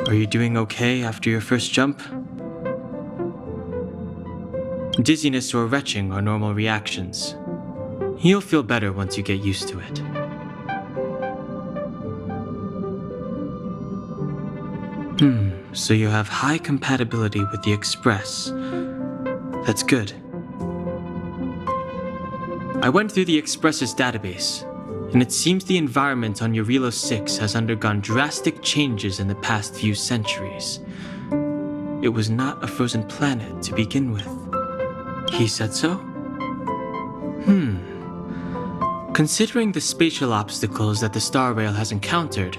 Are you doing okay after your first jump? Dizziness or retching are normal reactions. You'll feel better once you get used to it. So you have high compatibility with the Express. That's good. I went through the Express's database, and it seems the environment on JORILO 6 has undergone drastic changes in the past few centuries. It was not a frozen planet to begin with. He said so? Considering the spatial obstacles that the Star Rail has encountered,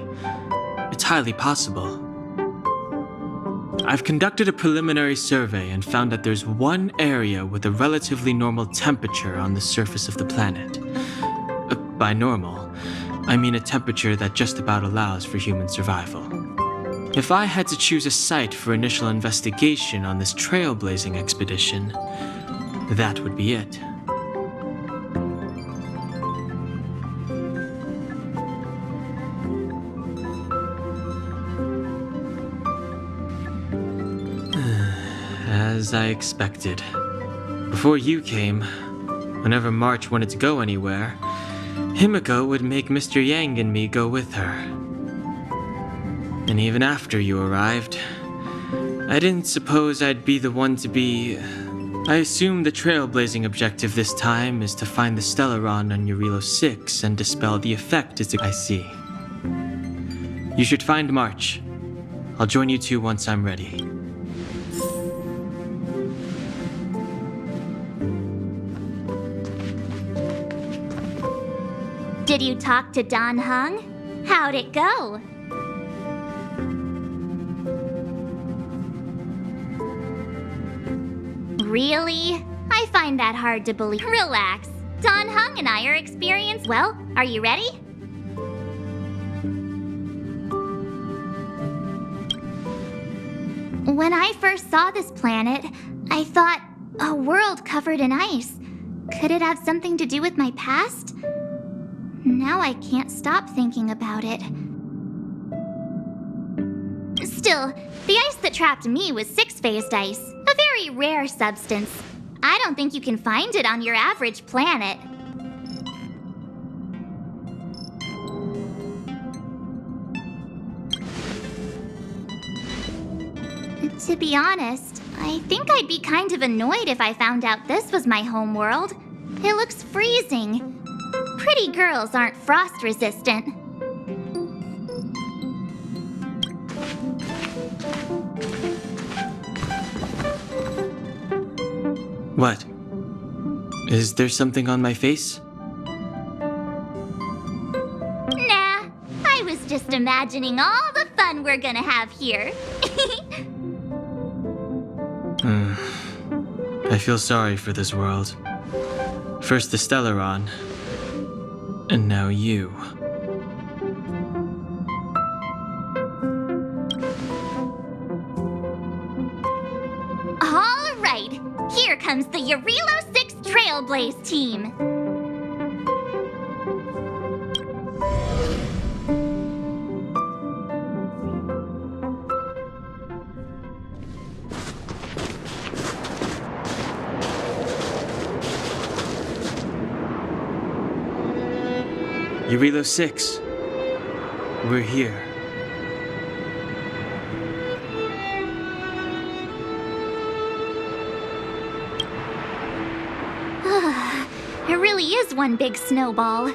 it's highly possible. I've conducted a preliminary survey and found that there's one area with a relatively normal temperature on the surface of the planet. By normal, I mean a temperature that just about allows for human survival. If I had to choose a site for initial investigation on this trailblazing expedition, that would be it. As I expected. Before you came, whenever March wanted to go anywhere, Himiko would make Mr. Yang and me go with her. And even after you arrived, I didn't suppose I'd be the one to be... I assume the trailblazing objective this time is to find the Stellaron on JORILO 6 and dispel the effect I see. You should find March. I'll join you two once I'm ready. Did you talk to Don Hung? How'd it go? Really? I find that hard to believe. Relax. Don Hung and I are experienced. Well, are you ready? When I first saw this planet, I thought, a world covered in ice. Could it have something to do with my past? Now I can't stop thinking about it. Still, the ice that trapped me was six-phased ice, a very rare substance. I don't think you can find it on your average planet. To be honest, I think I'd be kind of annoyed if I found out this was my home world. It looks freezing. Pretty girls aren't frost resistant. What? Is there something on my face? Nah, I was just imagining all the fun we're gonna have here. I feel sorry for this world. First the Stellaron, and now you. All right, here comes the JORILO 6 Trailblaze team. JORILO 6. We're here. It really is one big snowball.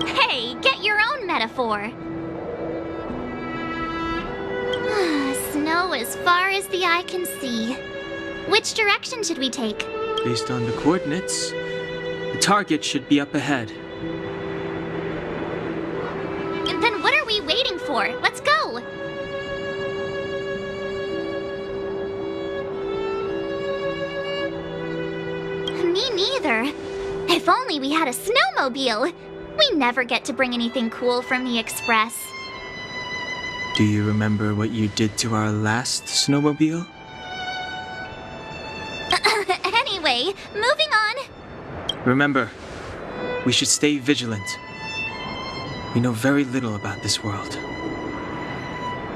Hey, get your own metaphor. Snow as far as the eye can see. Which direction should we take? Based on the coordinates, the target should be up ahead. Then what are we waiting for? Let's go! Me neither. If only we had a snowmobile. We never get to bring anything cool from the Express. Do you remember what you did to our last snowmobile? Anyway, moving on. Remember, We should stay vigilant. We know very little about this world.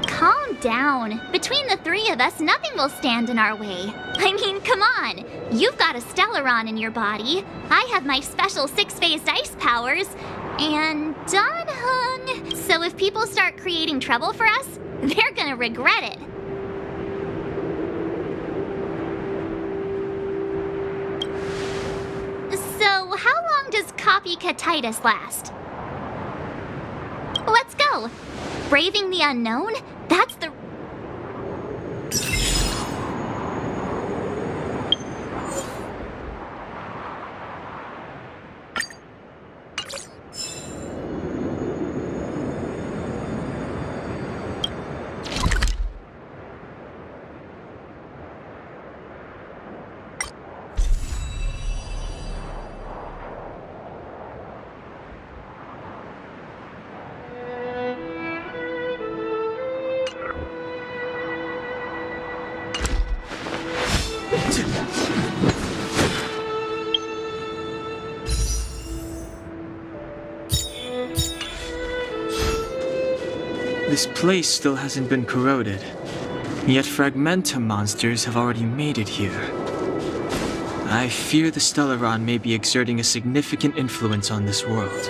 Calm down. Between the three of us, nothing will stand in our way. I mean, come on. You've got a Stellaron in your body. I have my special six-phased ice powers. And Danhung. So if people start creating trouble for us, they're gonna regret it. So how long does copycatitis last? Let's go. Braving the unknown? That's the... This place still hasn't been corroded, yet Fragmentum monsters have already made it here. I fear the Stellaron may be exerting a significant influence on this world.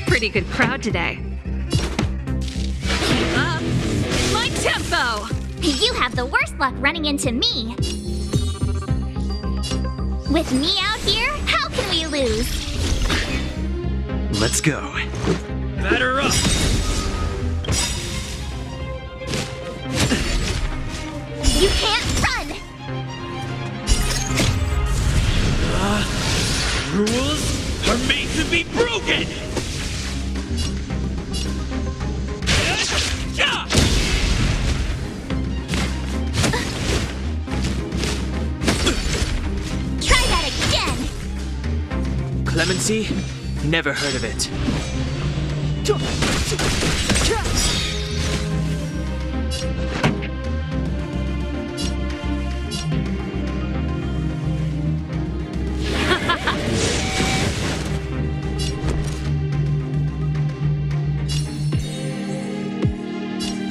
Pretty good crowd today. Keep up my tempo! You have the worst luck running into me. With me out here, how can we lose? Let's go. Batter up! You can't run! Rules are made to be broken! Try that again! Clemency? Never heard of it.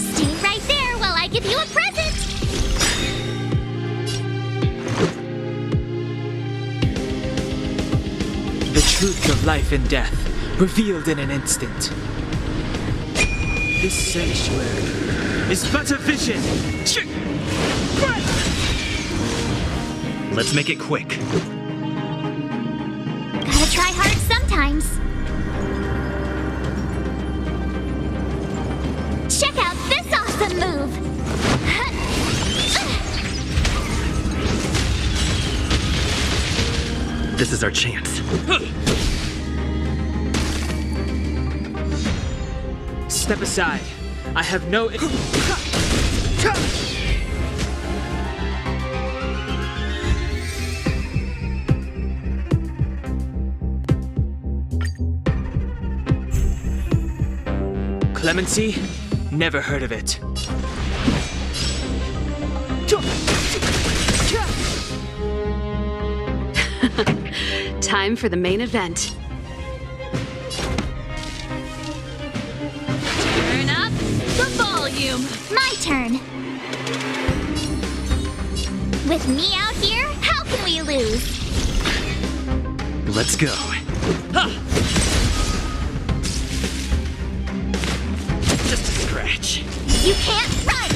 Stay right there while I give you a present! The truth of life and death, revealed in an instant. This sanctuary is but a vision. Let's make it quick. Gotta try hard sometimes. Check out this awesome move! This is our chance. Step aside. I have no... Clemency? Never heard of it. Time for the main event. Turn up the volume. My turn. With me out here, how can we lose? Let's go. Just a scratch. You can't run!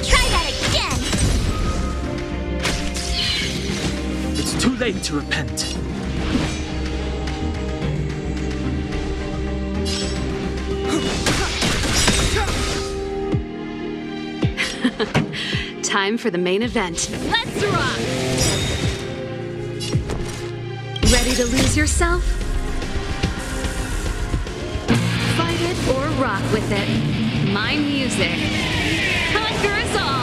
Try that again! It's too late to repent. Time for the main event. Let's rock! Ready to lose yourself? Fight it or rock with it. My music. Conquer us all!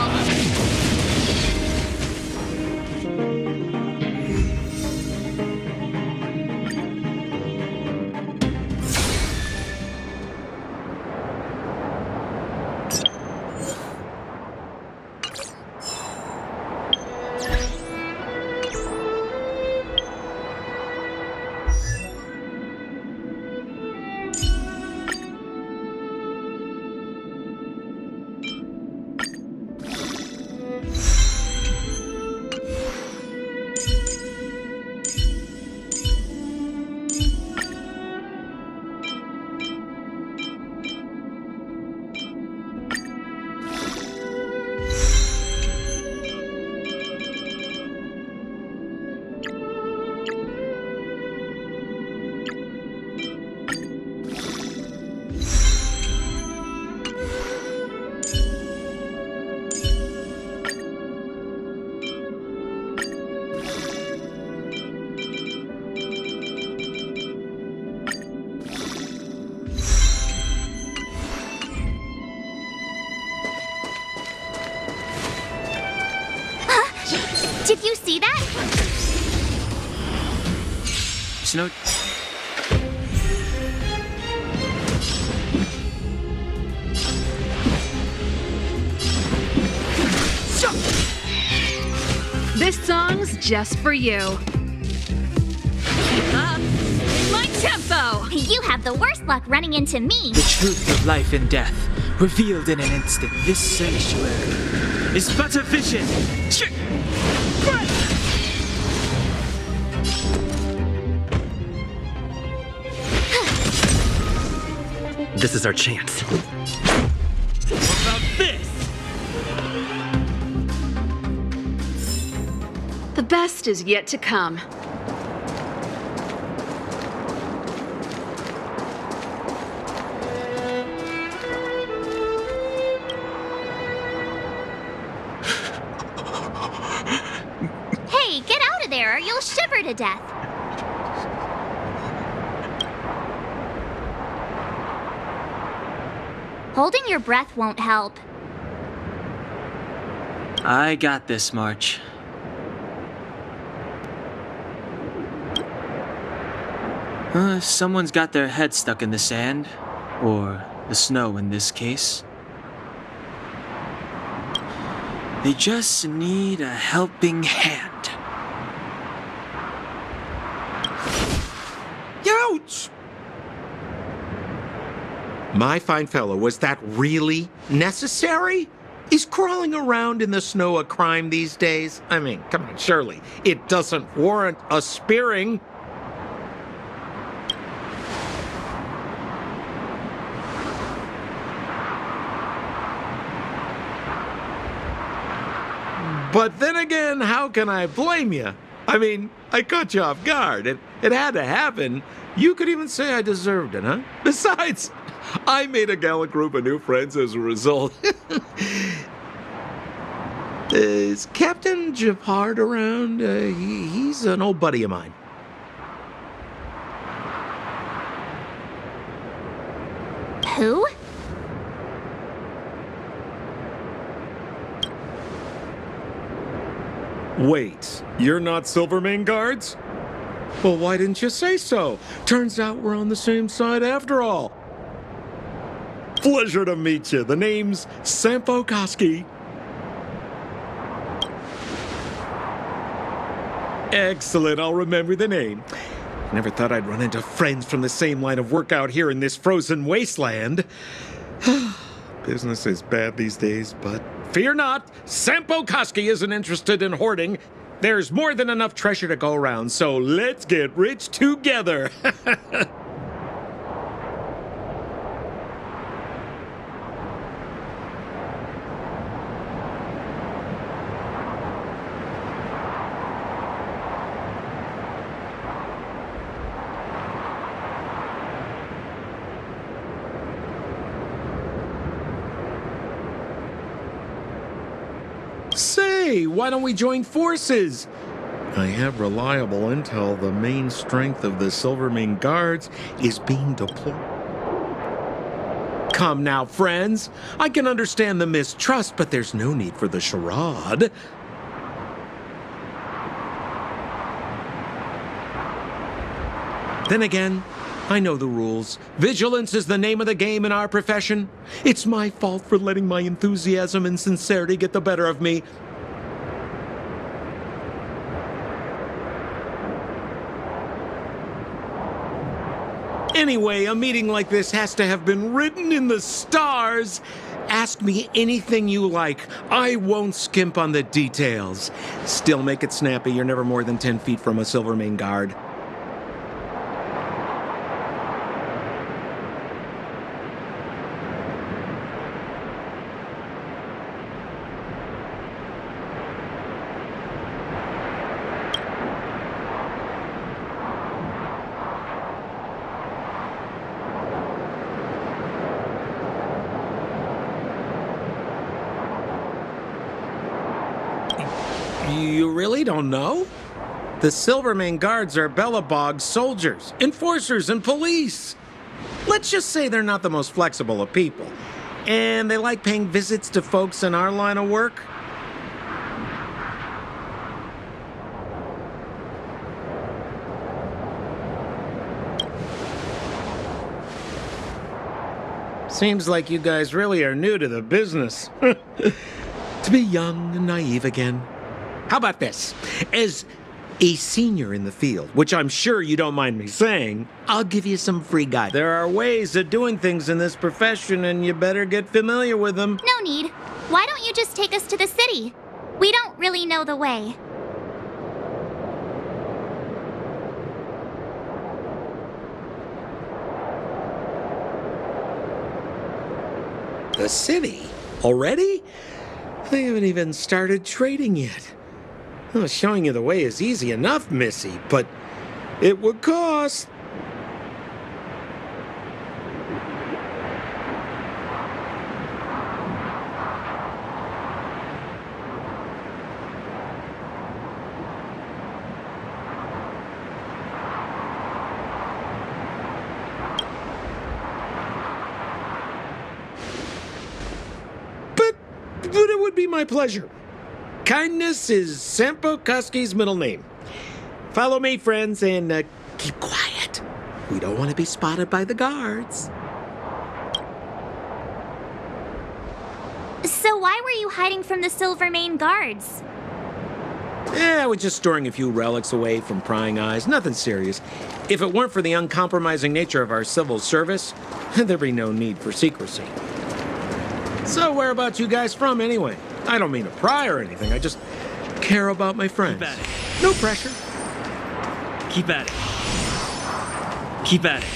Did you see that? Snow. This song's just for you. Keep up my tempo. You have the worst luck running into me. The truth of life and death, revealed in an instant. This sanctuary is but a vision. This is our chance. What about this? The best is yet to come. Hey, get out of there or you'll shiver to death. Holding your breath won't help. I got this, March. Someone's got their head stuck in the sand, or the snow in this case. They just need a helping hand. Ouch! My fine fellow, was that really necessary? Is crawling around in the snow a crime these days? I mean, come on, surely it doesn't warrant a spearing. But then again, how can I blame you? I mean, I caught you off guard. It had to happen. You could even say I deserved it, huh? Besides, I made a gallant group of new friends as a result. Is Captain Japard around? He's an old buddy of mine. Who? Wait, you're not Silvermane Guards? Well, why didn't you say so? Turns out we're on the same side after all. Pleasure to meet you. The name's Sampo Koski. Excellent, I'll remember the name. Never thought I'd run into friends from the same line of work out here in this frozen wasteland. Business is bad these days, but fear not, Sampo Koski isn't interested in hoarding. There's more than enough treasure to go around, so let's get rich together. Say, why don't we join forces? I have reliable intel the main strength of the Silvermane Guards is being deployed. Come now, friends. I can understand the mistrust, but there's no need for the charade. Then again, I know the rules. Vigilance is the name of the game in our profession. It's my fault for letting my enthusiasm and sincerity get the better of me. Anyway, a meeting like this has to have been written in the stars. Ask me anything you like. I won't skimp on the details. Still make it snappy. You're never more than 10 feet from a Silvermane Guard. You really don't know? The Silvermane Guards are Bellabog's soldiers, enforcers, and police. Let's just say they're not the most flexible of people. And they like paying visits to folks in our line of work. Seems like you guys really are new to the business. To be young and naive again. How about this? As a senior in the field, which I'm sure you don't mind me saying, I'll give you some free guide. There are ways of doing things in this profession, and you better get familiar with them. No need. Why don't you just take us to the city? We don't really know the way. The city? Already? I haven't even started trading yet. Well, showing you the way is easy enough, Missy, but it would cost. But it would be my pleasure. Kindness is Sampo Koski's middle name. Follow me, friends, and keep quiet. We don't want to be spotted by the guards. So why were you hiding from the Silvermane Guards? I was just storing a few relics away from prying eyes. Nothing serious. If it weren't for the uncompromising nature of our civil service, there'd be no need for secrecy. So whereabouts you guys from, anyway? I don't mean to pry or anything. I just care about my friends. Keep at it. No pressure. Keep at it. Keep at it.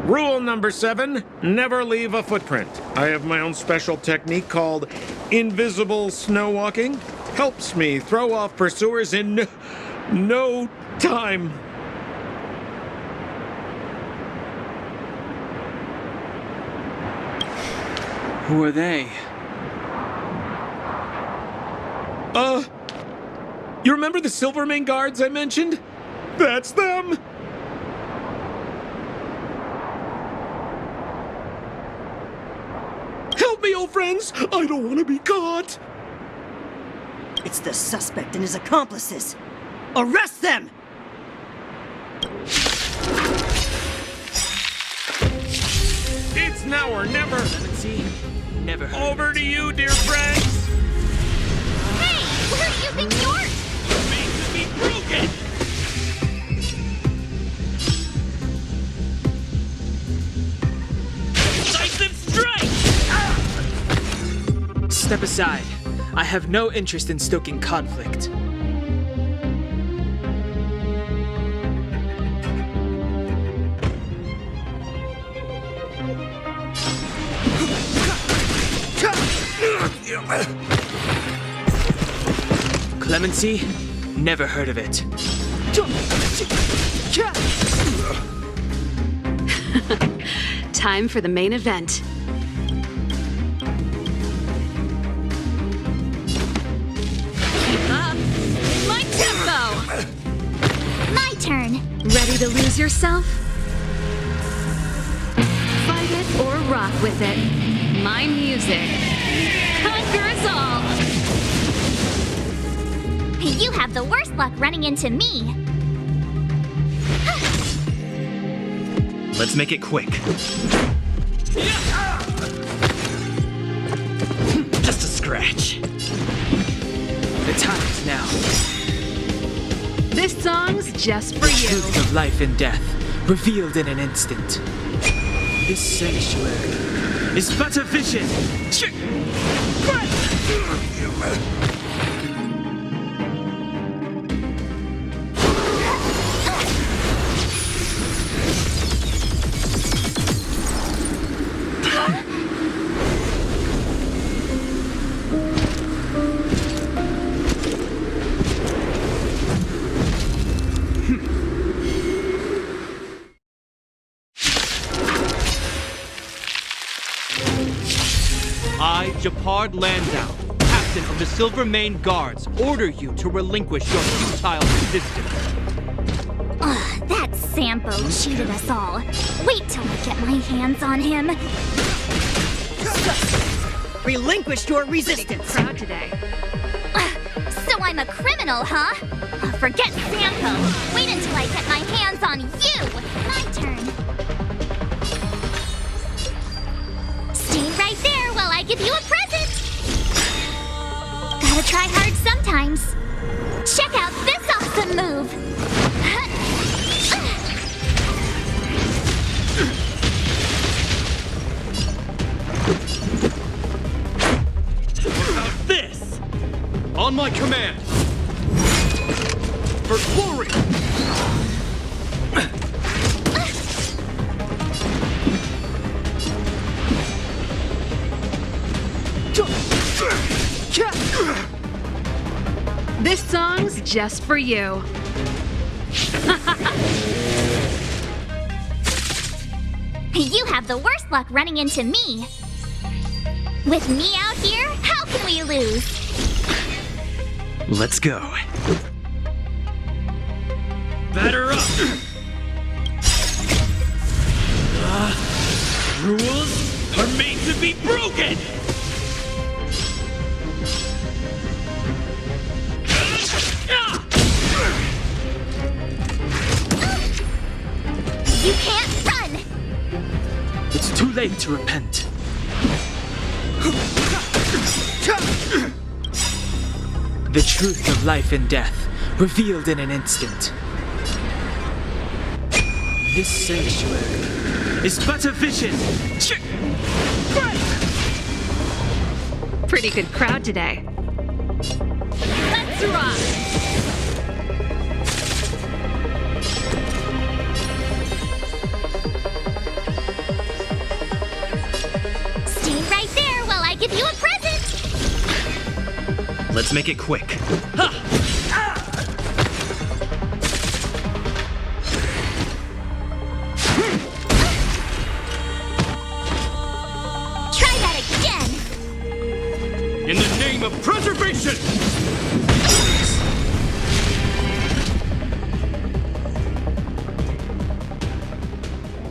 Rule number 7, never leave a footprint. I have my own special technique called invisible snow walking. Helps me throw off pursuers in no time. Who are they? You remember the Silvermane Guards I mentioned? That's them! Help me girlfriends? I don't want to be caught. It's the suspect and his accomplices. Arrest them! It's now or never. See? Never heard Over of it. to you, dear friends. Hey, where do you think you're... Made to be broken. Decisive strike! Step aside. I have no interest in stoking conflict. Clemency? Never heard of it. Time for the main event. Keep up. My tempo! My turn. Ready to lose yourself? Fight it or rock with it. My music conquers all. You have the worst luck running into me. Let's make it quick. Just a scratch. The time is now. This song's just for The you. truth of life and death, revealed in an instant. This sanctuary is but a vision. I, Japard Landau, captain of the Silver Mane Guards, order you to relinquish your futile resistance. Ugh, that Sampo cheated us all. Wait till I get my hands on him. Relinquish your resistance! Proud today. So I'm a criminal, huh? Forget Sampo. Wait until I get my hands on you. My turn. Stay right there while I give you a present. Gotta try hard sometimes. Check out this awesome move. This! On my command! For glory! This song's just for you. You have the worst luck running into me. With me out here, how can we lose? Let's go. Batter up! Rules are made to be broken! You can't run! It's too late to repent. The truth of life and death, revealed in an instant. This sanctuary is but a vision. Pretty good crowd today. Let's rock! Stay right there while I give you a present! Let's make it quick. Try that again! In the name of preservation!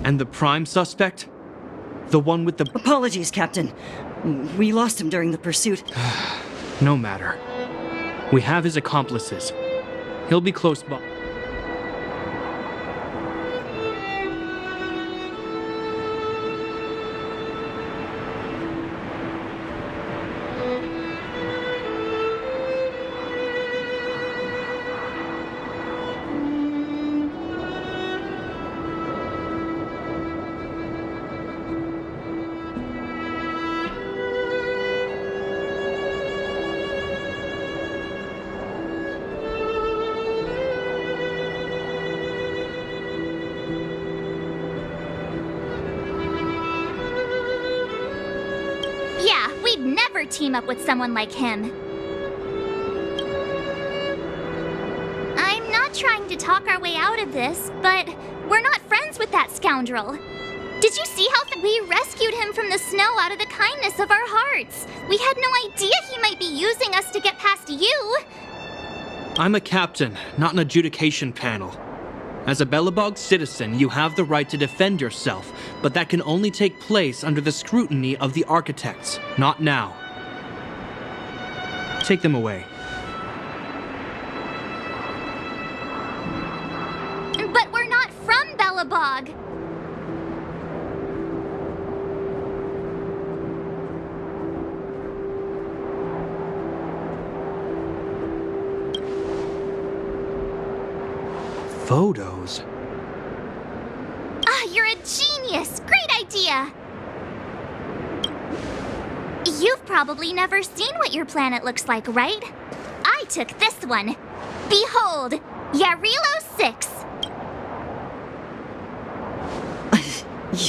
And the prime suspect? The one with the... Apologies, Captain. We lost him during the pursuit. No matter. We have his accomplices. He'll be close by. Yeah, we'd never team up with someone like him. I'm not trying to talk our way out of this, but we're not friends with that scoundrel. Did you see how we rescued him from the snow out of the kindness of our hearts? We had no idea he might be using us to get past you. I'm a captain, not an adjudication panel. As a Belobog citizen, you have the right to defend yourself, but that can only take place under the scrutiny of the architects, not now. Take them away. But we're not from Belobog. Photos? Ah, you're a genius! Great idea! You've probably never seen what your planet looks like, right? I took this one. Behold, JORILO 6.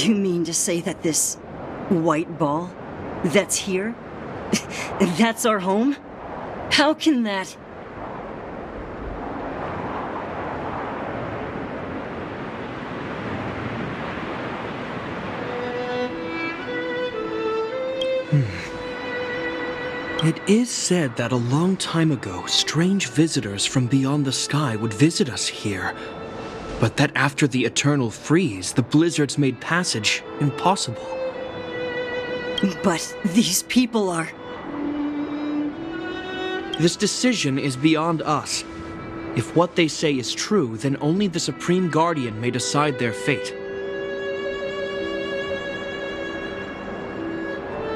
You mean to say that this white ball that's here, that's our home? How can that... It is said that a long time ago, strange visitors from beyond the sky would visit us here. But that after the eternal freeze, the blizzards made passage impossible. But these people are... This decision is beyond us. If what they say is true, then only the Supreme Guardian may decide their fate.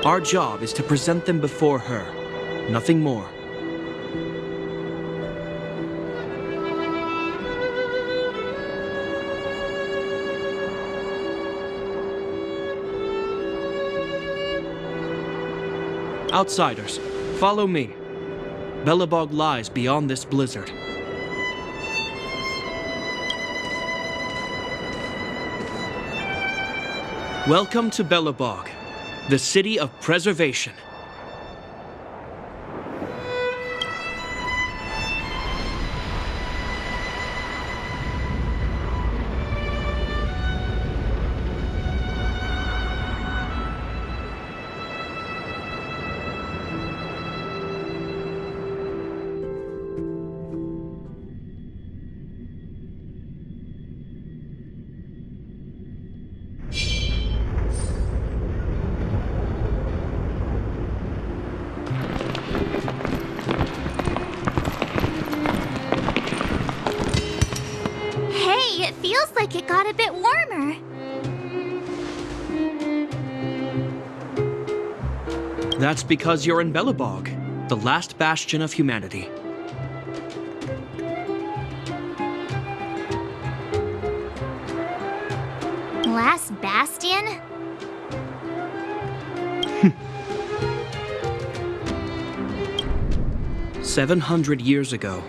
Our job is to present them before her. Nothing more. Outsiders, follow me. Belobog lies beyond this blizzard. Welcome to Belobog, the city of preservation. Hey, it feels like it got a bit warmer. That's because you're in Belobog, the last bastion of humanity. Last bastion? 700 years ago,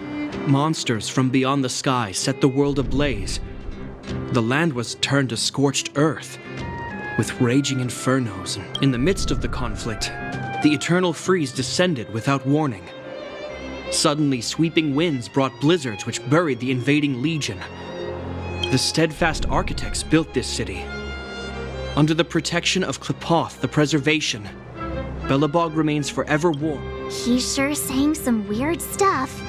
monsters from beyond the sky set the world ablaze. The land was turned to scorched earth, with raging infernos, and in the midst of the conflict, the eternal freeze descended without warning. Suddenly, sweeping winds brought blizzards which buried the invading legion. The steadfast architects built this city. Under the protection of Klipoth, the preservation, Belobog remains forever warm. He's sure saying some weird stuff.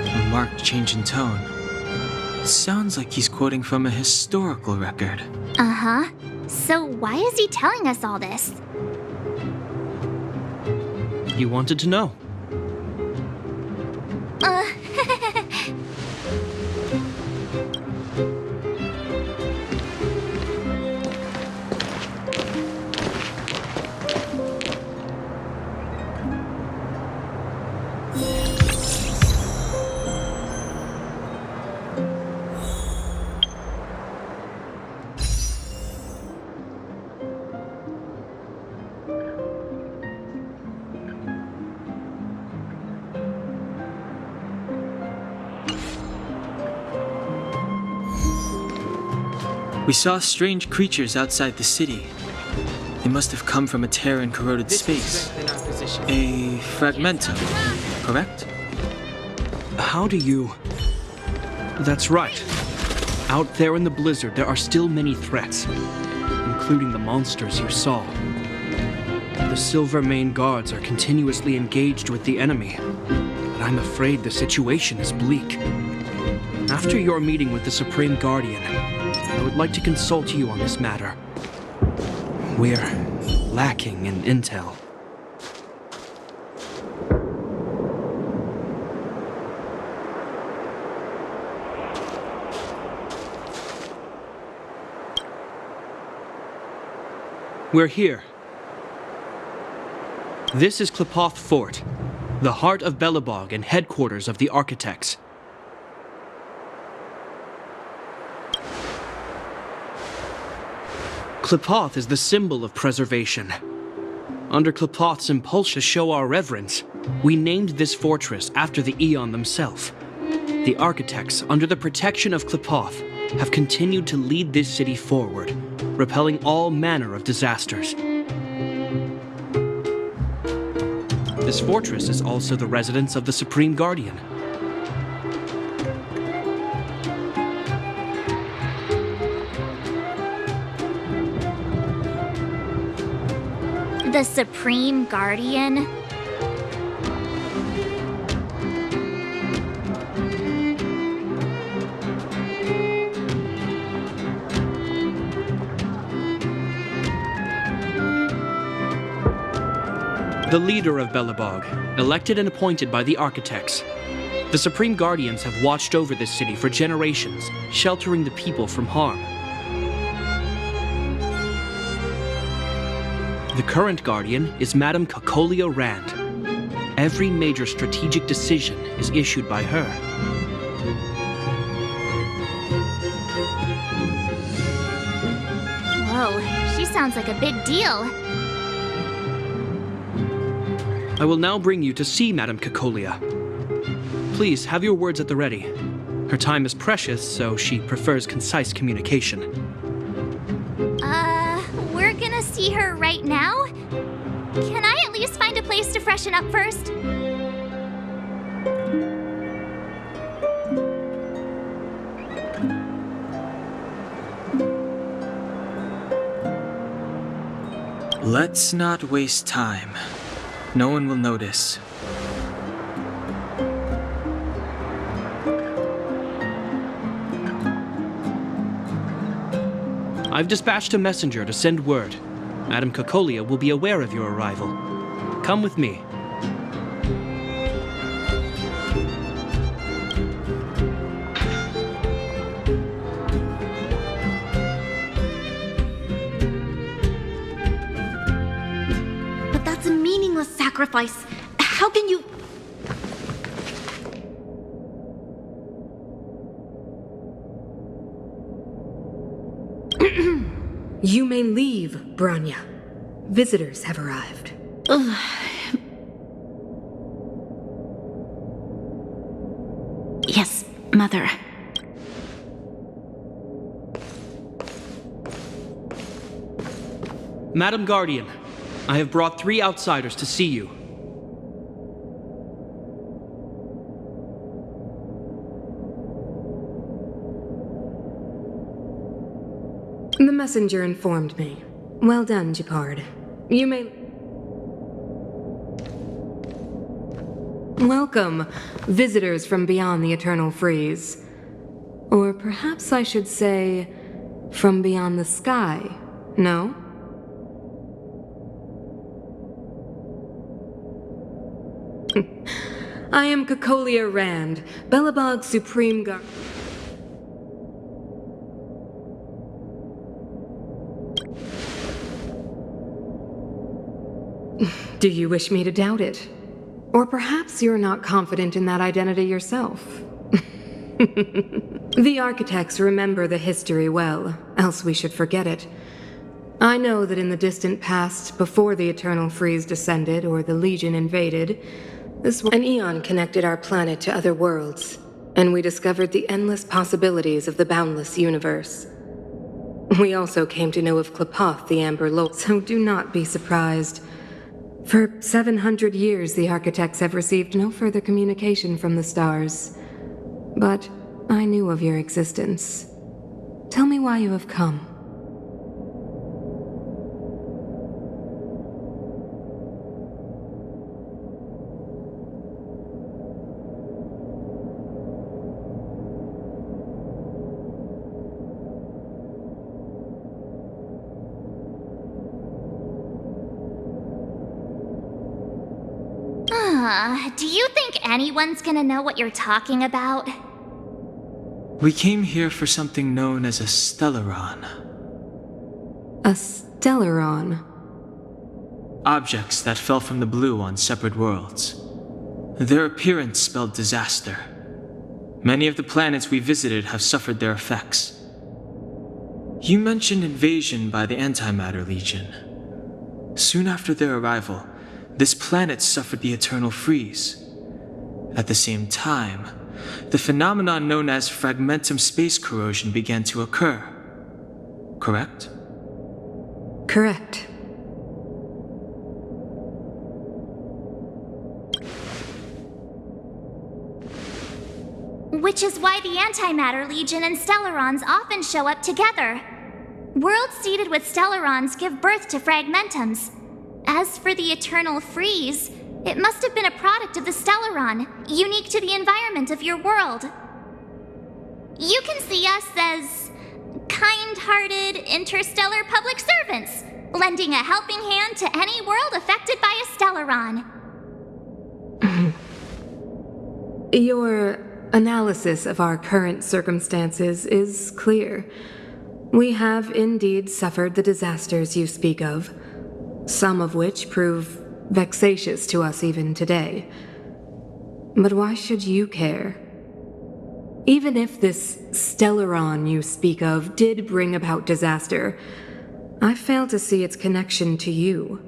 A marked change in tone. Sounds like he's quoting from a historical record. Uh-huh. So why is he telling us all this? You wanted to know. We saw strange creatures outside the city. They must have come from a tear in corroded space. A fragmento, correct? How do you... That's right. Out there in the blizzard, there are still many threats, including the monsters you saw. The Silvermane guards are continuously engaged with the enemy, but I'm afraid the situation is bleak. After your meeting with the Supreme Guardian, I would like to consult you on this matter. We're lacking in intel. We're here. This is Qlipoth Fort, the heart of Belobog and headquarters of the Architects. Qlipoth is the symbol of preservation. Under Qlipoth's impulsion to show our reverence, we named this fortress after the Aeon themselves. The Architects, under the protection of Qlipoth, have continued to lead this city forward, repelling all manner of disasters. This fortress is also the residence of the Supreme Guardian. The Supreme Guardian? The leader of Belobog, elected and appointed by the Architects. The Supreme Guardians have watched over this city for generations, sheltering the people from harm. The current Guardian is Madame Kakolia Rand. Every major strategic decision is issued by her. Whoa, she sounds like a big deal. I will now bring you to see Madame Kakolia. Please have your words at the ready. Her time is precious, so she prefers concise communication. We're gonna see her right now? Can I at least find a place to freshen up first? Let's not waste time. No one will notice. I've dispatched a messenger to send word. Madame Kakolia will be aware of your arrival. Come with me. But that's a meaningless sacrifice. How can you... You may leave, Branya. Visitors have arrived. Yes, Mother. Madam Guardian, I have brought 3 outsiders to see you. The messenger informed me. Well done, Gepard. You may... Welcome, visitors from beyond the Eternal Freeze. Or perhaps I should say, from beyond the sky, no? I am Cocolia Rand, Belobog's Supreme Guard. Do you wish me to doubt it? Or perhaps you're not confident in that identity yourself? The architects remember the history well, else we should forget it. I know that in the distant past, before the Eternal Freeze descended or the Legion invaded, an eon connected our planet to other worlds, and we discovered the endless possibilities of the boundless universe. We also came to know of Klapoth, the Amber Lord, so do not be surprised. For 700 years, the architects have received no further communication from the stars. But I knew of your existence. Tell me why you have come. Do you think anyone's gonna know what you're talking about? We came here for something known as a Stellaron. A Stellaron? Objects that fell from the blue on separate worlds. Their appearance spelled disaster. Many of the planets we visited have suffered their effects. You mentioned invasion by the Antimatter Legion. Soon after their arrival, this planet suffered the Eternal Freeze. At the same time, the phenomenon known as fragmentum space corrosion began to occur. Correct? Correct. Which is why the Antimatter Legion and Stellarons often show up together. Worlds seeded with Stellarons give birth to fragmentums. As for the Eternal Freeze, it must have been a product of the Stellaron, unique to the environment of your world. You can see us as kind-hearted interstellar public servants, lending a helping hand to any world affected by a Stellaron. Your analysis of our current circumstances is clear. We have indeed suffered the disasters you speak of, some of which prove vexatious to us even today. But why should you care? Even if this Stellaron you speak of did bring about disaster, I fail to see its connection to you.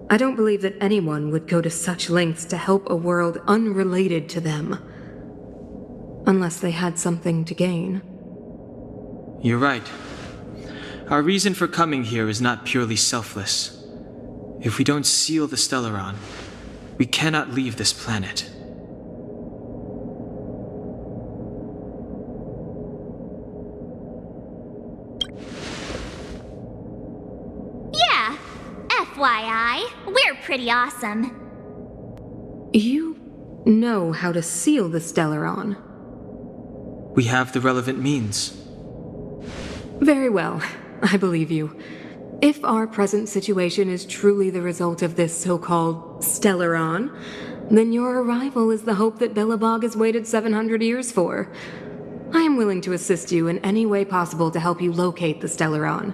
I don't believe that anyone would go to such lengths to help a world unrelated to them, unless they had something to gain. You're right. Our reason for coming here is not purely selfless. If we don't seal the Stellaron, we cannot leave this planet. Yeah, FYI, we're pretty awesome. You know how to seal the Stellaron. We have the relevant means. Very well, I believe you. If our present situation is truly the result of this so-called Stellaron, then your arrival is the hope that Belobog has waited 700 years for. I am willing to assist you in any way possible to help you locate the Stellaron.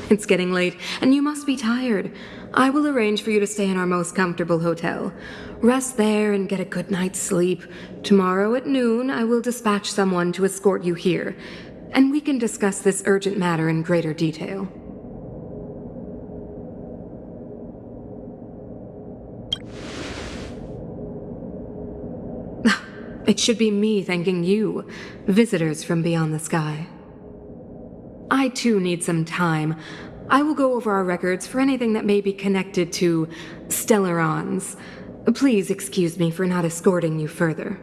It's getting late, and you must be tired. I will arrange for you to stay in our most comfortable hotel. Rest there and get a good night's sleep. Tomorrow at noon, I will dispatch someone to escort you here, and we can discuss this urgent matter in greater detail. It should be me thanking you, visitors from beyond the sky. I too need some time. I will go over our records for anything that may be connected to Stellarons. Please excuse me for not escorting you further.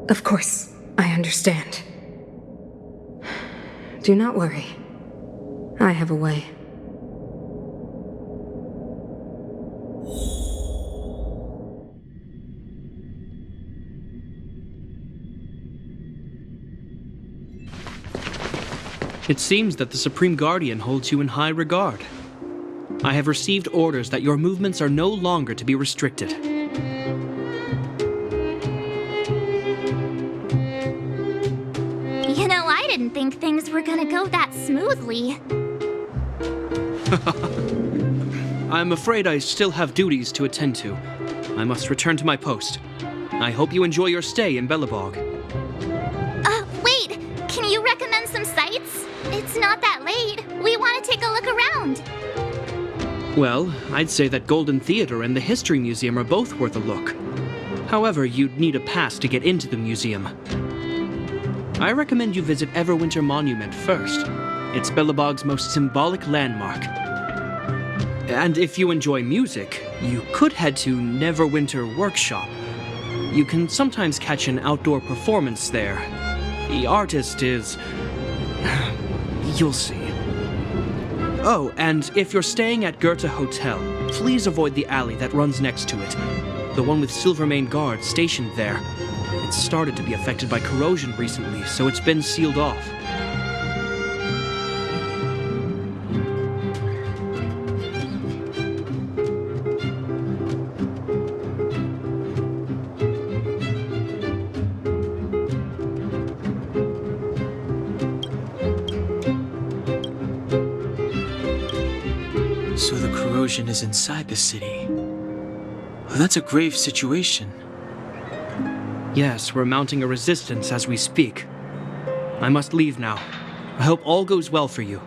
Of course, I understand. Do not worry. I have a way. It seems that the Supreme Guardian holds you in high regard. I have received orders that your movements are no longer to be restricted. You know, I didn't think things were gonna go that smoothly. I'm afraid I still have duties to attend to. I must return to my post. I hope you enjoy your stay in Belobog. Wait! Can you recommend some sites? It's not that late. We want to take a look around. Well, I'd say that Golden Theater and the History Museum are both worth a look. However, you'd need a pass to get into the museum. I recommend you visit Everwinter Monument first. It's Belobog's most symbolic landmark. And if you enjoy music, you could head to Neverwinter Workshop. You can sometimes catch an outdoor performance there. The artist is... you'll see. Oh, and if you're staying at Goethe Hotel, please avoid the alley that runs next to it. The one with Silvermane guards stationed there. It's started to be affected by corrosion recently, so it's been sealed off. So the corrosion is inside the city. Well, that's a grave situation. Yes, we're mounting a resistance as we speak. I must leave now. I hope all goes well for you.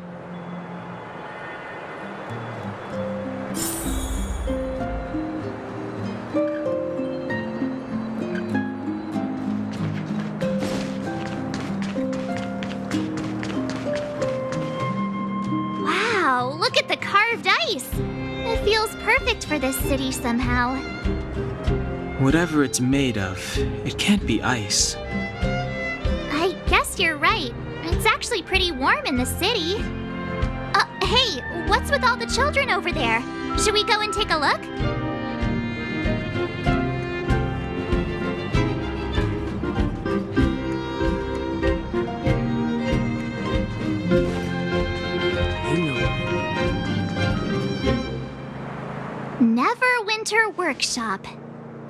Wow, look at the carved ice. It feels perfect for this city somehow. Whatever it's made of, it can't be ice. I guess you're right. It's actually pretty warm in the city. Hey, what's with all the children over there? Should we go and take a look? Neverwinter Workshop.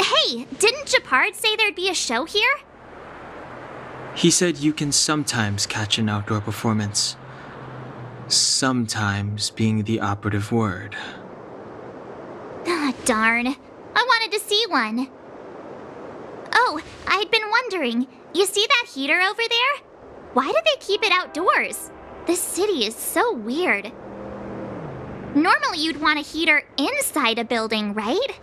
Hey, didn't Japard say there'd be a show here? He said you can sometimes catch an outdoor performance. Sometimes being the operative word. Ah, darn. I wanted to see one. Oh, I'd been wondering. You see that heater over there? Why do they keep it outdoors? This city is so weird. Normally you'd want a heater inside a building, right?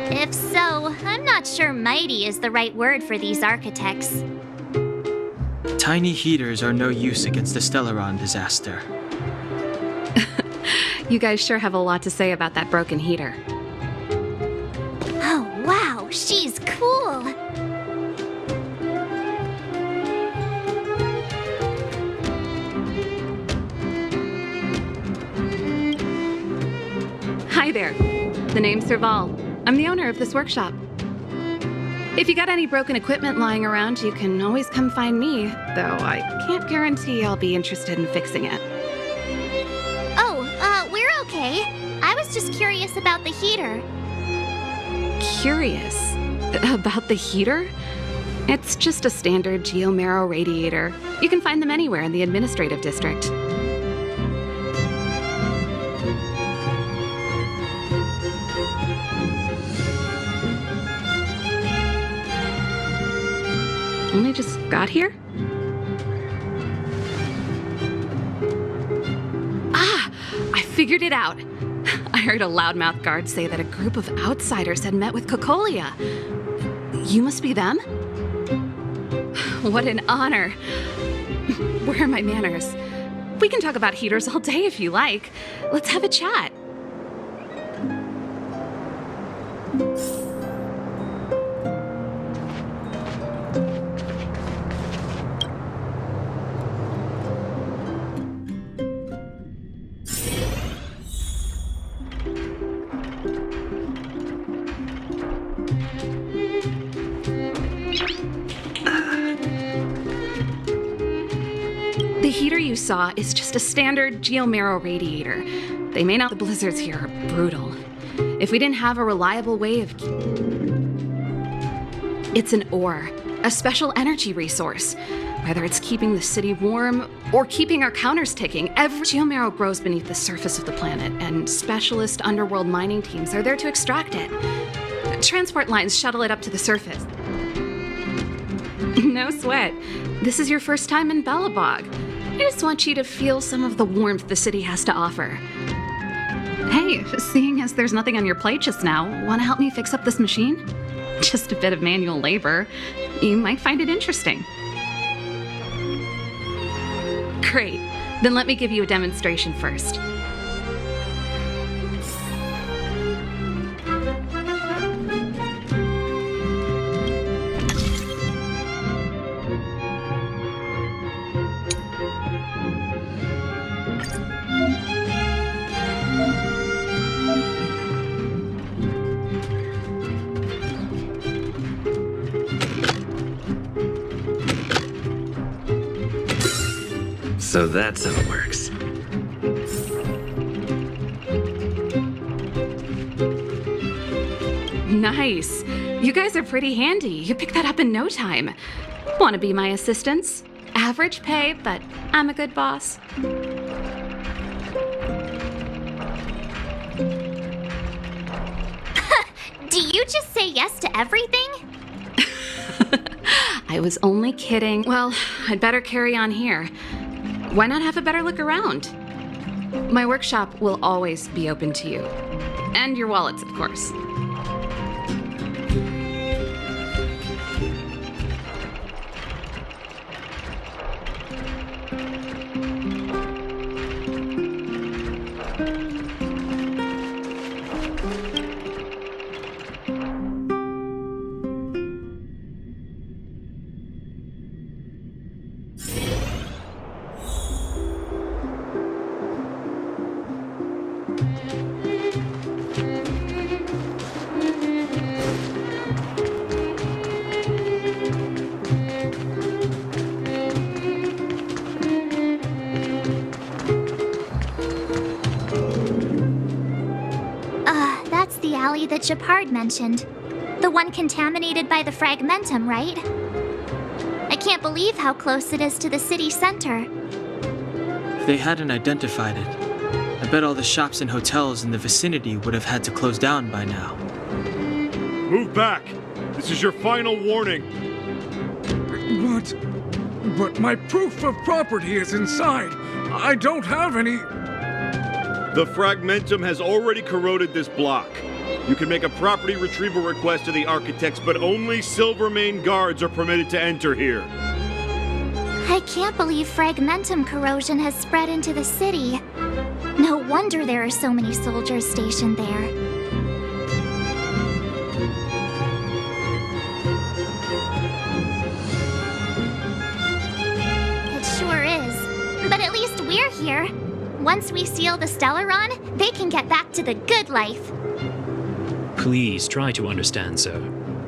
If so, I'm not sure mighty is the right word for these architects. Tiny heaters are no use against the Stellaron disaster. You guys sure have a lot to say about that broken heater. Oh, wow, she's cool. Hi there. The name's Serval. I'm the owner of this workshop. If you got any broken equipment lying around, you can always come find me, though I can't guarantee I'll be interested in fixing it. Oh, we're okay. I was just curious about the heater. Curious? About the heater? It's just a standard geomarrow radiator. You can find them anywhere in the administrative district. Only just got here? Ah! I figured it out! I heard a loudmouth guard say that a group of outsiders had met with Cocolia. You must be them? What an honor. Where are my manners? We can talk about heaters all day if you like. Let's have a chat. The heater you saw is just a standard geomarrow radiator. They may not. The blizzards here are brutal. If we didn't have a reliable way of... It's an ore, a special energy resource. Whether it's keeping the city warm or keeping our counters ticking, every geomarrow grows beneath the surface of the planet, and specialist underworld mining teams are there to extract it. Transport lines shuttle it up to the surface. No sweat. This is your first time in Bellabog. I just want you to feel some of the warmth the city has to offer. Hey, seeing as there's nothing on your plate just now, want to help me fix up this machine? Just a bit of manual labor. You might find it interesting. Great. Then let me give you a demonstration first. So that's how it works. Nice. You guys are pretty handy. You picked that up in no time. Want to be my assistants? Average pay, but I'm a good boss. Do you just say yes to everything? I was only kidding. Well, I'd better carry on here. Why not have a better look around? My workshop will always be open to you. And your wallets, of course. That's the alley that Japard mentioned. The one contaminated by the fragmentum, right? I can't believe how close it is to the city center. If they hadn't identified it, I bet all the shops and hotels in the vicinity would have had to close down by now. Move back! This is your final warning! But my proof of property is inside. I don't have any... The fragmentum has already corroded this block. You can make a property retrieval request to the architects, but only Silvermane guards are permitted to enter here. I can't believe fragmentum corrosion has spread into the city. No wonder there are so many soldiers stationed there. It sure is. But at least we're here. Once we seal the Stellaron, they can get back to the good life. Please try to understand, sir.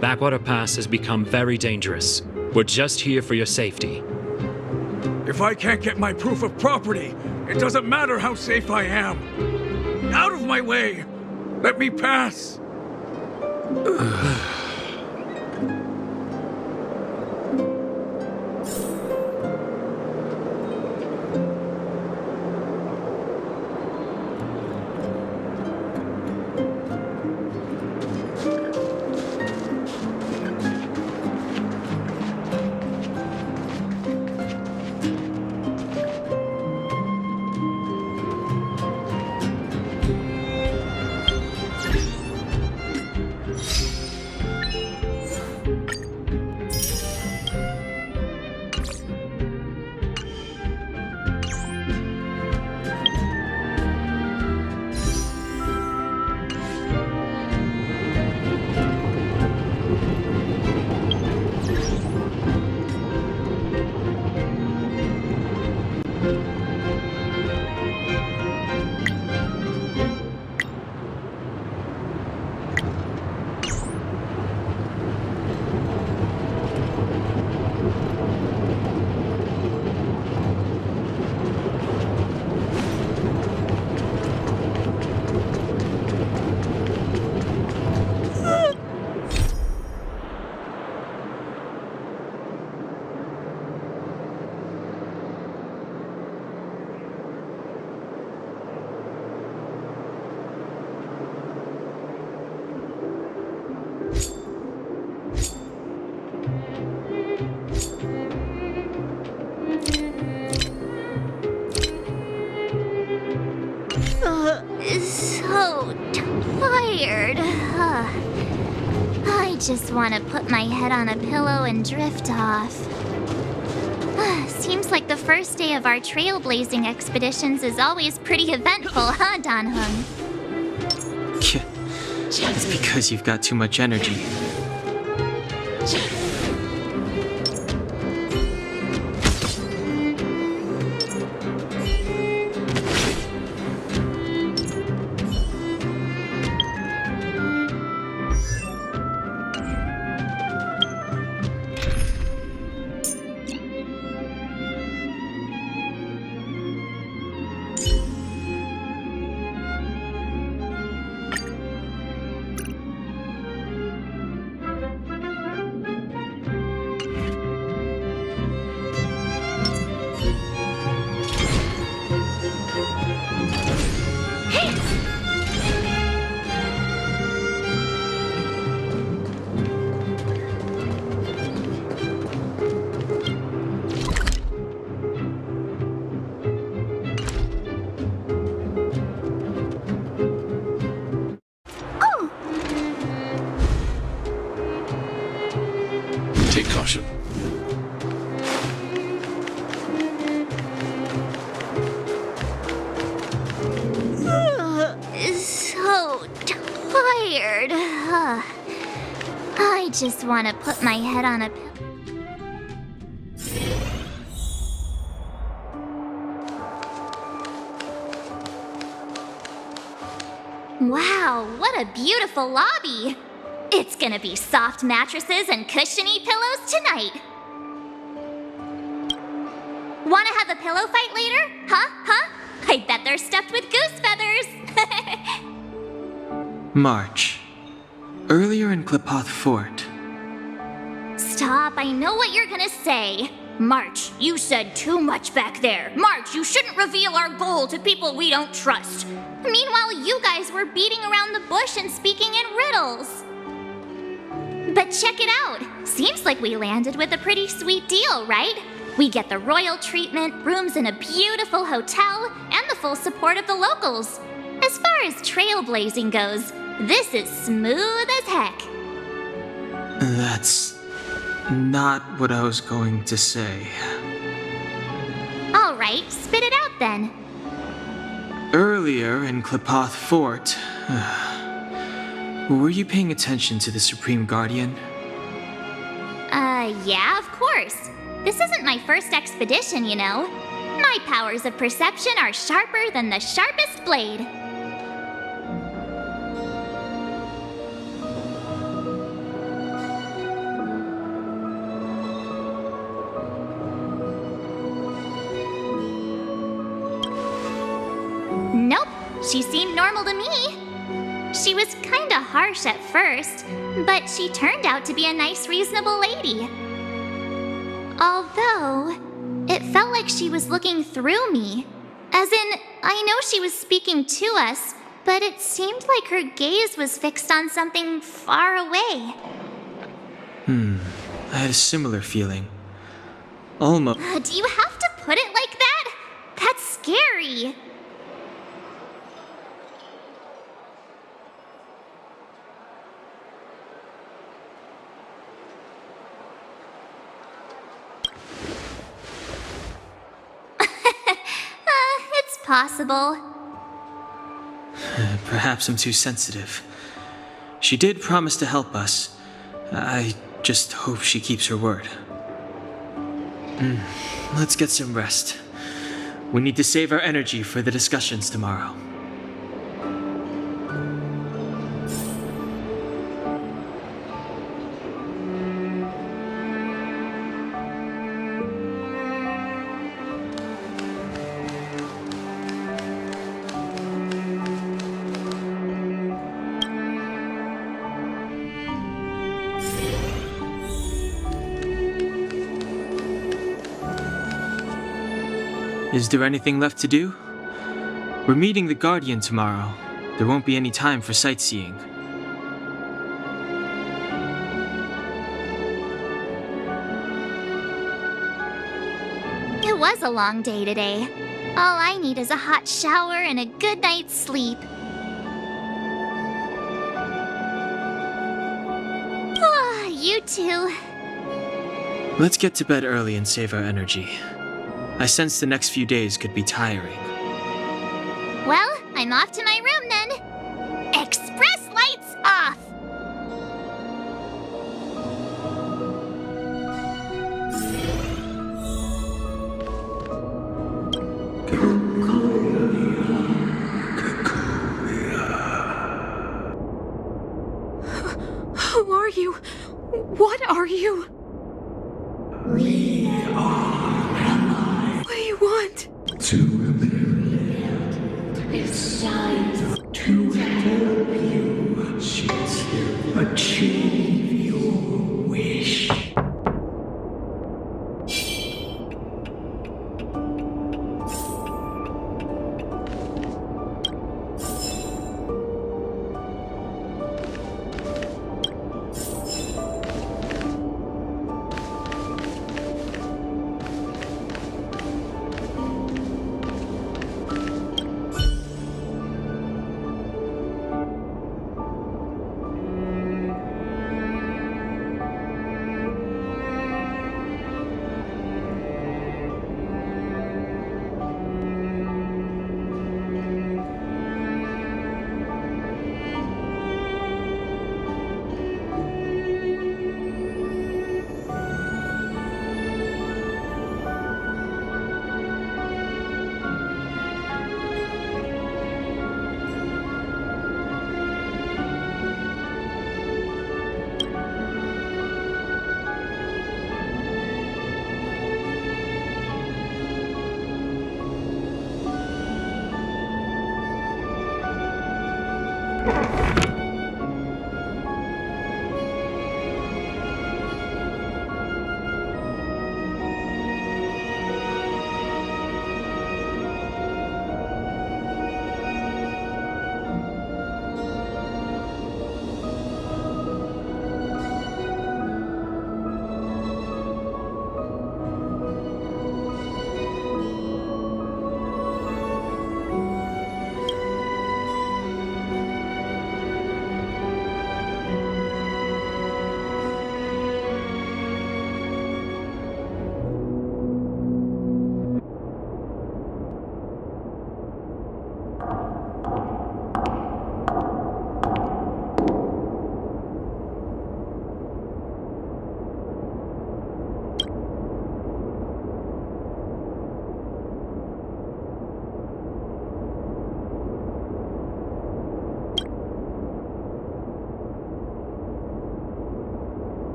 Backwater Pass has become very dangerous. We're just here for your safety. If I can't get my proof of property, it doesn't matter how safe I am. Out of my way! Let me pass! tired. I just want to put my head on a pillow and drift off. Seems like the first day of our trailblazing expeditions is always pretty eventful, huh, Danhung? It's because you've got too much energy. Take caution. So tired. I just want to put my head on a pillow. Wow, what a beautiful lobby! It's gonna be soft mattresses and cushiony pillows tonight. Wanna have a pillow fight later? Huh? I bet they're stuffed with goose feathers. March. Earlier in Klipoth Fort. Stop, I know what you're gonna say. March, you said too much back there. March, you shouldn't reveal our goal to people we don't trust. Meanwhile, you guys were beating around the bush and speaking in riddles. But check it out. Seems like we landed with a pretty sweet deal, right? We get the royal treatment, rooms in a beautiful hotel, and the full support of the locals. As far as trailblazing goes, this is smooth as heck. That's not what I was going to say. All right, spit it out then. Earlier in Klipoth Fort, were you paying attention to the Supreme Guardian? Yeah, of course. This isn't my first expedition, you know. My powers of perception are sharper than the sharpest blade. Nope, she seemed normal to me. She was kinda harsh at first, but she turned out to be a nice, reasonable lady. Although, it felt like she was looking through me. As in, I know she was speaking to us, but it seemed like her gaze was fixed on something far away. I had a similar feeling. Almost. Do you have to put it like that? That's scary. It's possible. Perhaps I'm too sensitive. She did promise to help us. I just hope she keeps her word. Let's get some rest. We need to save our energy for the discussions tomorrow. Is there anything left to do? We're meeting the Guardian tomorrow. There won't be any time for sightseeing. It was a long day today. All I need is a hot shower and a good night's sleep. you too. Let's get to bed early and save our energy. I sense the next few days could be tiring. Well, I'm off to my room then. Express lights off! Who are you? What are you? We are allies. What do you want? To it's time to help you achieve your wish.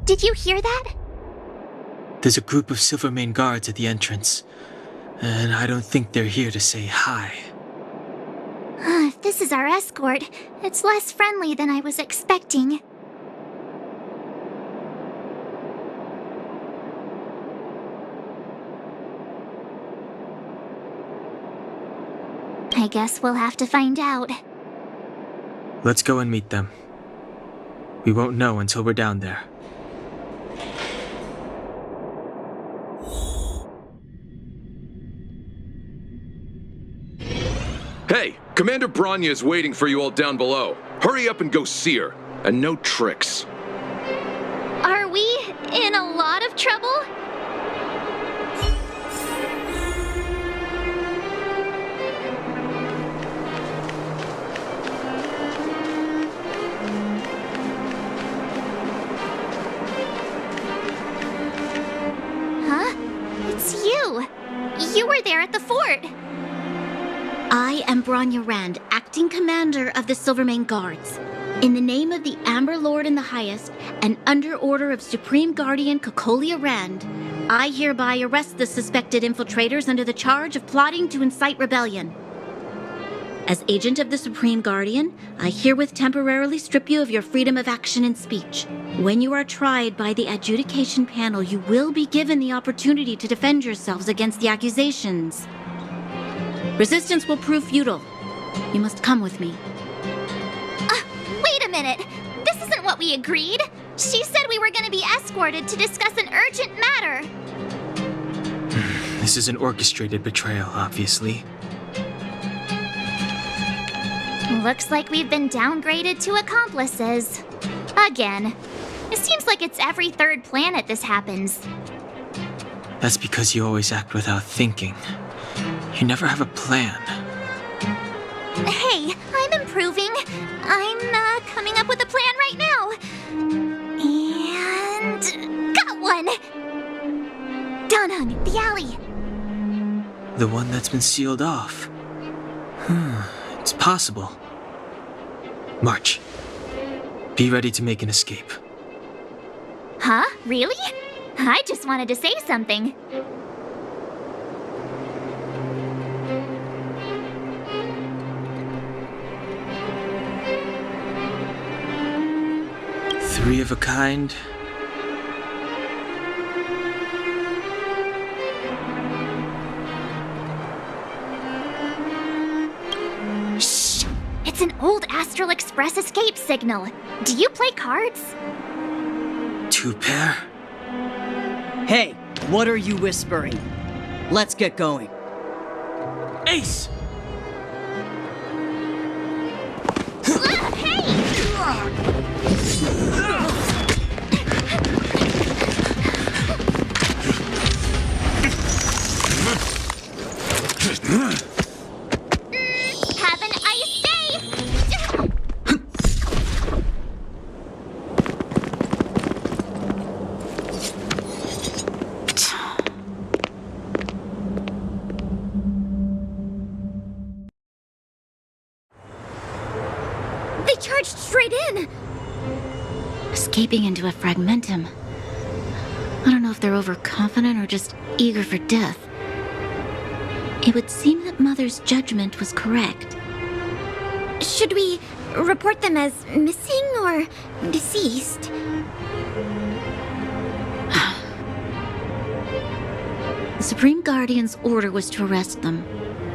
Did you hear that? There's a group of Silvermane guards at the entrance, and I don't think they're here to say hi. If this is our escort, it's less friendly than I was expecting. I guess we'll have to find out. Let's go and meet them. We won't know until we're down there. Hey, Commander Bronya is waiting for you all down below. Hurry up and go see her. And no tricks. Are we in a lot of trouble? Huh? It's you. You were there at the fort. I am Bronya Rand, acting commander of the Silvermane Guards. In the name of the Amber Lord in the Highest, and under order of Supreme Guardian Cocolia Rand, I hereby arrest the suspected infiltrators under the charge of plotting to incite rebellion. As agent of the Supreme Guardian, I herewith temporarily strip you of your freedom of action and speech. When you are tried by the adjudication panel, you will be given the opportunity to defend yourselves against the accusations. Resistance will prove futile. You must come with me. Wait a minute. This isn't what we agreed. She said we were going to be escorted to discuss an urgent matter. This is an orchestrated betrayal, obviously. Looks like we've been downgraded to accomplices. Again. It seems like it's every third planet this happens. That's because you always act without thinking. You never have a plan. Hey, I'm improving. I'm coming up with a plan right now. And got one! Danhung, the alley. The one that's been sealed off. It's possible. March. Be ready to make an escape. Huh? Really? I just wanted to say something. Three of a kind. Shh! It's an old Astral Express escape signal. Do you play cards? 2 pair? Hey, what are you whispering? Let's get going. Ace! Have an ice day! They charged straight in! Escaping into a fragmentum. I don't know if they're overconfident or just eager for death. It would seem that Mother's judgment was correct. Should we report them as missing or deceased? The Supreme Guardian's order was to arrest them.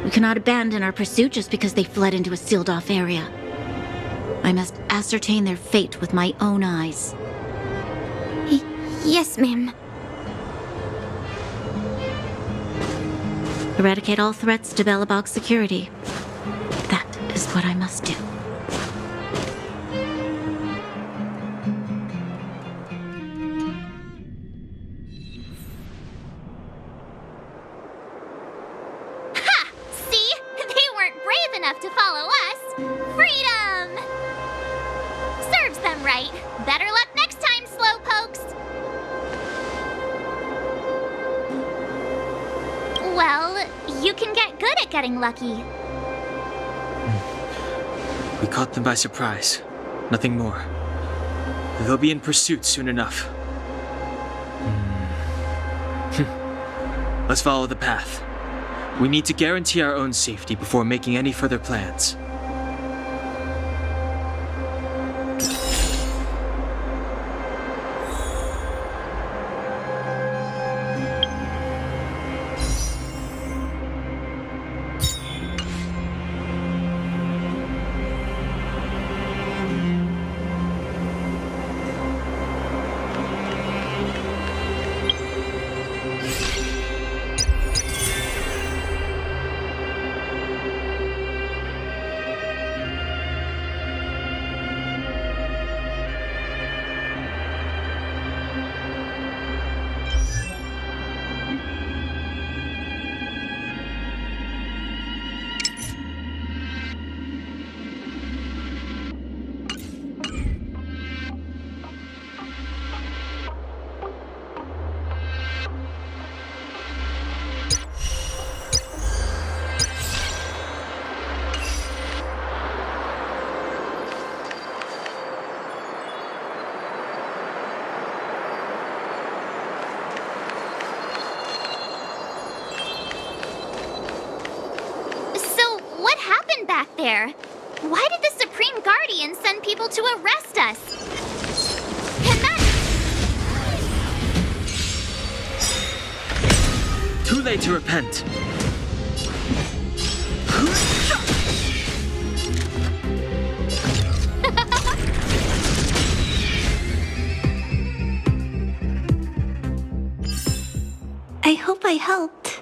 We cannot abandon our pursuit just because they fled into a sealed-off area. I must ascertain their fate with my own eyes. Yes, ma'am. Eradicate all threats to Belobog's security. That is what I must do. Ha! See? They weren't brave enough to follow us. Freedom! Serves them right. Better luck next time, slowpokes. Well, you can get good at getting lucky. We caught them by surprise. Nothing more. They'll be in pursuit soon enough. Let's follow the path. We need to guarantee our own safety before making any further plans. there? Why did the Supreme Guardian send people to arrest us? And that... Too late to repent. I hope I helped.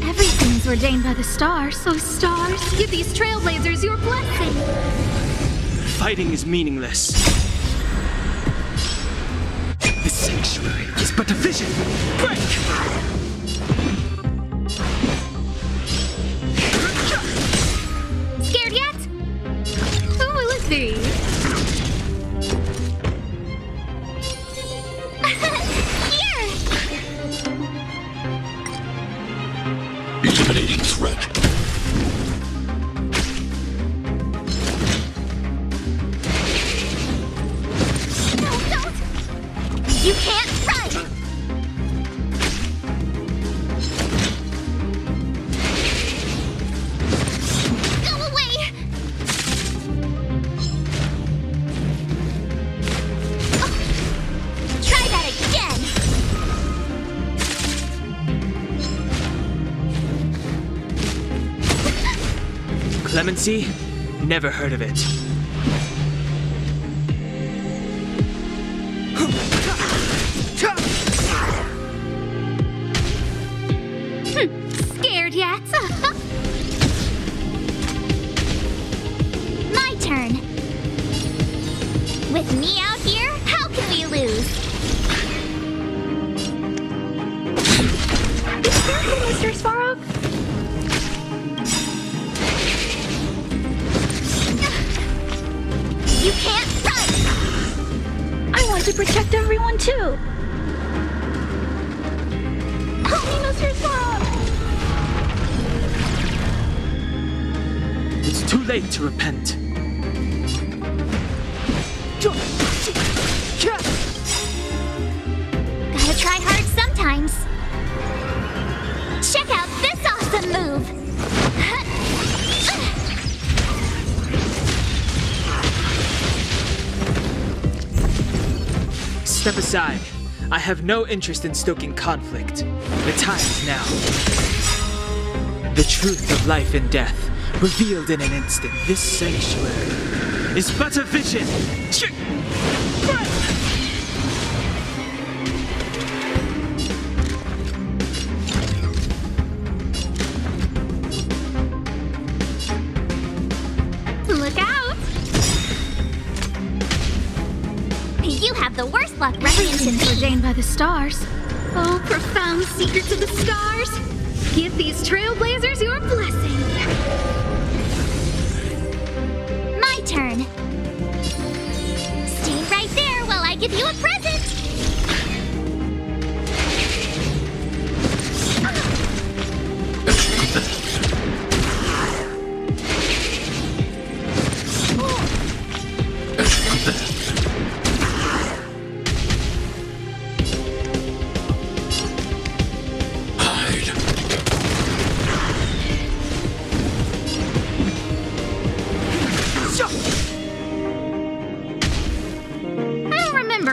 Everything's ordained by the stars, so stars, give these trailblazers your blessing. Fighting is meaningless. The sanctuary is but a vision. Break! Scared yet? Who will it be? Here! Eliminating threat. No, don't! You can't run! Go away! Oh, try that again! Clemency? Never heard of it. Scared yet? My turn. With me out here, how can we lose? Mr. Svarog? You can't run! I want to protect everyone too! Help me, Mr. Svarog! It's too late to repent. Gotta try hard sometimes. Check out this awesome move! Step aside. I have no interest in stoking conflict. The time is now. The truth of life and death, revealed in an instant. This sanctuary is but a vision. Look out! You have the worst luck running into me. Ordained by the stars. Oh, profound secrets of the stars. Give these trailblazers your blessing. My turn. Stay right there while I give you a present.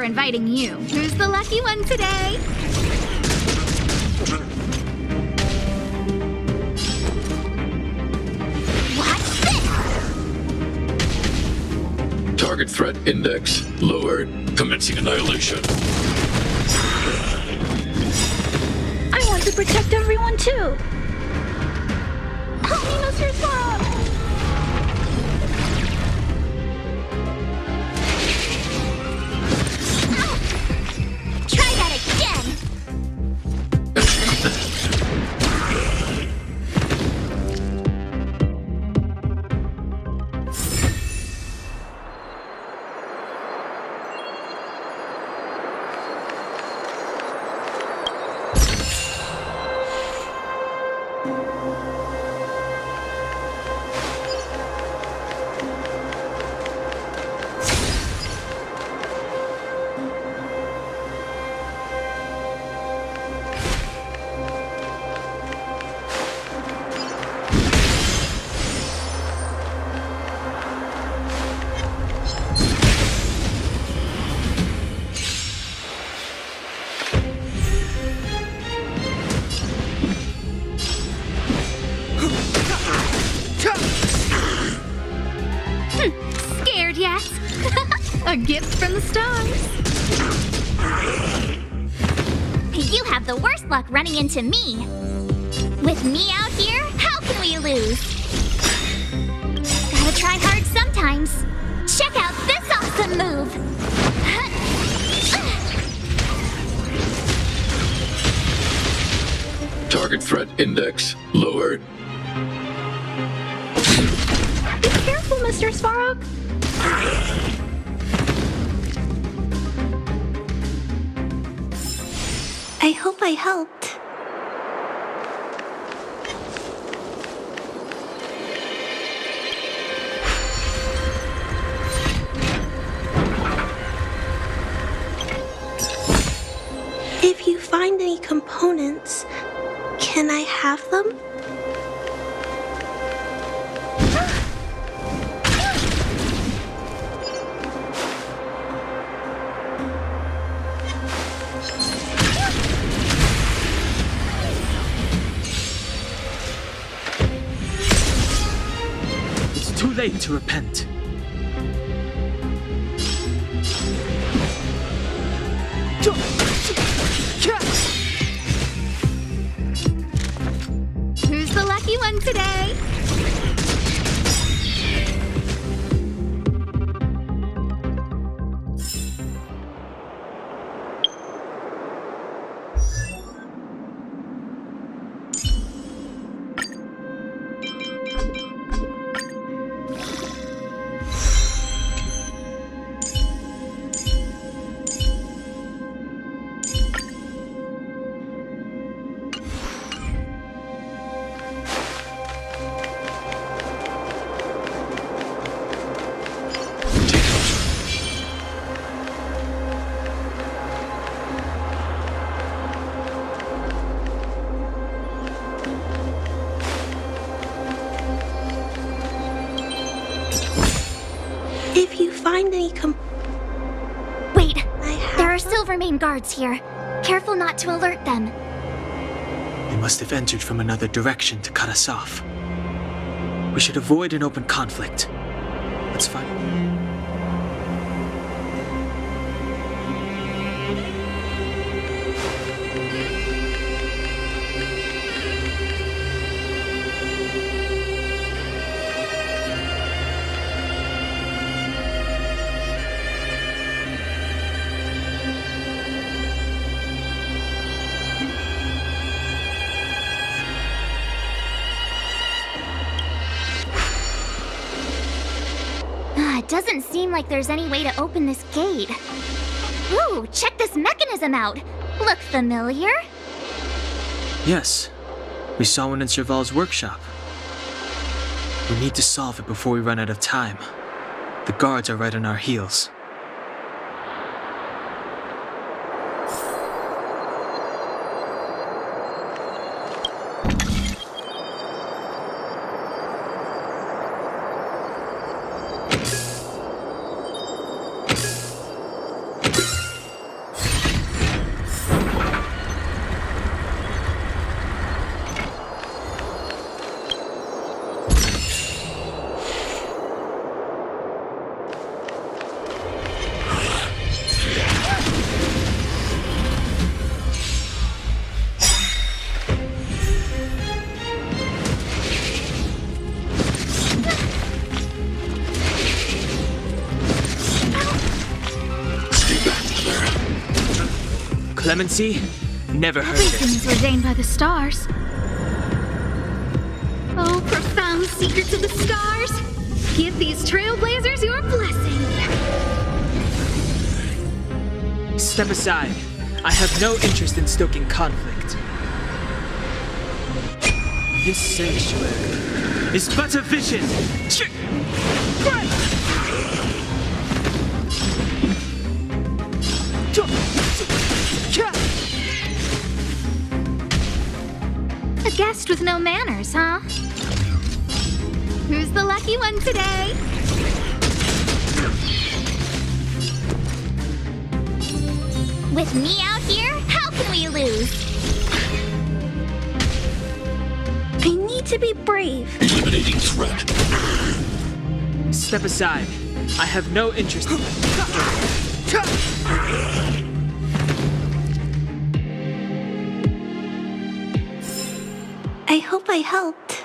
Inviting you. Who's the lucky one today? What's this? Target threat index lowered. Commencing annihilation. I want to protect everyone too. Help me, Mr. Svarog! A gift from the stars. You have the worst luck running into me. With me out here, how can we lose? Gotta try hard sometimes. Check out this awesome move. Target threat index lowered. Be careful, Mr. Svarog. I hope I helped. If you find any components, can I have them? It's too late to repent. Who's the lucky one today? If you find any Wait, there are Silvermane guards here. Careful not to alert them. They must have entered from another direction to cut us off. We should avoid an open conflict. Let's find... It doesn't seem like there's any way to open this gate. Ooh, check this mechanism out. Look familiar? Yes, we saw one in Serval's workshop. We need to solve it before we run out of time. The guards are right on our heels. Clemency? Never heard of Everything it. is ordained by the stars. Oh, profound secrets of the stars! Give these trailblazers your blessing! Step aside. I have no interest in stoking conflict. This sanctuary is but a vision. A guest with no manners, huh? Who's the lucky one today? With me out here, how can we lose? I need to be brave. Eliminating threat. Step aside. I have no interest. I hope I helped.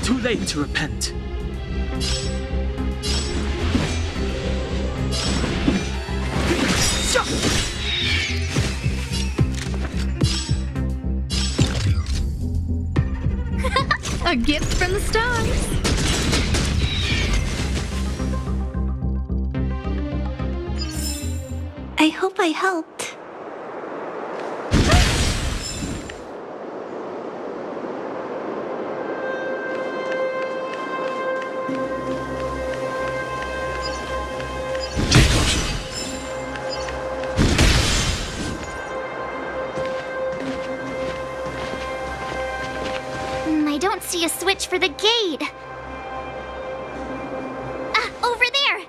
Too late to repent. A gift from the stars. I hope I helped. I don't see a switch for the gate. Ah, over there!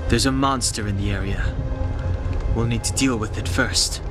There's a monster in the area. We'll need to deal with it first.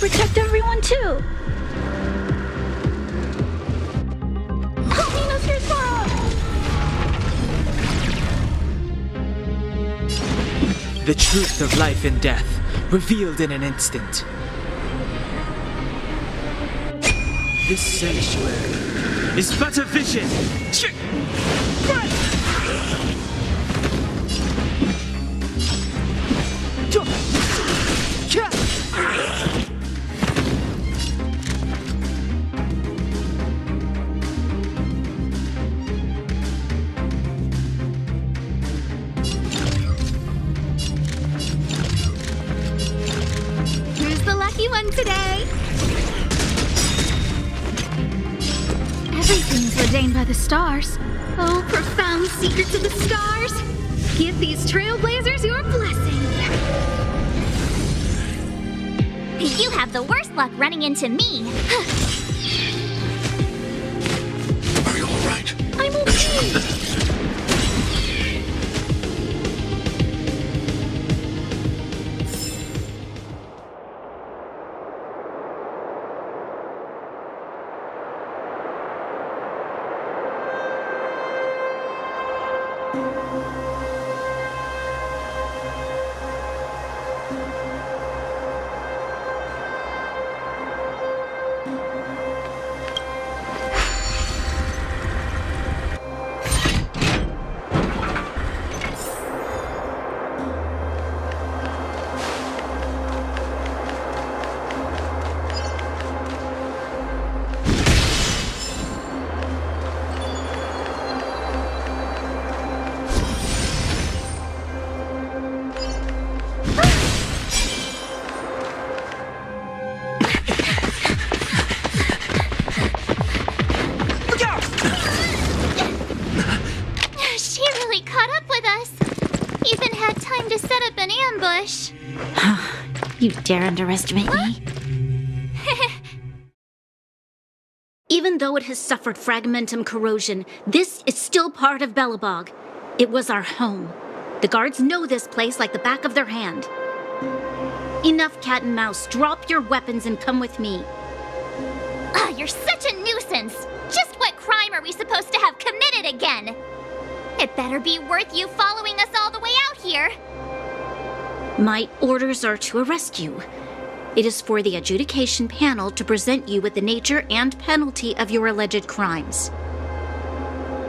Protect everyone too. The truth of life and death, revealed in an instant. This sanctuary is but a vision. One today. Everything's ordained by the stars. Oh, profound secrets of the stars. Give these trailblazers your blessing. You have the worst luck running into me. Are you all right? I'm okay. She really caught up with us. Even had time to set up an ambush. You dare underestimate me? Even though it has suffered fragmentum corrosion, this is still part of Belobog. It was our home. The guards know this place like the back of their hand. Enough cat and mouse. Drop your weapons and come with me. You're such a nuisance. Just what crime are we supposed to have committed again? It better be worth you following us all the way out here. My orders are to arrest you. It is for the adjudication panel to present you with the nature and penalty of your alleged crimes.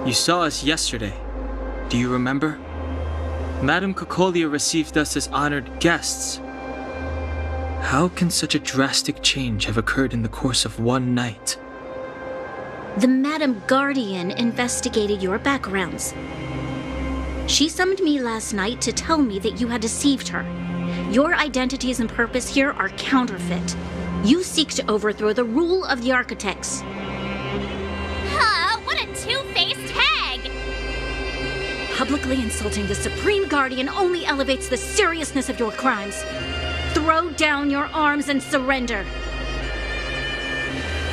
You saw us yesterday. Do you remember? Madame Cocolia received us as honored guests. How can such a drastic change have occurred in the course of one night? The Madam Guardian investigated your backgrounds. She summoned me last night to tell me that you had deceived her. Your identities and purpose here are counterfeit. You seek to overthrow the rule of the architects. What a two-faced hag! Publicly insulting the Supreme Guardian only elevates the seriousness of your crimes. Throw down your arms and surrender.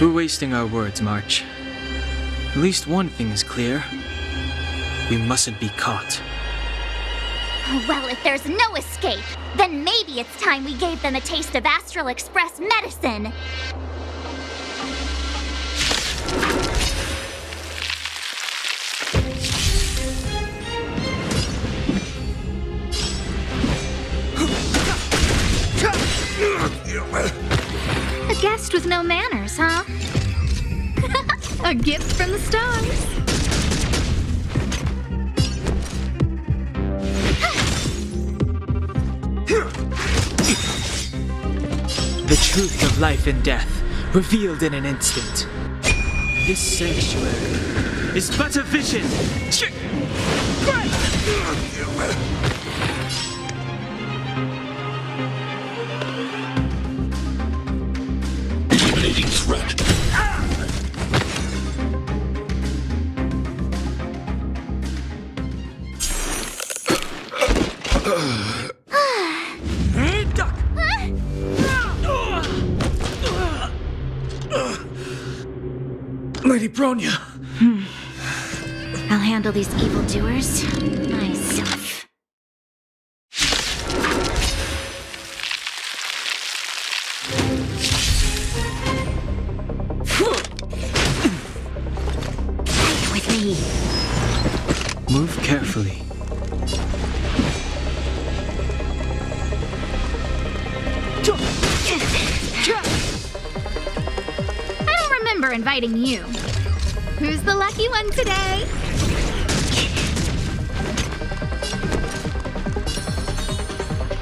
We're wasting our words, March. At least one thing is clear. We mustn't be caught. Well, if there's no escape, then maybe it's time we gave them a taste of Astral Express medicine. A guest with no manners, huh? A gift from the stars. The truth of life and death, revealed in an instant. This sanctuary is but a vision. Intimidating threat. Lady Bronya! I'll handle these evildoers myself. Stay with me. Move carefully. I don't remember inviting you. Who's the lucky one today?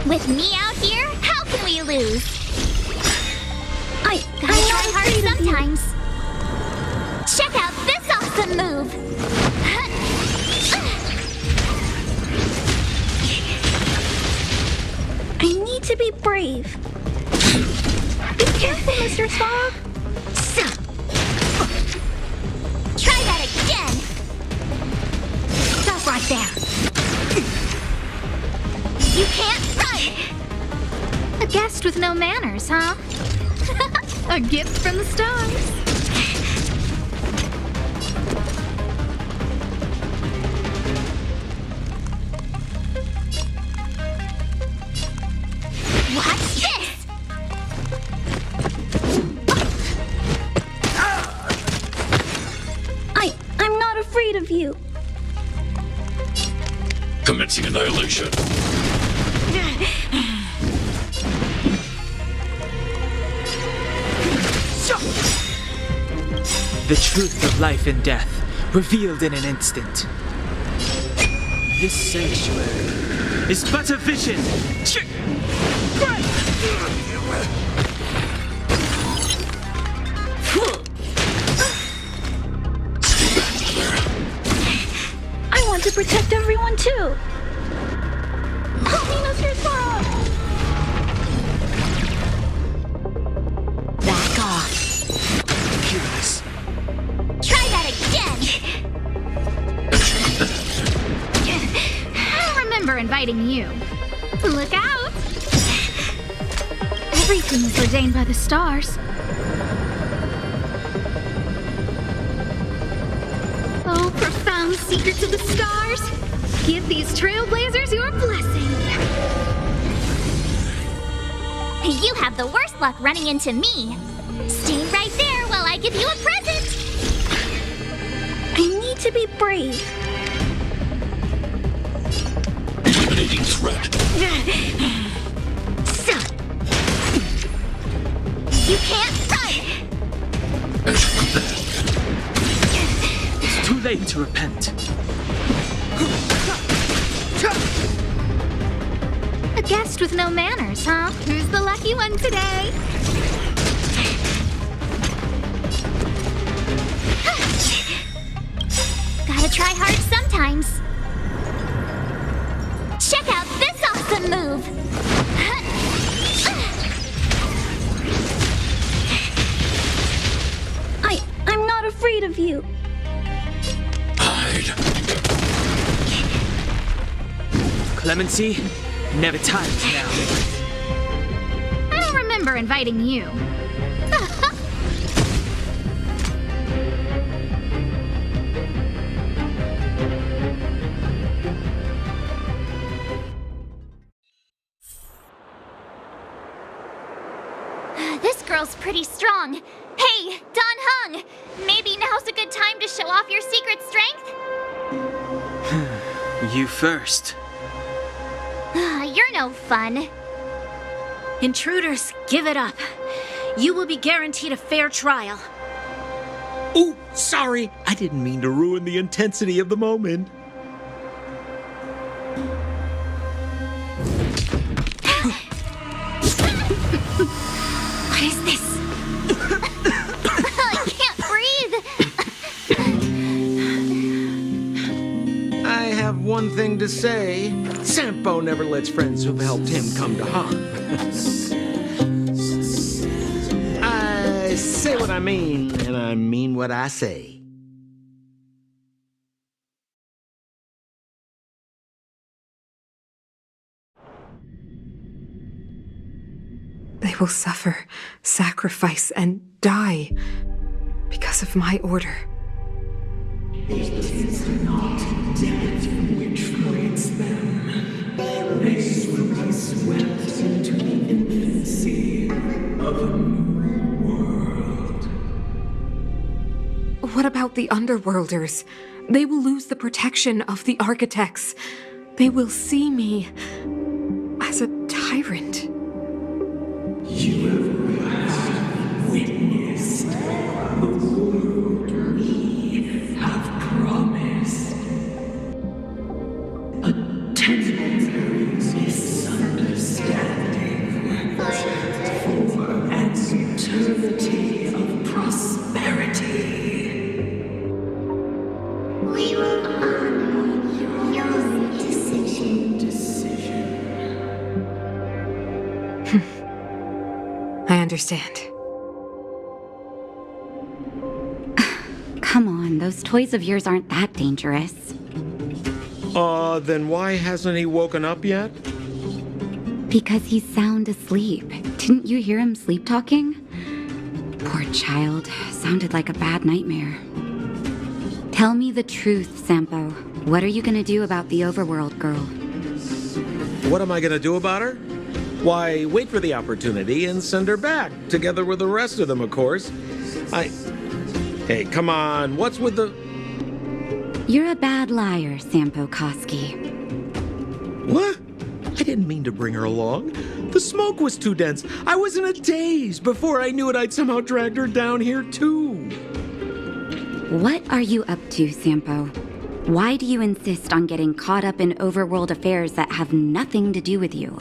With me out here, how can we lose? I Gotta try hard sometimes. Check out this awesome move! I need to be brave. Be careful, Mr. Smog. Try that again! Stop right there. You can't run! A guest with no manners, huh? A gift from the stars. Watch this! I'm not afraid of you. Commencing annihilation. The truth of life and death, revealed in an instant. This sanctuary is but a vision. I want to protect everyone too. Help me, Mr. Smog. Back off. Curious. Try that again! inviting you. Look out! Everything is ordained by the stars. Oh, profound secrets of the stars! Give these trailblazers your blessing. You have the worst luck running into me. Stay right there while I give you a present. I need to be brave. Eliminating threat. So, you can't run. It's too late to repent. A guest with no manners, huh? Who's the lucky one today? Gotta try hard sometimes. Check out this awesome move! I'm not afraid of you. Clemency, never times now. I don't remember inviting you. This girl's pretty strong. Hey, Don Hung! Maybe now's a good time to show off your secret strength? You first. You're no fun. Intruders, give it up. You will be guaranteed a fair trial. Ooh, sorry. I didn't mean to ruin the intensity of the moment. What is this? I can't breathe. I have one thing to say. Sampo never lets friends who've helped him come to harm. I say what I mean, and I mean what I say. They will suffer, sacrifice, and die because of my order. It is not death which creates them. They will be swept into the infancy of a new world. What about the Underworlders? They will lose the protection of the Architects. They will see me as a tyrant. You have witnessed the world we have promised. A temporary misunderstanding for an eternity of prosperity. We will honor your decision. I understand. Come on, those toys of yours aren't that dangerous. Then why hasn't he woken up yet? Because he's sound asleep. Didn't you hear him sleep talking? Poor child. Sounded like a bad nightmare. Tell me the truth, Sampo. What are you gonna do about the Overworld girl? What am I gonna do about her? Why, wait for the opportunity and send her back, together with the rest of them, of course. Hey, come on, what's with the... You're a bad liar, Sampo Koski. What? I didn't mean to bring her along. The smoke was too dense. I was in a daze. Before I knew it, I'd somehow dragged her down here, too. What are you up to, Sampo? Why do you insist on getting caught up in overworld affairs that have nothing to do with you?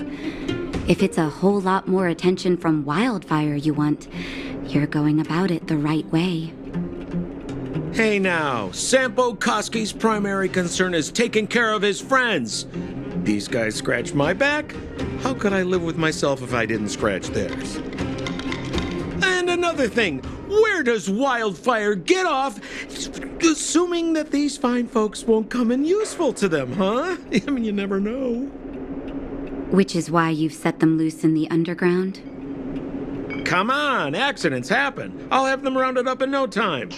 If it's a whole lot more attention from Wildfire you want, you're going about it the right way. Hey now, Sampo Koski's primary concern is taking care of his friends. These guys scratch my back. How could I live with myself if I didn't scratch theirs? And another thing. Where does Wildfire get off, assuming that these fine folks won't come in useful to them, huh? I mean, you never know. Which is why you've set them loose in the underground? Come on, accidents happen. I'll have them rounded up in no time.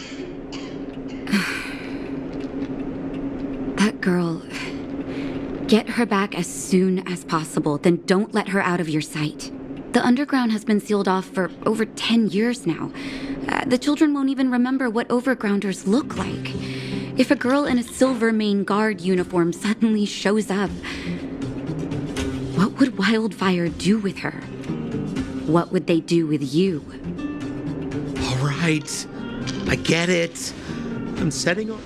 That girl... Get her back as soon as possible, then don't let her out of your sight. The underground has been sealed off for over 10 years now. The children won't even remember what overgrounders look like. If a girl in a Silvermane Guard uniform suddenly shows up, what would Wildfire do with her? What would they do with you? All right, I get it. I'm setting up.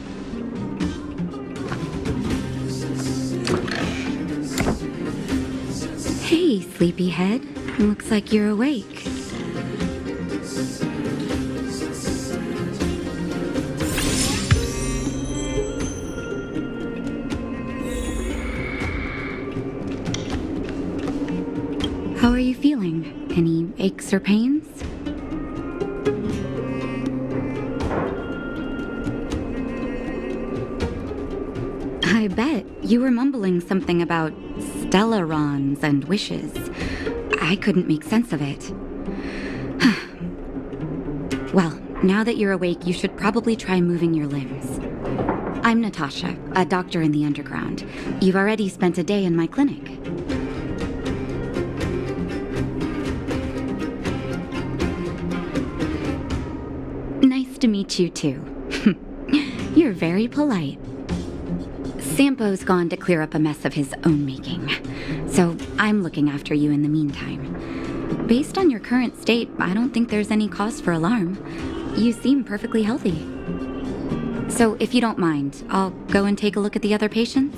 Hey, sleepyhead. Looks like you're awake. How are you feeling? Any aches or pains? I bet you were mumbling something about stellarons and wishes. I couldn't make sense of it. Well, now that you're awake, you should probably try moving your limbs. I'm Natasha, a doctor in the underground. You've already spent a day in my clinic. Nice to meet you, too. You're very polite. Sampo's gone to clear up a mess of his own making, so I'm looking after you in the meantime. Based on your current state, I don't think there's any cause for alarm. You seem perfectly healthy. So if you don't mind, I'll go and take a look at the other patients.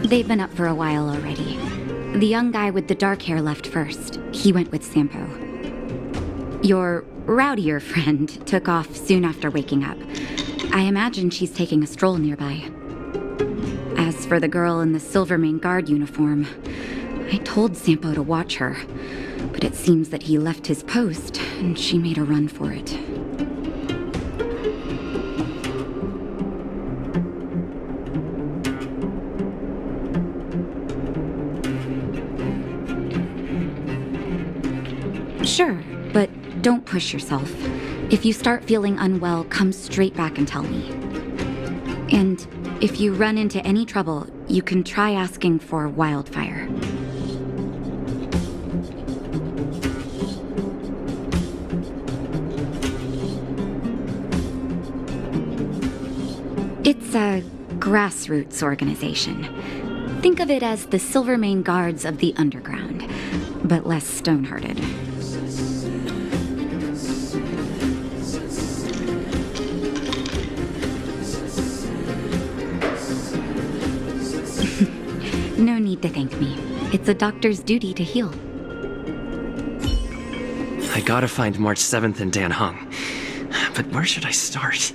They've been up for a while already. The young guy with the dark hair left first. He went with Sampo. Your rowdier friend took off soon after waking up. I imagine she's taking a stroll nearby. As for the girl in the Silvermane Guard uniform, I told Sampo to watch her, but it seems that he left his post and she made a run for it. Sure, but don't push yourself. If you start feeling unwell, come straight back and tell me. And if you run into any trouble, you can try asking for Wildfire. It's a grassroots organization. Think of it as the Silvermane Guards of the Underground, but less stone-hearted. No need to thank me. It's a doctor's duty to heal. I gotta find March 7th in Dan Hung. But where should I start?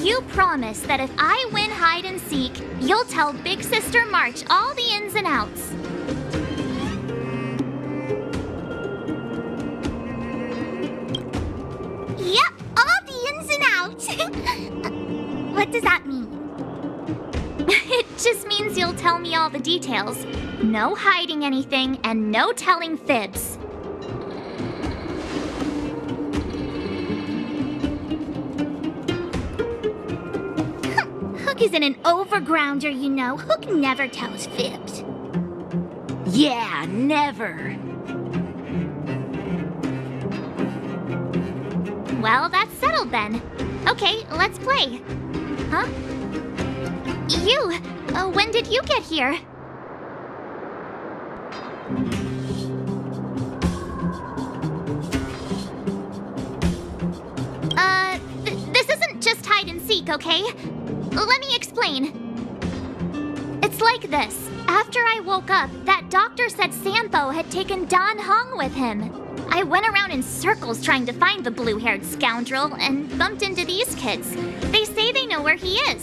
You promise that if I win hide and seek, you'll tell Big Sister March all the ins and outs. Yep, all the ins and outs. What does that mean? It just means you'll tell me all the details. No hiding anything and no telling fibs. Hook isn't an overgrounder, you know. Hook never tells fibs. Yeah, never. Well, that's settled then. Okay, let's play. Huh? You, when did you get here? This isn't just hide and seek, okay? Let me explain. It's like this. After I woke up, that doctor said Sampo had taken Don Hung with him. I went around in circles trying to find the blue-haired scoundrel and bumped into these kids. They say they know where he is.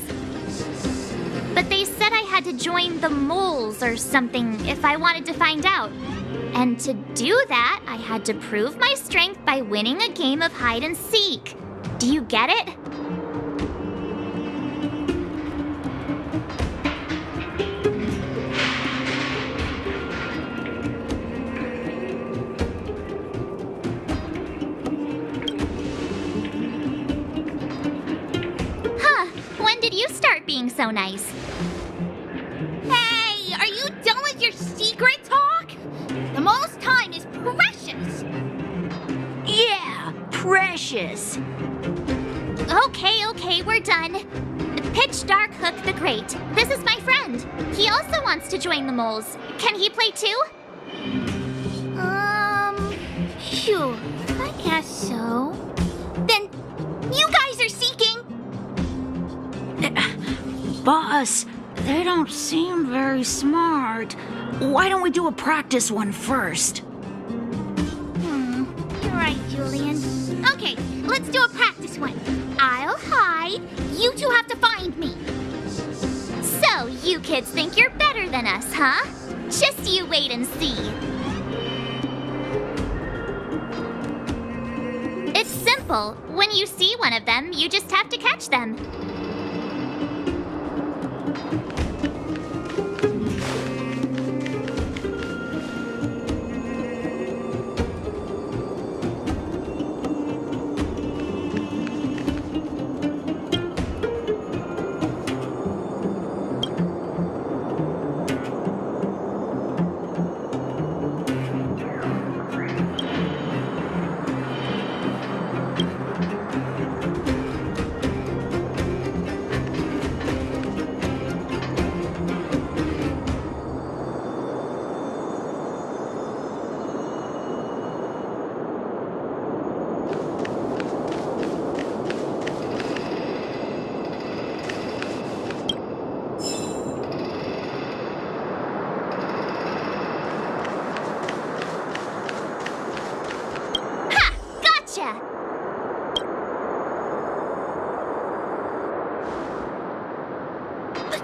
But they said I had to join the moles or something if I wanted to find out. And to do that, I had to prove my strength by winning a game of hide and seek. Do you get it? When did you start being so nice? Hey, are you done with your secret talk? The most time is precious. Yeah, precious. Okay, we're done. Pitch Dark Hook the Great. This is my friend. He also wants to join the moles. Can he play too? Sure, I guess so. Then, you guys are seeking. Boss, they don't seem very smart. Why don't we do a practice one first? You're right, Julian. Okay, let's do a practice one. I'll hide. You two have to find me. So, you kids think you're better than us, huh? Just you wait and see. It's simple. When you see one of them, you just have to catch them.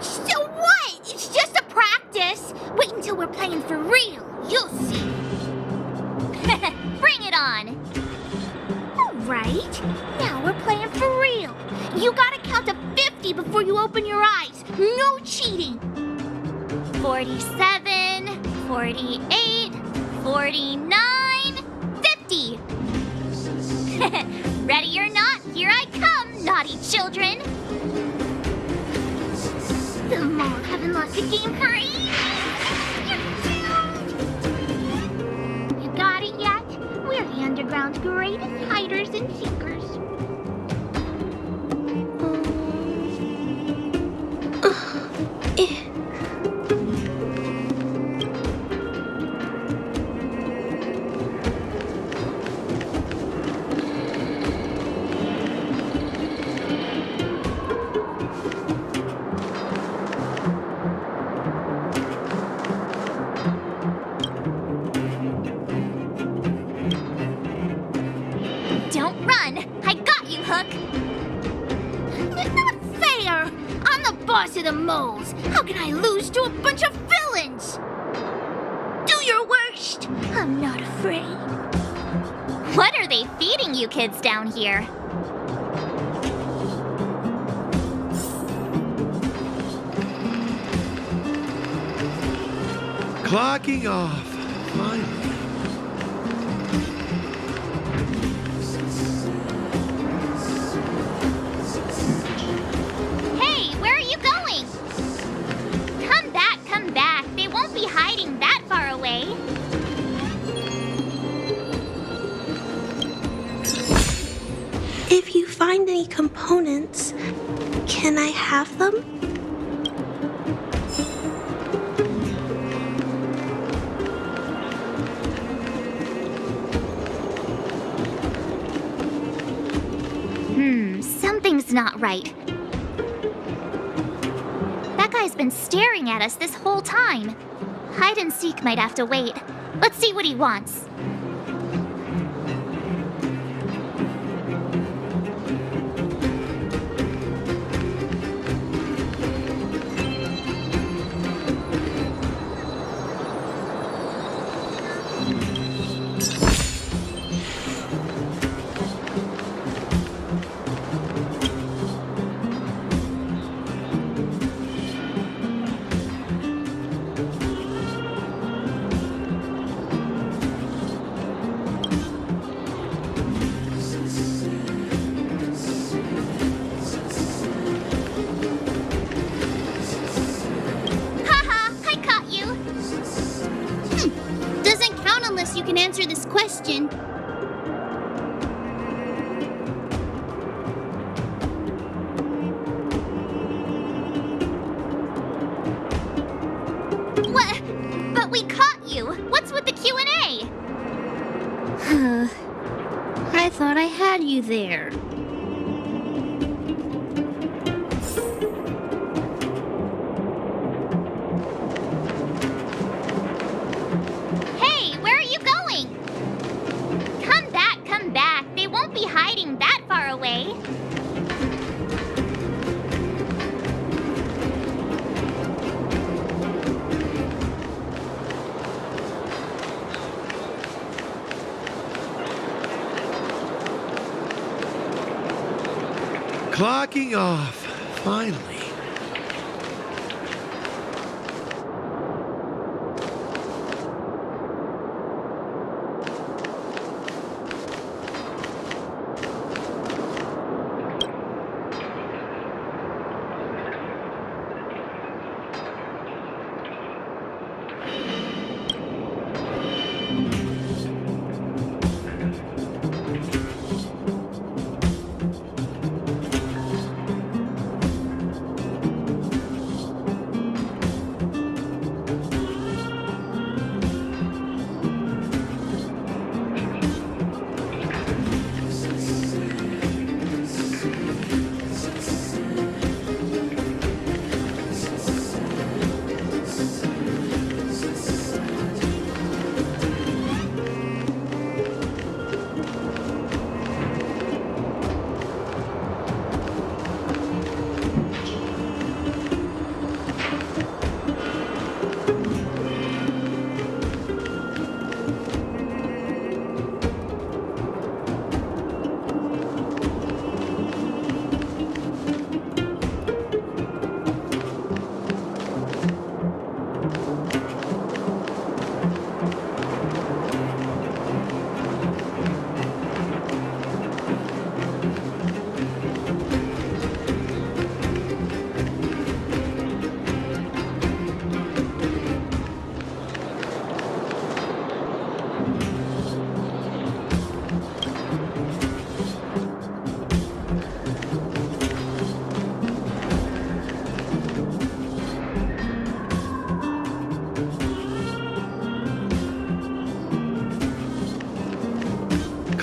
So what? It's just a practice. Wait until we're playing for real. You'll see. Bring it on. All right. Now we're playing for real. You gotta count to 50 before you open your eyes. No cheating. 47, 48, 49, 50. Ready or not, here I come, naughty children. The mall haven't lost a game for ages. underground's greatest hiders and seekers. Don't run! I got you, Hook! Not fair! I'm the boss of the moles. How can I lose to a bunch of villains? Do your worst. I'm not afraid. What are they feeding you kids down here? Clocking off. Finally. Hey, where are you going? Come back, come back. They won't be hiding that far away. If you find any components, can I have them? Something's not right. That guy's been staring at us this whole time. Hide and seek might have to wait. Let's see what he wants. You can answer this question. What? But we caught you. What's with the Q&A? I thought I had you there. Hey, where are you going? Come back, come back. They won't be hiding that far away. Clocking off. Finally.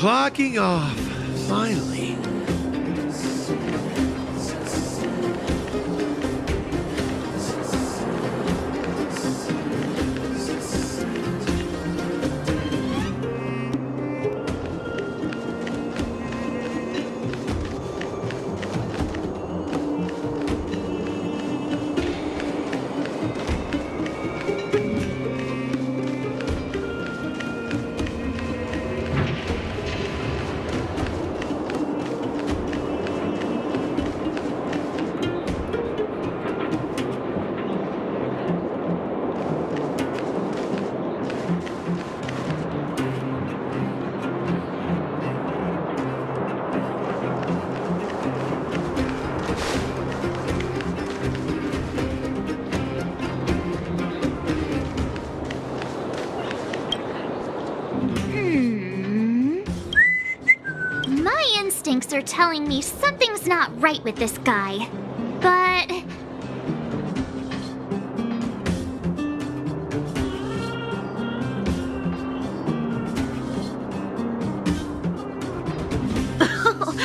Clocking off. Finally. My instincts are telling me something's not right with this guy. But...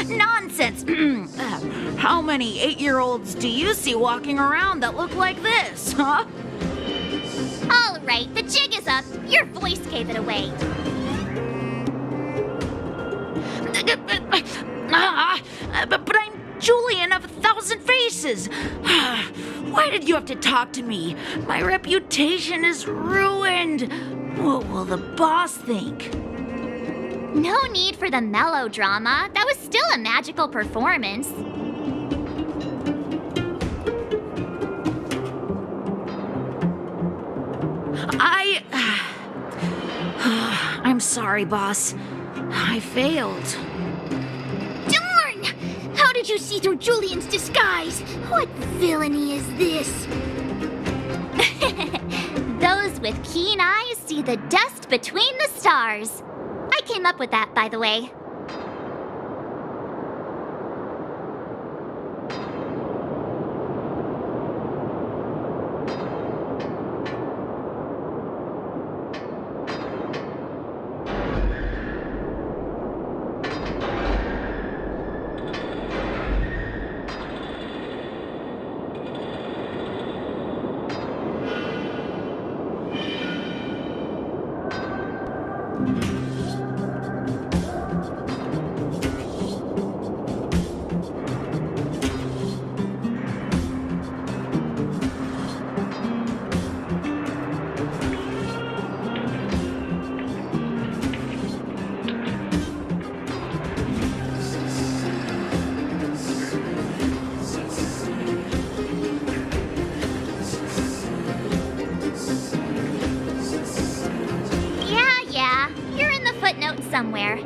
Nonsense! How many 8-year-olds do you see walking around that look like this, huh? All right, the jig is up. Your voice gave it away. But I'm Julian of 1,000 Faces. Why did you have to talk to me? My reputation is ruined. What will the boss think? No need for the melodrama. That was still a magical performance. I'm sorry, boss. I failed. Darn! How did you see through Julian's disguise? What villainy is this? Those with keen eyes see the dust between the stars. I came up with that, by the way. Somewhere.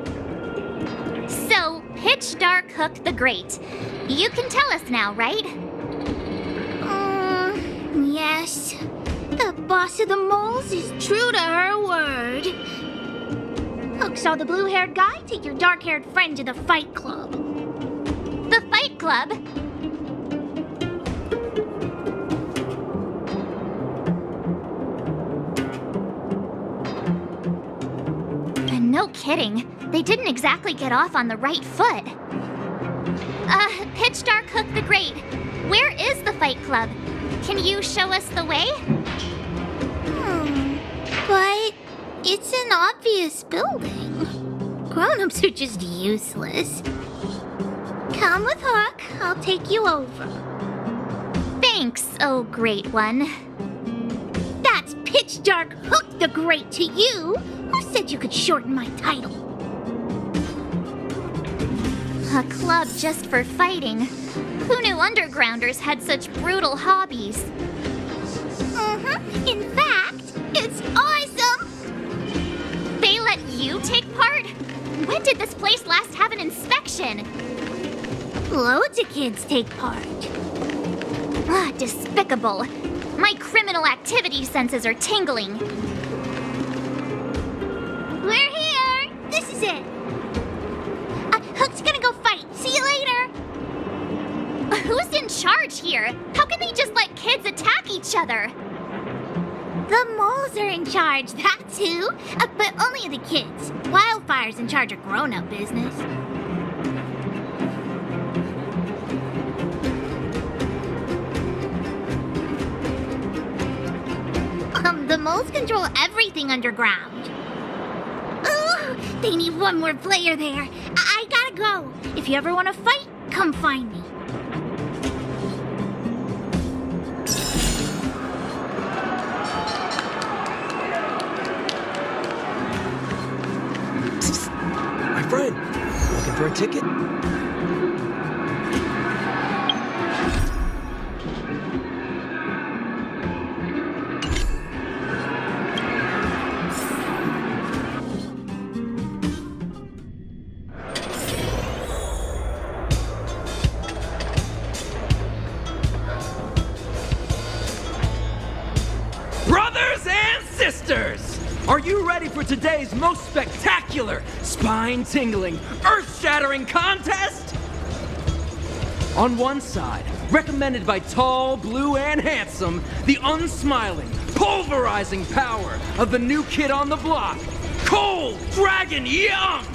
So, Pitch Dark Hook the Great. You can tell us now, right? Yes. The boss of the moles is true to her word. Hook saw the blue-haired guy take your dark-haired friend to the fight club. The fight club? No kidding. They didn't exactly get off on the right foot. Pitch Dark Hook the Great. Where is the fight club? Can you show us the way? But it's an obvious building. Grown-ups are just useless. Come with Hook. I'll take you over. Thanks, oh great one. That's Pitch Dark Hook the Great to you. Who said you could shorten my title? A club just for fighting. Who knew undergrounders had such brutal hobbies? In fact, it's awesome! They let you take part? When did this place last have an inspection? Loads of kids take part. Despicable. My criminal activity senses are tingling. We're here! This is it! Hook's gonna go fight. See you later! Who's in charge here? How can they just let kids attack each other? The moles are in charge, that's who. But only the kids. Wildfire's in charge of grown-up business. The moles control everything underground. Ugh, they need one more player there. I gotta go. If you ever want to fight, come find me. My friend, looking for a ticket? Brothers and sisters, are you ready for today's most spectacular, spine-tingling, earth-shattering contest? On one side, recommended by tall, blue, and handsome, the unsmiling, pulverizing power of the new kid on the block, Cold Dragon Young!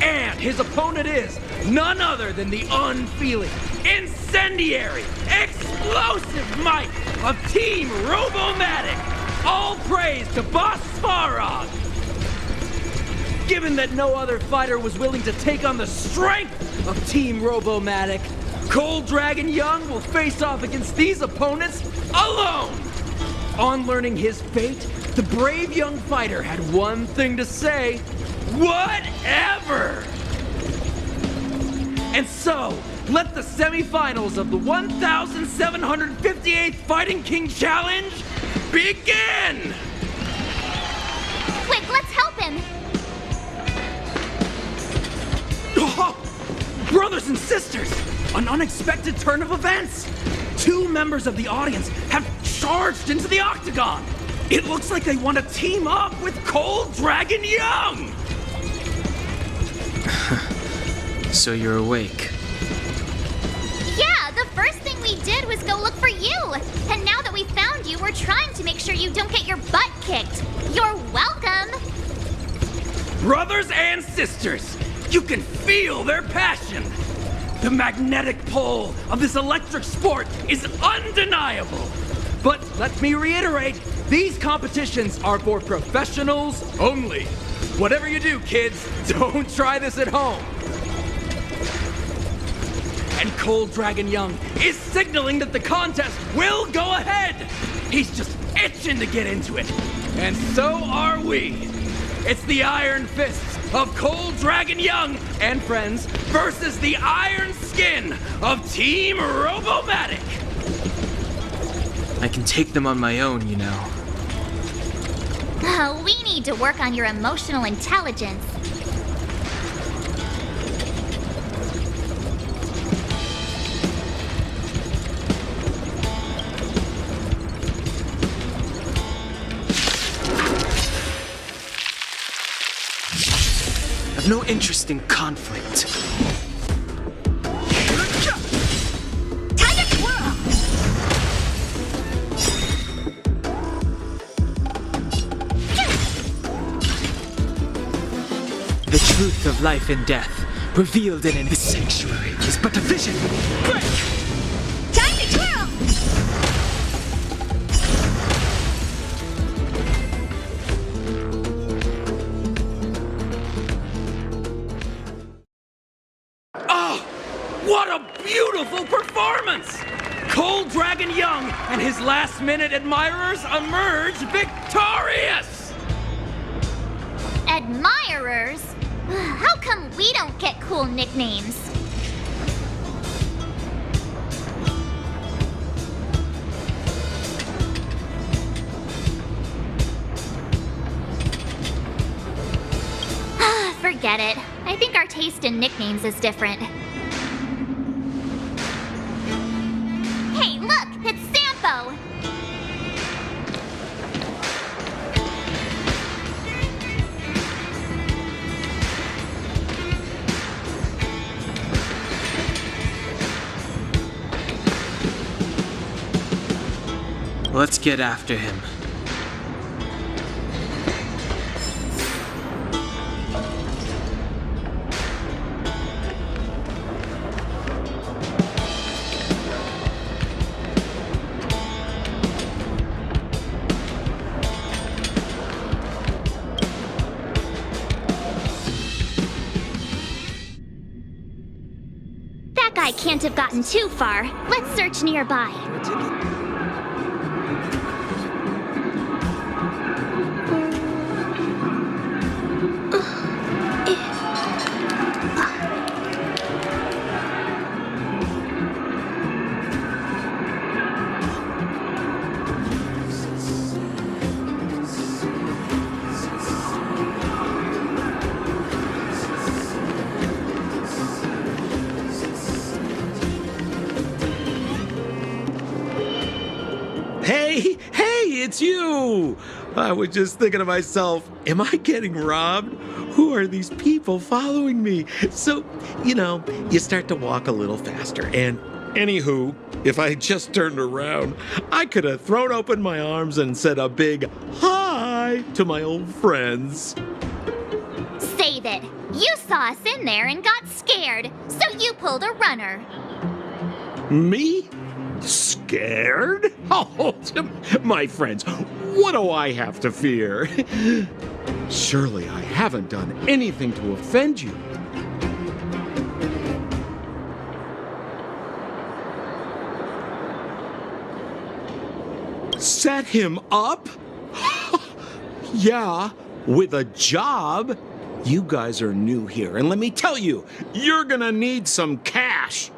And his opponent is none other than the unfeeling, incendiary, explosive might of Team Robomatic! All praise to Boss Farog! Given that no other fighter was willing to take on the strength of Team Robomatic, Cold Dragon Young will face off against these opponents alone! On learning his fate, the brave young fighter had one thing to say: whatever! And so, let the semifinals of the 1758th Fighting King Challenge begin! Quick, let's help him! Oh, brothers and sisters, an unexpected turn of events! Two members of the audience have charged into the octagon! It looks like they want to team up with Cold Dragon Young! So you're awake. Yeah, the first thing we did was go look for you. And now that we found you, we're trying to make sure you don't get your butt kicked. You're welcome. Brothers and sisters, you can feel their passion. The magnetic pull of this electric sport is undeniable. But let me reiterate, these competitions are for professionals only. Whatever you do, kids, don't try this at home. And Cold Dragon Young is signaling that the contest will go ahead. He's just itching to get into it. And so are we. It's the Iron Fists of Cold Dragon Young and friends versus the Iron Skin of Team Robomatic. I can take them on my own, you know. We need to work on your emotional intelligence. I've no interest in conflict. The truth of life and death, revealed in the sanctuary, is but a vision. Break! Time to twirl! Oh, what a beautiful performance! Cold Dragon Young and his last-minute admirers emerge victorious! Admirers? How come we don't get cool nicknames? Forget it. I think our taste in nicknames is different. Hey, look! It's Sampo! Let's get after him. That guy can't have gotten too far. Let's search nearby. Hey, it's you! I was just thinking to myself, am I getting robbed? Who are these people following me? So, you start to walk a little faster. And anywho, if I had just turned around, I could have thrown open my arms and said a big hi to my old friends. Save it. You saw us in there and got scared, so you pulled a runner. Me? Scared? Oh, my friends, what do I have to fear? Surely I haven't done anything to offend you. Set him up? Yeah, with a job. You guys are new here, and let me tell you, you're gonna need some cash.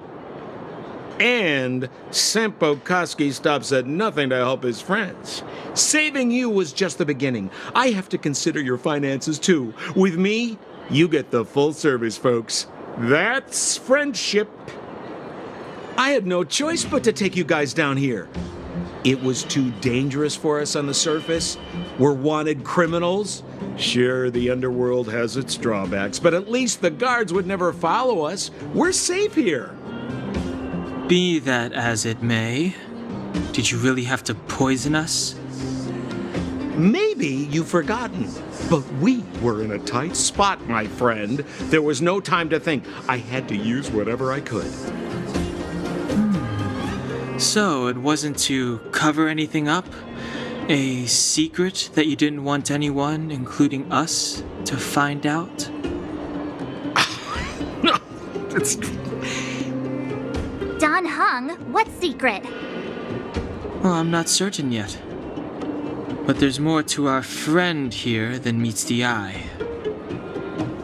And Sempo Koski stops at nothing to help his friends. Saving you was just the beginning. I have to consider your finances too. With me, you get the full service, folks. That's friendship. I had no choice but to take you guys down here. It was too dangerous for us on the surface. We're wanted criminals. Sure, the underworld has its drawbacks, but at least the guards would never follow us. We're safe here. Be that as it may, did you really have to poison us? Maybe you've forgotten, but we were in a tight spot, my friend. There was no time to think. I had to use whatever I could. So it wasn't to cover anything up? A secret that you didn't want anyone, including us, to find out? No, it's... Don Hung, what secret? Well, I'm not certain yet. But there's more to our friend here than meets the eye.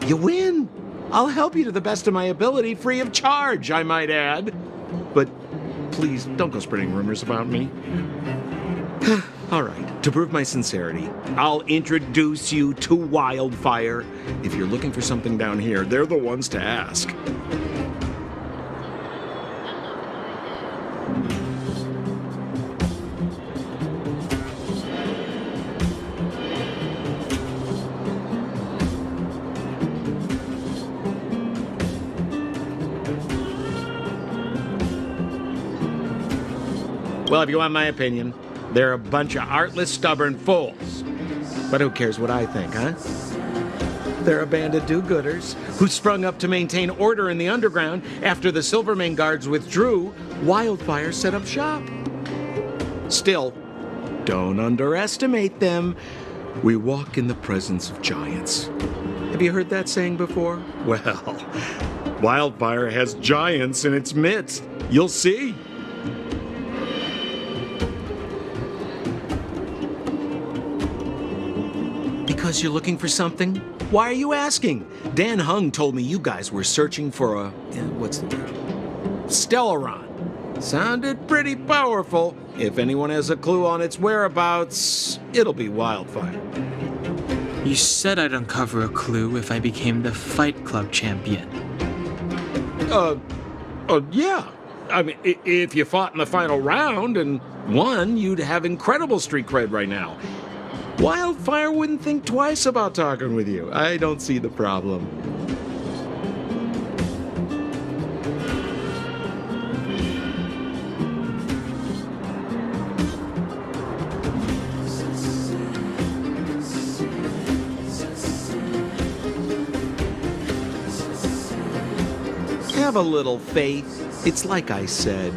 You win. I'll help you to the best of my ability, free of charge, I might add. But please, don't go spreading rumors about me. All right, to prove my sincerity, I'll introduce you to Wildfire. If you're looking for something down here, they're the ones to ask. Well, if you want my opinion, they're a bunch of artless, stubborn fools. But who cares what I think, huh? They're a band of do-gooders who sprung up to maintain order in the underground after the Silvermane guards withdrew. Wildfire set up shop. Still, don't underestimate them. We walk in the presence of giants. Have you heard that saying before? Well, Wildfire has giants in its midst. You'll see. Because you're looking for something? Why are you asking? Dan Hung told me you guys were searching for a... what's the word? Stellaron. Sounded pretty powerful. If anyone has a clue on its whereabouts, it'll be Wildfire. You said I'd uncover a clue if I became the Fight Club champion. Yeah. I mean, if you fought in the final round and won, you'd have incredible street cred right now. Wildfire wouldn't think twice about talking with you. I don't see the problem. Have a little faith. It's like I said.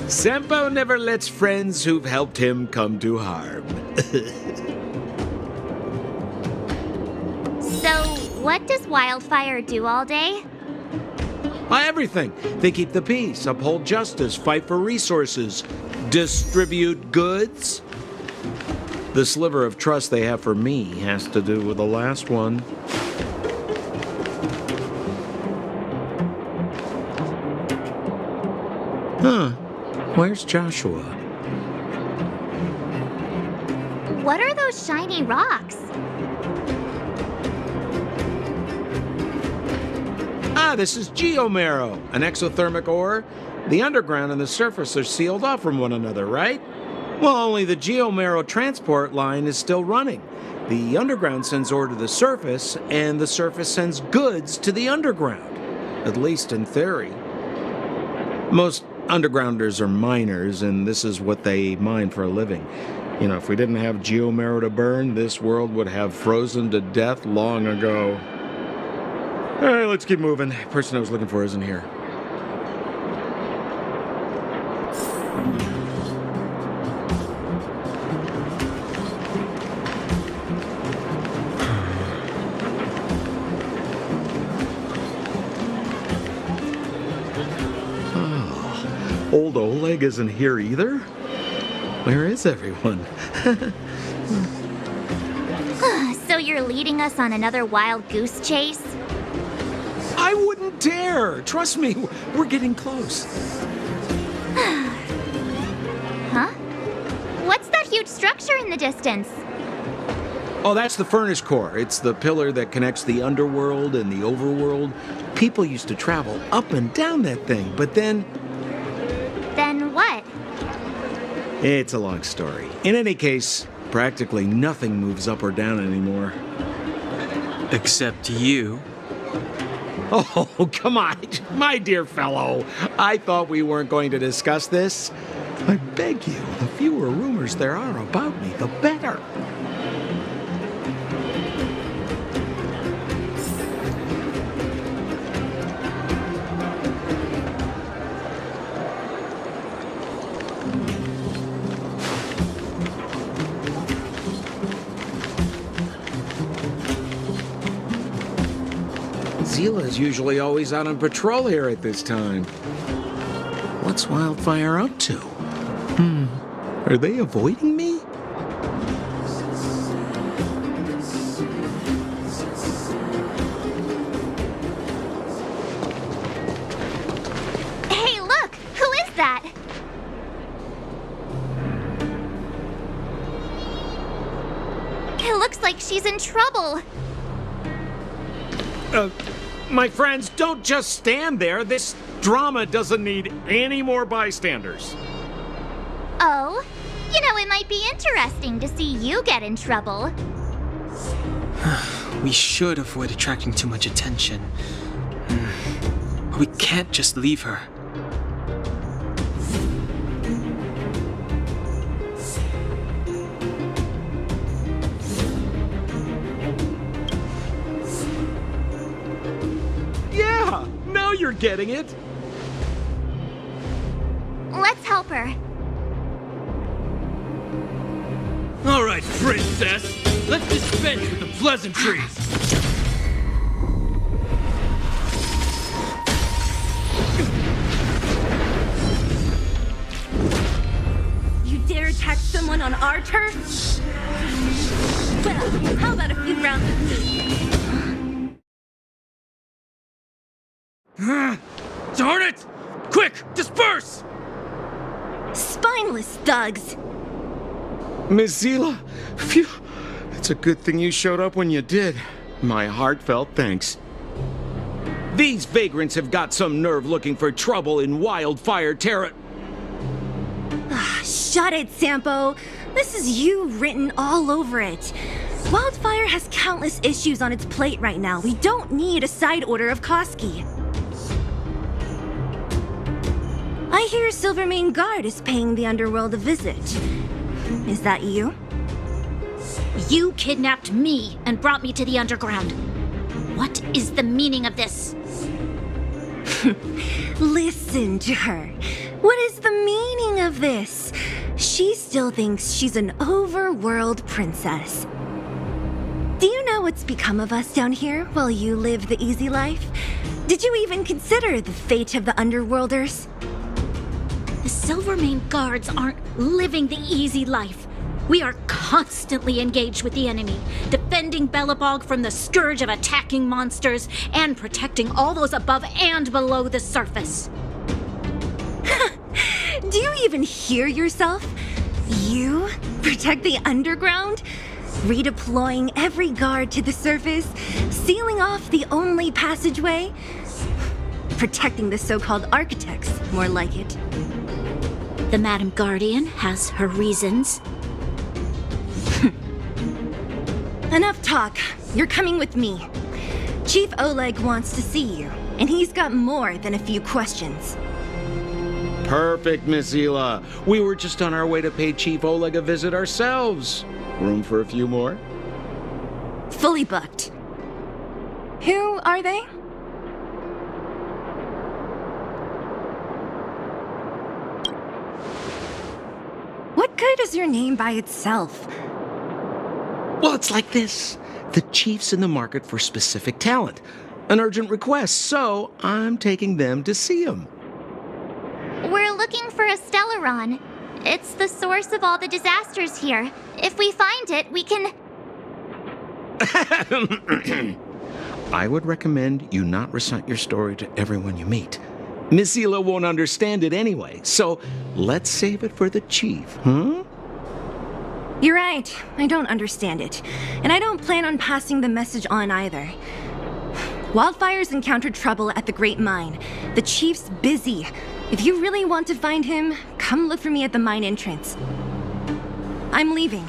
Senpo never lets friends who've helped him come to harm. So, what does Wildfire do all day? Everything. They keep the peace, uphold justice, fight for resources, distribute goods. The sliver of trust they have for me has to do with the last one. Huh. Where's Joshua? What are those shiny rocks? This is geomarrow, an exothermic ore. The underground and the surface are sealed off from one another, right? Well, only the geomarrow transport line is still running. The underground sends ore to the surface, and the surface sends goods to the underground. At least in theory. Most undergrounders are miners, and this is what they mine for a living. You know, if we didn't have geomarrow to burn, this world would have frozen to death long ago. All right, let's keep moving. The person I was looking for isn't here. Oh, old Oleg isn't here either? Where is everyone? So you're leading us on another wild goose chase? I wouldn't dare! Trust me, we're getting close. Huh? What's that huge structure in the distance? Oh, that's the furnace core. It's the pillar that connects the underworld and the overworld. People used to travel up and down that thing, but then... Then what? It's a long story. In any case, practically nothing moves up or down anymore. Except you. Oh, come on, my dear fellow. I thought we weren't going to discuss this. I beg you, the fewer rumors there are about me, the better. Zila's usually always out on patrol here at this time. What's Wildfire up to? Are they avoiding me? Hey, look! Who is that? It looks like she's in trouble. My friends, don't just stand there. This drama doesn't need any more bystanders. Oh? You know, it might be interesting to see you get in trouble. We should avoid attracting too much attention. We can't just leave her. Yeah, now you're getting it. Let's help her. All right, princess. Let's dispense with the pleasantries. You dare attack someone on our turf? Well, how about a few rounds of this? Darn it! Quick, disperse! Spineless thugs! Miss Zila, phew. It's a good thing you showed up when you did. My heartfelt thanks. These vagrants have got some nerve looking for trouble in Wildfire Terra. Shut it, Sampo. This is you written all over it. Wildfire has countless issues on its plate right now. We don't need a side order of Koski. I hear Silvermane Guard is paying the underworld a visit. Is that you? You kidnapped me and brought me to the underground. What is the meaning of this? Listen to her. What is the meaning of this? She still thinks she's an overworld princess. Do you know what's become of us down here while you live the easy life? Did you even consider the fate of the underworlders? The Silvermane guards aren't living the easy life. We are constantly engaged with the enemy, defending Belobog from the scourge of attacking monsters and protecting all those above and below the surface. Do you even hear yourself? You protect the underground? Redeploying every guard to the surface? Sealing off the only passageway? Protecting the so-called architects, more like it. The Madam Guardian has her reasons. Enough talk. You're coming with me. Chief Oleg wants to see you, and he's got more than a few questions. Perfect, Miss Hila. We were just on our way to pay Chief Oleg a visit ourselves. Room for a few more? Fully booked. Who are they? What good is your name by itself? Well, it's like this. The chief's in the market for specific talent. An urgent request, so I'm taking them to see him. We're looking for a Stellaron. It's the source of all the disasters here. If we find it, we can... I would recommend you not recite your story to everyone you meet. Miss Hila won't understand it anyway, so let's save it for the chief, huh? You're right. I don't understand it. And I don't plan on passing the message on either. Wildfire's encountered trouble at the Great Mine. The chief's busy. If you really want to find him, come look for me at the mine entrance. I'm leaving.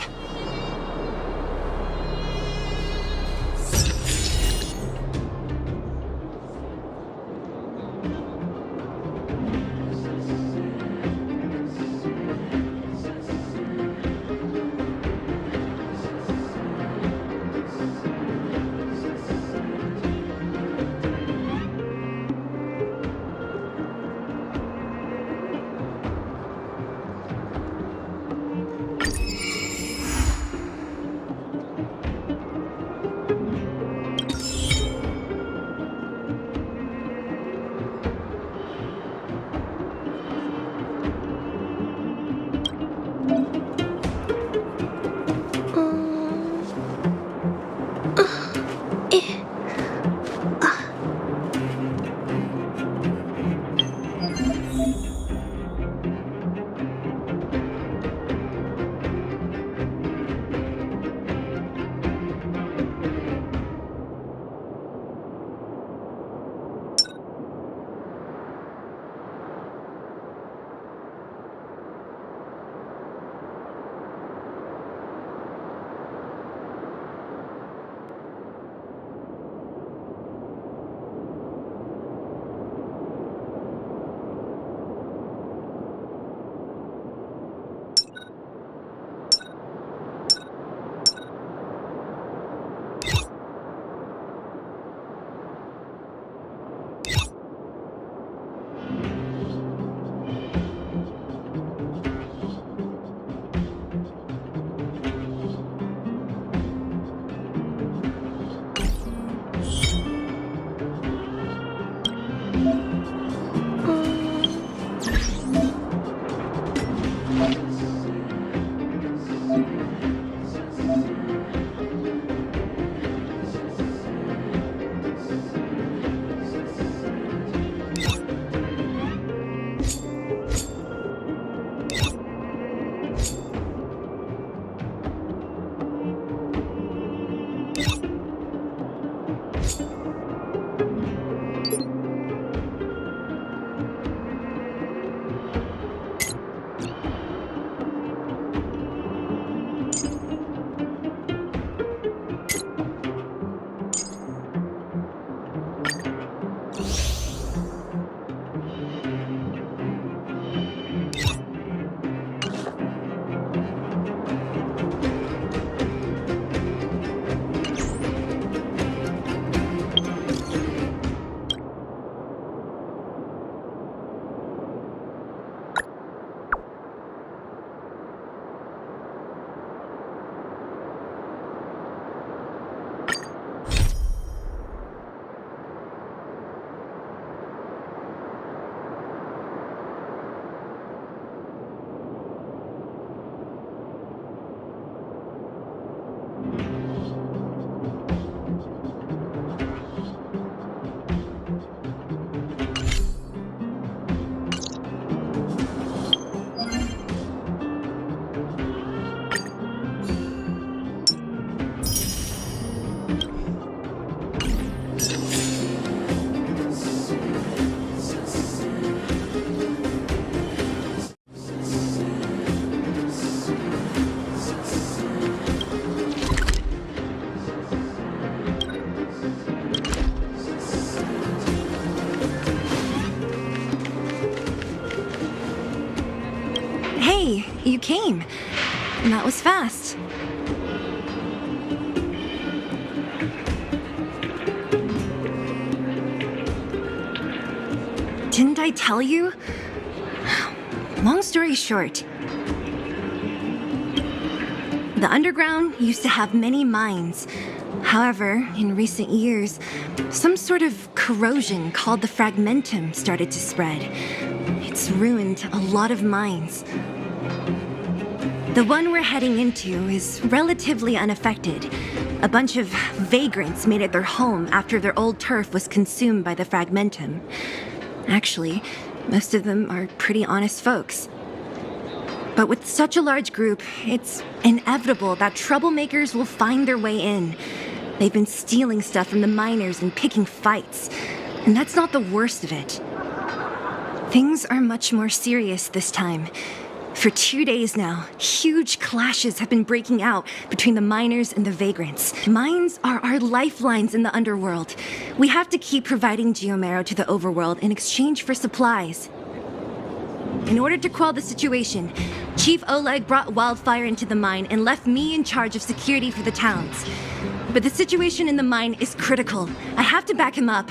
came. And that was fast. Didn't I tell you? Long story short, the underground used to have many mines. However, in recent years, some sort of corrosion called the fragmentum started to spread. It's ruined a lot of mines. The one we're heading into is relatively unaffected. A bunch of vagrants made it their home after their old turf was consumed by the fragmentum. Actually, most of them are pretty honest folks. But with such a large group, it's inevitable that troublemakers will find their way in. They've been stealing stuff from the miners and picking fights. And that's not the worst of it. Things are much more serious this time. For 2 days now, huge clashes have been breaking out between the miners and the vagrants. Mines are our lifelines in the underworld. We have to keep providing geomero to the overworld in exchange for supplies. In order to quell the situation, Chief Oleg brought wildfire into the mine and left me in charge of security for the towns. But the situation in the mine is critical. I have to back him up.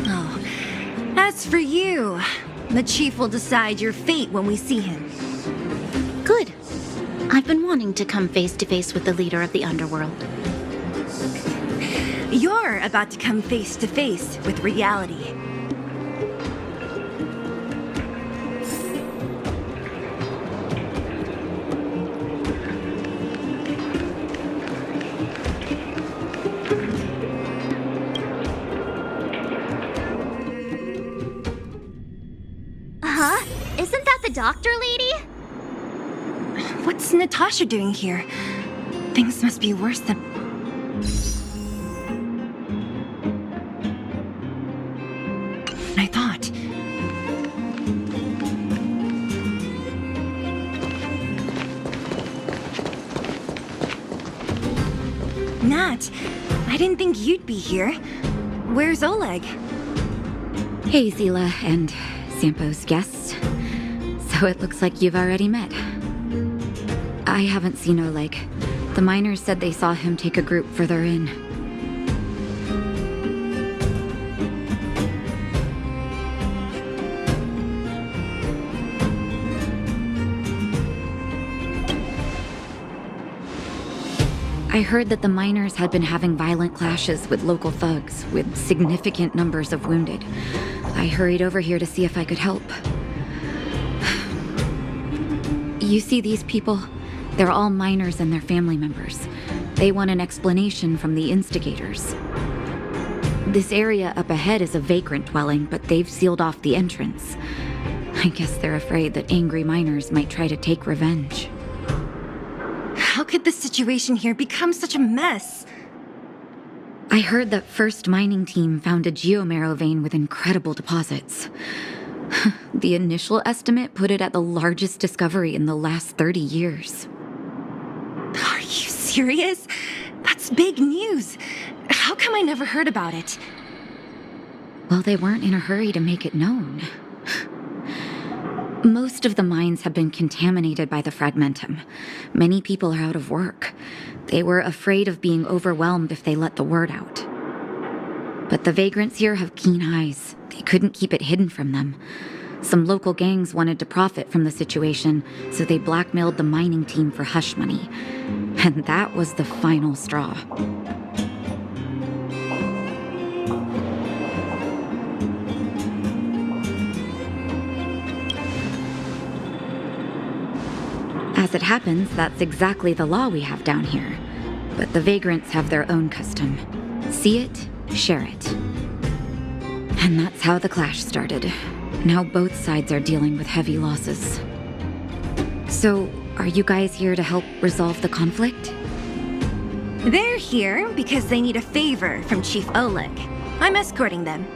Oh, as for you, the Chief will decide your fate when we see him. Good. I've been wanting to come face to face with the leader of the underworld. You're about to come face to face with reality. Huh? Isn't that the doctor lady? What's Natasha doing here? Things must be worse than... I thought. Nat, I didn't think you'd be here. Where's Oleg? Hey, Zila and Sampo's guests. So it looks like you've already met. I haven't seen Oleg. The miners said they saw him take a group further in. I heard that the miners had been having violent clashes with local thugs, with significant numbers of wounded. I hurried over here to see if I could help. You see these people? They're all miners and their family members. They want an explanation from the instigators. This area up ahead is a vagrant dwelling, but they've sealed off the entrance. I guess they're afraid that angry miners might try to take revenge. How could the situation here become such a mess? I heard that First Mining Team found a geomero vein with incredible deposits. The initial estimate put it at the largest discovery in the last 30 years. Are you serious? That's big news. How come I never heard about it? Well, they weren't in a hurry to make it known. Most of the mines have been contaminated by the fragmentum. Many people are out of work. They were afraid of being overwhelmed if they let the word out. But the vagrants here have keen eyes. They couldn't keep it hidden from them. Some local gangs wanted to profit from the situation, so they blackmailed the mining team for hush money. And that was the final straw. As it happens, that's exactly the law we have down here. But the vagrants have their own custom. See it, share it. And that's how the clash started. Now both sides are dealing with heavy losses. So, are you guys here to help resolve the conflict? They're here because they need a favor from Chief Oleg. I'm escorting them.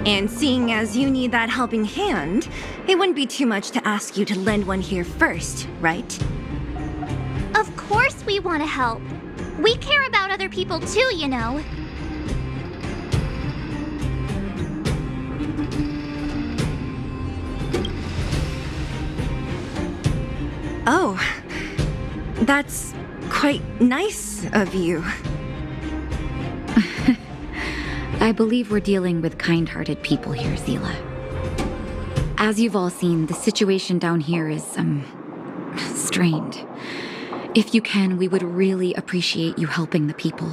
And seeing as you need that helping hand, it wouldn't be too much to ask you to lend one here first, right? Of course we want to help. We care about other people too, you know. Oh, that's quite nice of you. I believe we're dealing with kind-hearted people here, Zila. As you've all seen, the situation down here is, strained. If you can, we would really appreciate you helping the people.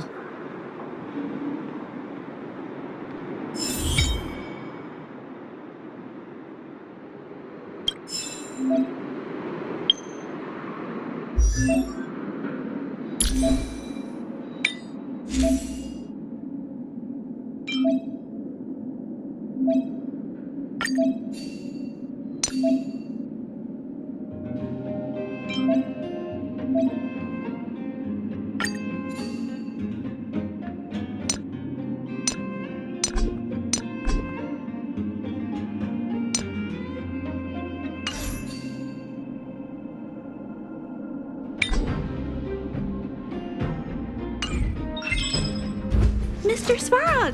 Mr. Svarog!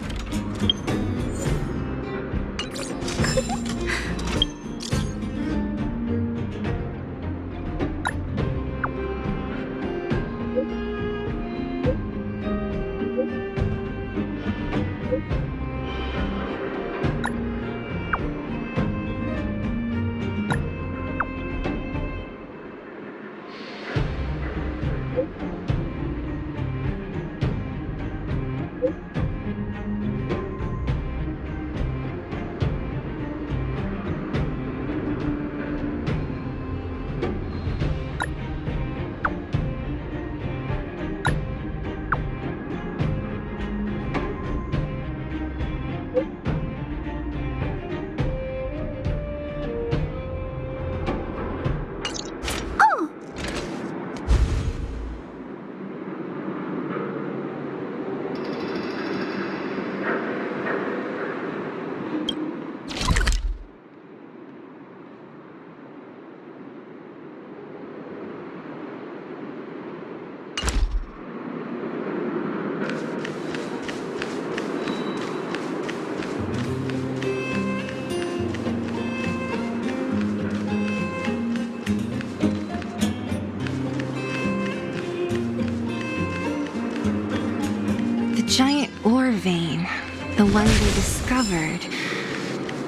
Giant ore vein. The one they discovered.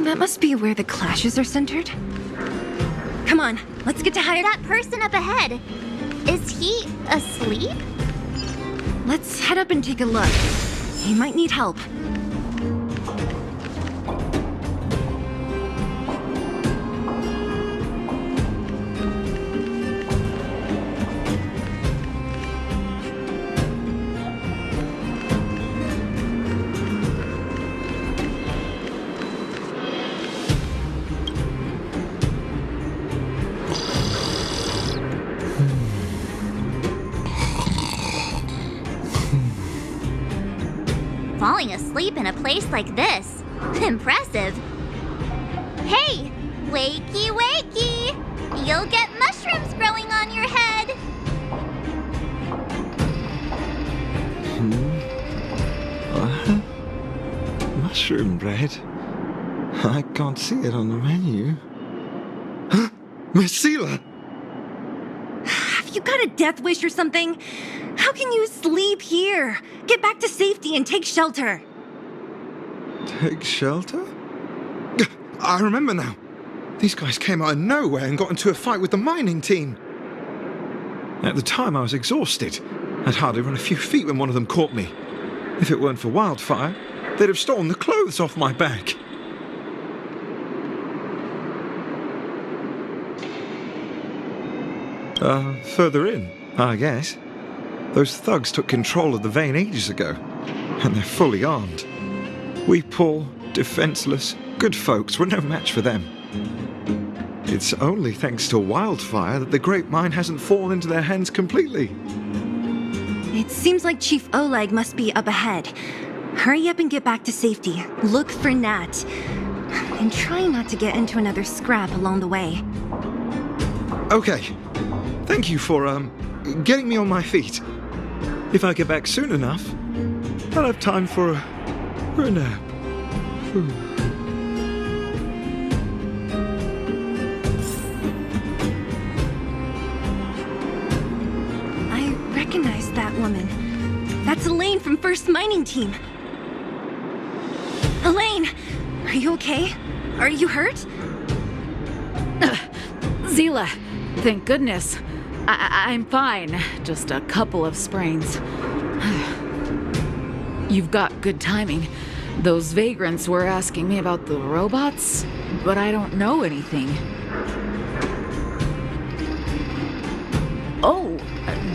That must be where the clashes are centered. Come on, let's get to higher... That person up ahead. Is he asleep? Let's head up and take a look. He might need help. Falling asleep in a place like this. Impressive. Hey, wakey wakey! You'll get mushrooms growing on your head. Mushroom bread? I can't see it on the menu. Miss Zila! Have you got a death wish or something? How can you sleep here? Get back to safety and take shelter. Take shelter? I remember now. These guys came out of nowhere and got into a fight with the mining team. At the time, I was exhausted. I'd hardly run a few feet when one of them caught me. If it weren't for Wildfire, they'd have stolen the clothes off my back. Further in, I guess. Those thugs took control of the vein ages ago, and they're fully armed. We poor, defenseless, good folks were no match for them. It's only thanks to Wildfire that the Great Mine hasn't fallen into their hands completely. It seems like Chief Oleg must be up ahead. Hurry up and get back to safety. Look for Nat. And try not to get into another scrap along the way. Okay. Thank you for, getting me on my feet. If I get back soon enough, I'll have time for a nap. woman. That's Elaine from First Mining Team. Elaine, are you okay? Are you hurt? Zila, thank goodness. I'm fine. Just a couple of sprains. You've got good timing. Those vagrants were asking me about the robots, but I don't know anything. Oh,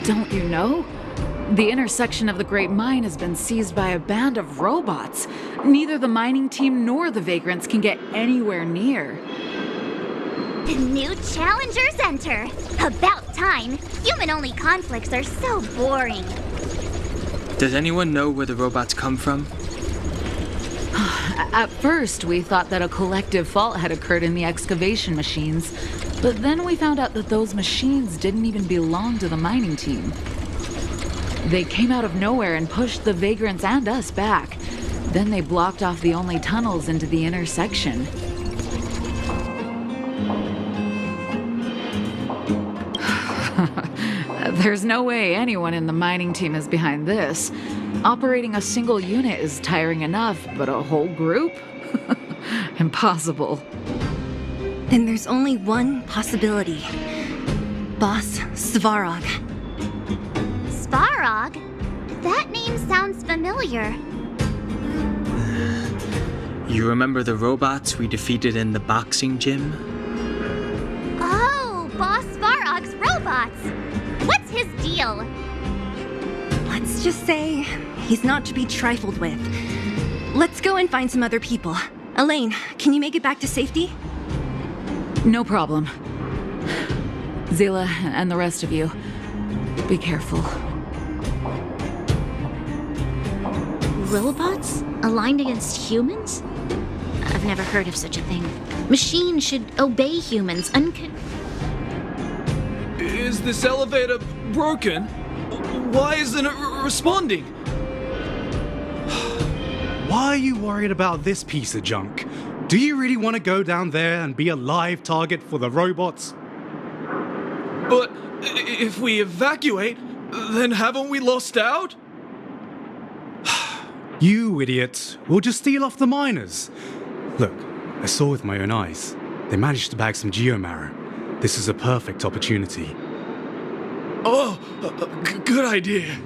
don't you know? The intersection of the Great Mine has been seized by a band of robots. Neither the mining team nor the vagrants can get anywhere near. The new challengers enter. About time. Human-only conflicts are so boring. Does anyone know where the robots come from? At first, we thought that a collective fault had occurred in the excavation machines, but then we found out that those machines didn't even belong to the mining team. They came out of nowhere and pushed the vagrants and us back. Then they blocked off the only tunnels into the intersection. There's no way anyone in the mining team is behind this. Operating a single unit is tiring enough, but a whole group? Impossible. Then there's only one possibility. Boss Svarog. Svarog? That name sounds familiar. You remember the robots we defeated in the boxing gym? Oh, Boss Svarog's robots! What's his deal? Let's just say he's not to be trifled with. Let's go and find some other people. Elaine, can you make it back to safety? No problem. Zila and the rest of you, be careful. Robots? Aligned against humans? I've never heard of such a thing. Machines should obey humans, Is this elevator broken? Why isn't it responding? Why are you worried about this piece of junk? Do you really want to go down there and be a live target for the robots? But if we evacuate, then haven't we lost out? You idiots. We'll just steal off the miners. Look, I saw with my own eyes. They managed to bag some geomarrow. This is a perfect opportunity. Oh, good idea.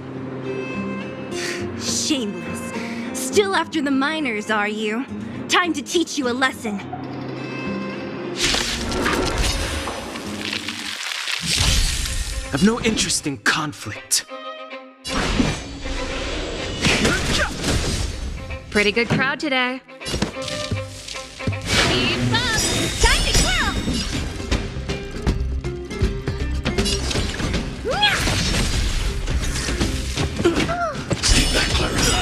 Shameless. Still after the miners, are you? Time to teach you a lesson. I've no interest in conflict. Pretty good crowd today. Keep up! Time to twirl! Take that, Clara.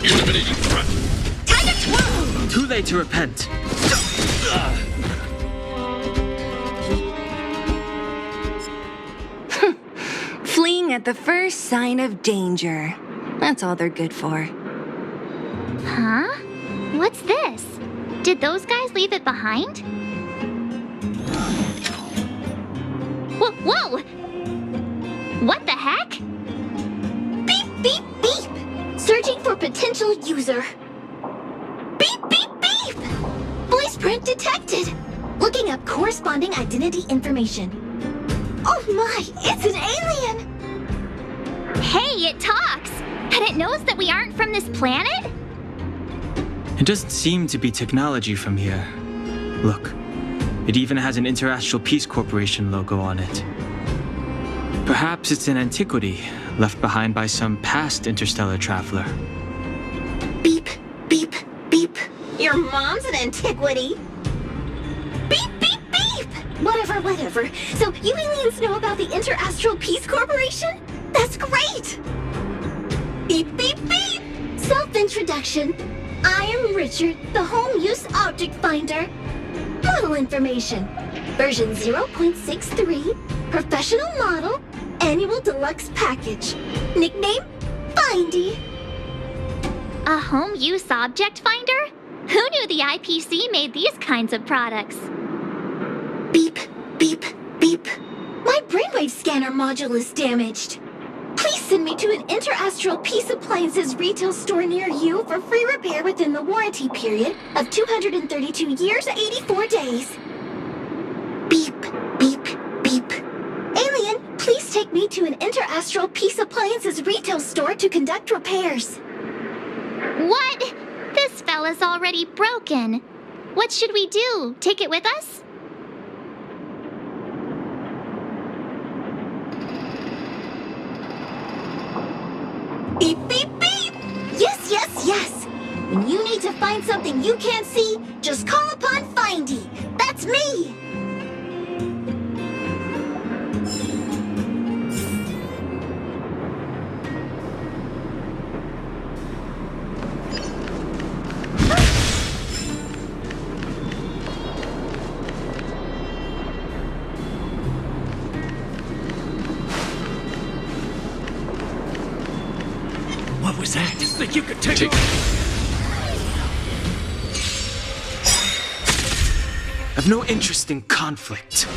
Eliminating threat. Time to twirl! Too late to repent. Fleeing at the first sign of danger. That's all they're good for. Huh? What's this? Did those guys leave it behind? Whoa! What the heck? Beep, beep, beep! Searching for potential user. Beep, beep, beep! Voice print detected. Looking up corresponding identity information. Oh my, it's an alien! Hey, it talks! And it knows that we aren't from this planet? It doesn't seem to be technology from here. Look, it even has an Interastral Peace Corporation logo on it. Perhaps it's an antiquity left behind by some past interstellar traveler. Beep, beep, beep. Your mom's an antiquity. Beep, beep, beep! Whatever. So you aliens know about the Interastral Peace Corporation? That's great! Beep, beep, beep! Self-introduction. I am Richard, the Home Use Object Finder. Model information. Version 0.63. Professional model. Annual deluxe package. Nickname? Findy. A home use object finder? Who knew the IPC made these kinds of products? Beep, Beep, beep. My brainwave scanner module is damaged. Please send me to an Interastral Peace Appliances retail store near you for free repair within the warranty period of 232 years, 84 days. Beep, beep, beep. Alien, please take me to an Interastral Peace Appliances retail store to conduct repairs. What? This fella's already broken. What should we do? Take it with us? Beep, beep, beep! Yes, yes, yes! When you need to find something you can't see, just call upon Findy. That's me! What was that? Think you could take I've no interest in conflict.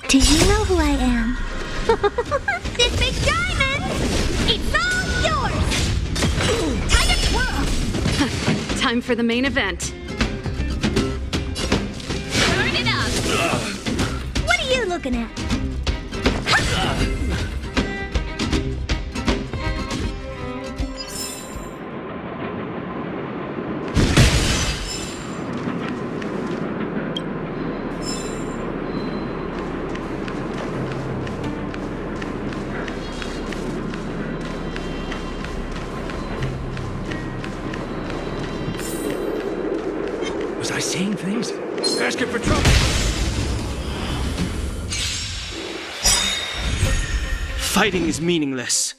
Do you know who I am? This big diamond! It's all yours! Time to twirl! Time for the main event. Turn it up! What are you looking at? Was I seeing things? Asking for trouble. Fighting is meaningless.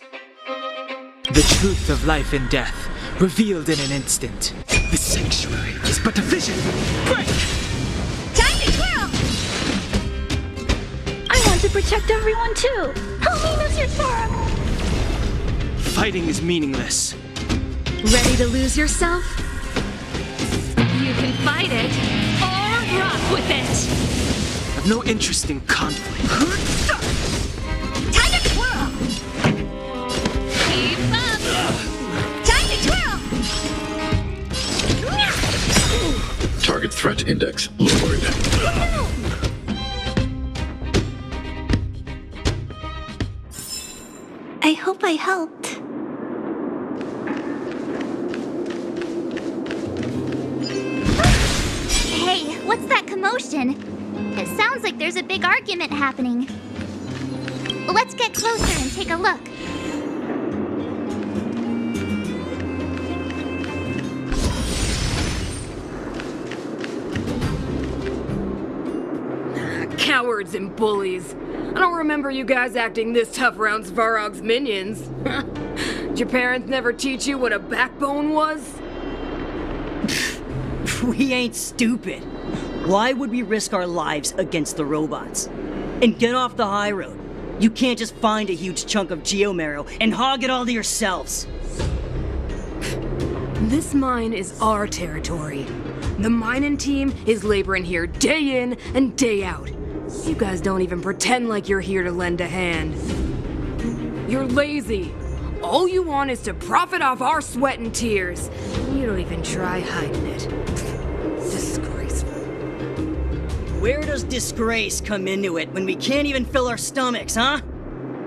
The truth of life and death, revealed in an instant. The sanctuary is but a vision. Break! Time to twirl! I want to protect everyone too. Help me, Mr. Twirl! Fighting is meaningless. Ready to lose yourself? You can fight it or rock with it. I've no interest in conflict. Time to twirl! Keep up! Time to twirl! Target threat index lowered. I hope I helped. Hey, what's that commotion? It sounds like there's a big argument happening. Let's get closer and take a look. Cowards and bullies. I don't remember you guys acting this tough around Svarog's minions. Did your parents never teach you what a backbone was? We ain't stupid. Why would we risk our lives against the robots? And get off the high road. You can't just find a huge chunk of geomarrow and hog it all to yourselves. This mine is our territory. The mining team is laboring here day in and day out. You guys don't even pretend like you're here to lend a hand. You're lazy. All you want is to profit off our sweat and tears. You don't even try hiding it. Disgraceful. Where does disgrace come into it when we can't even fill our stomachs, huh?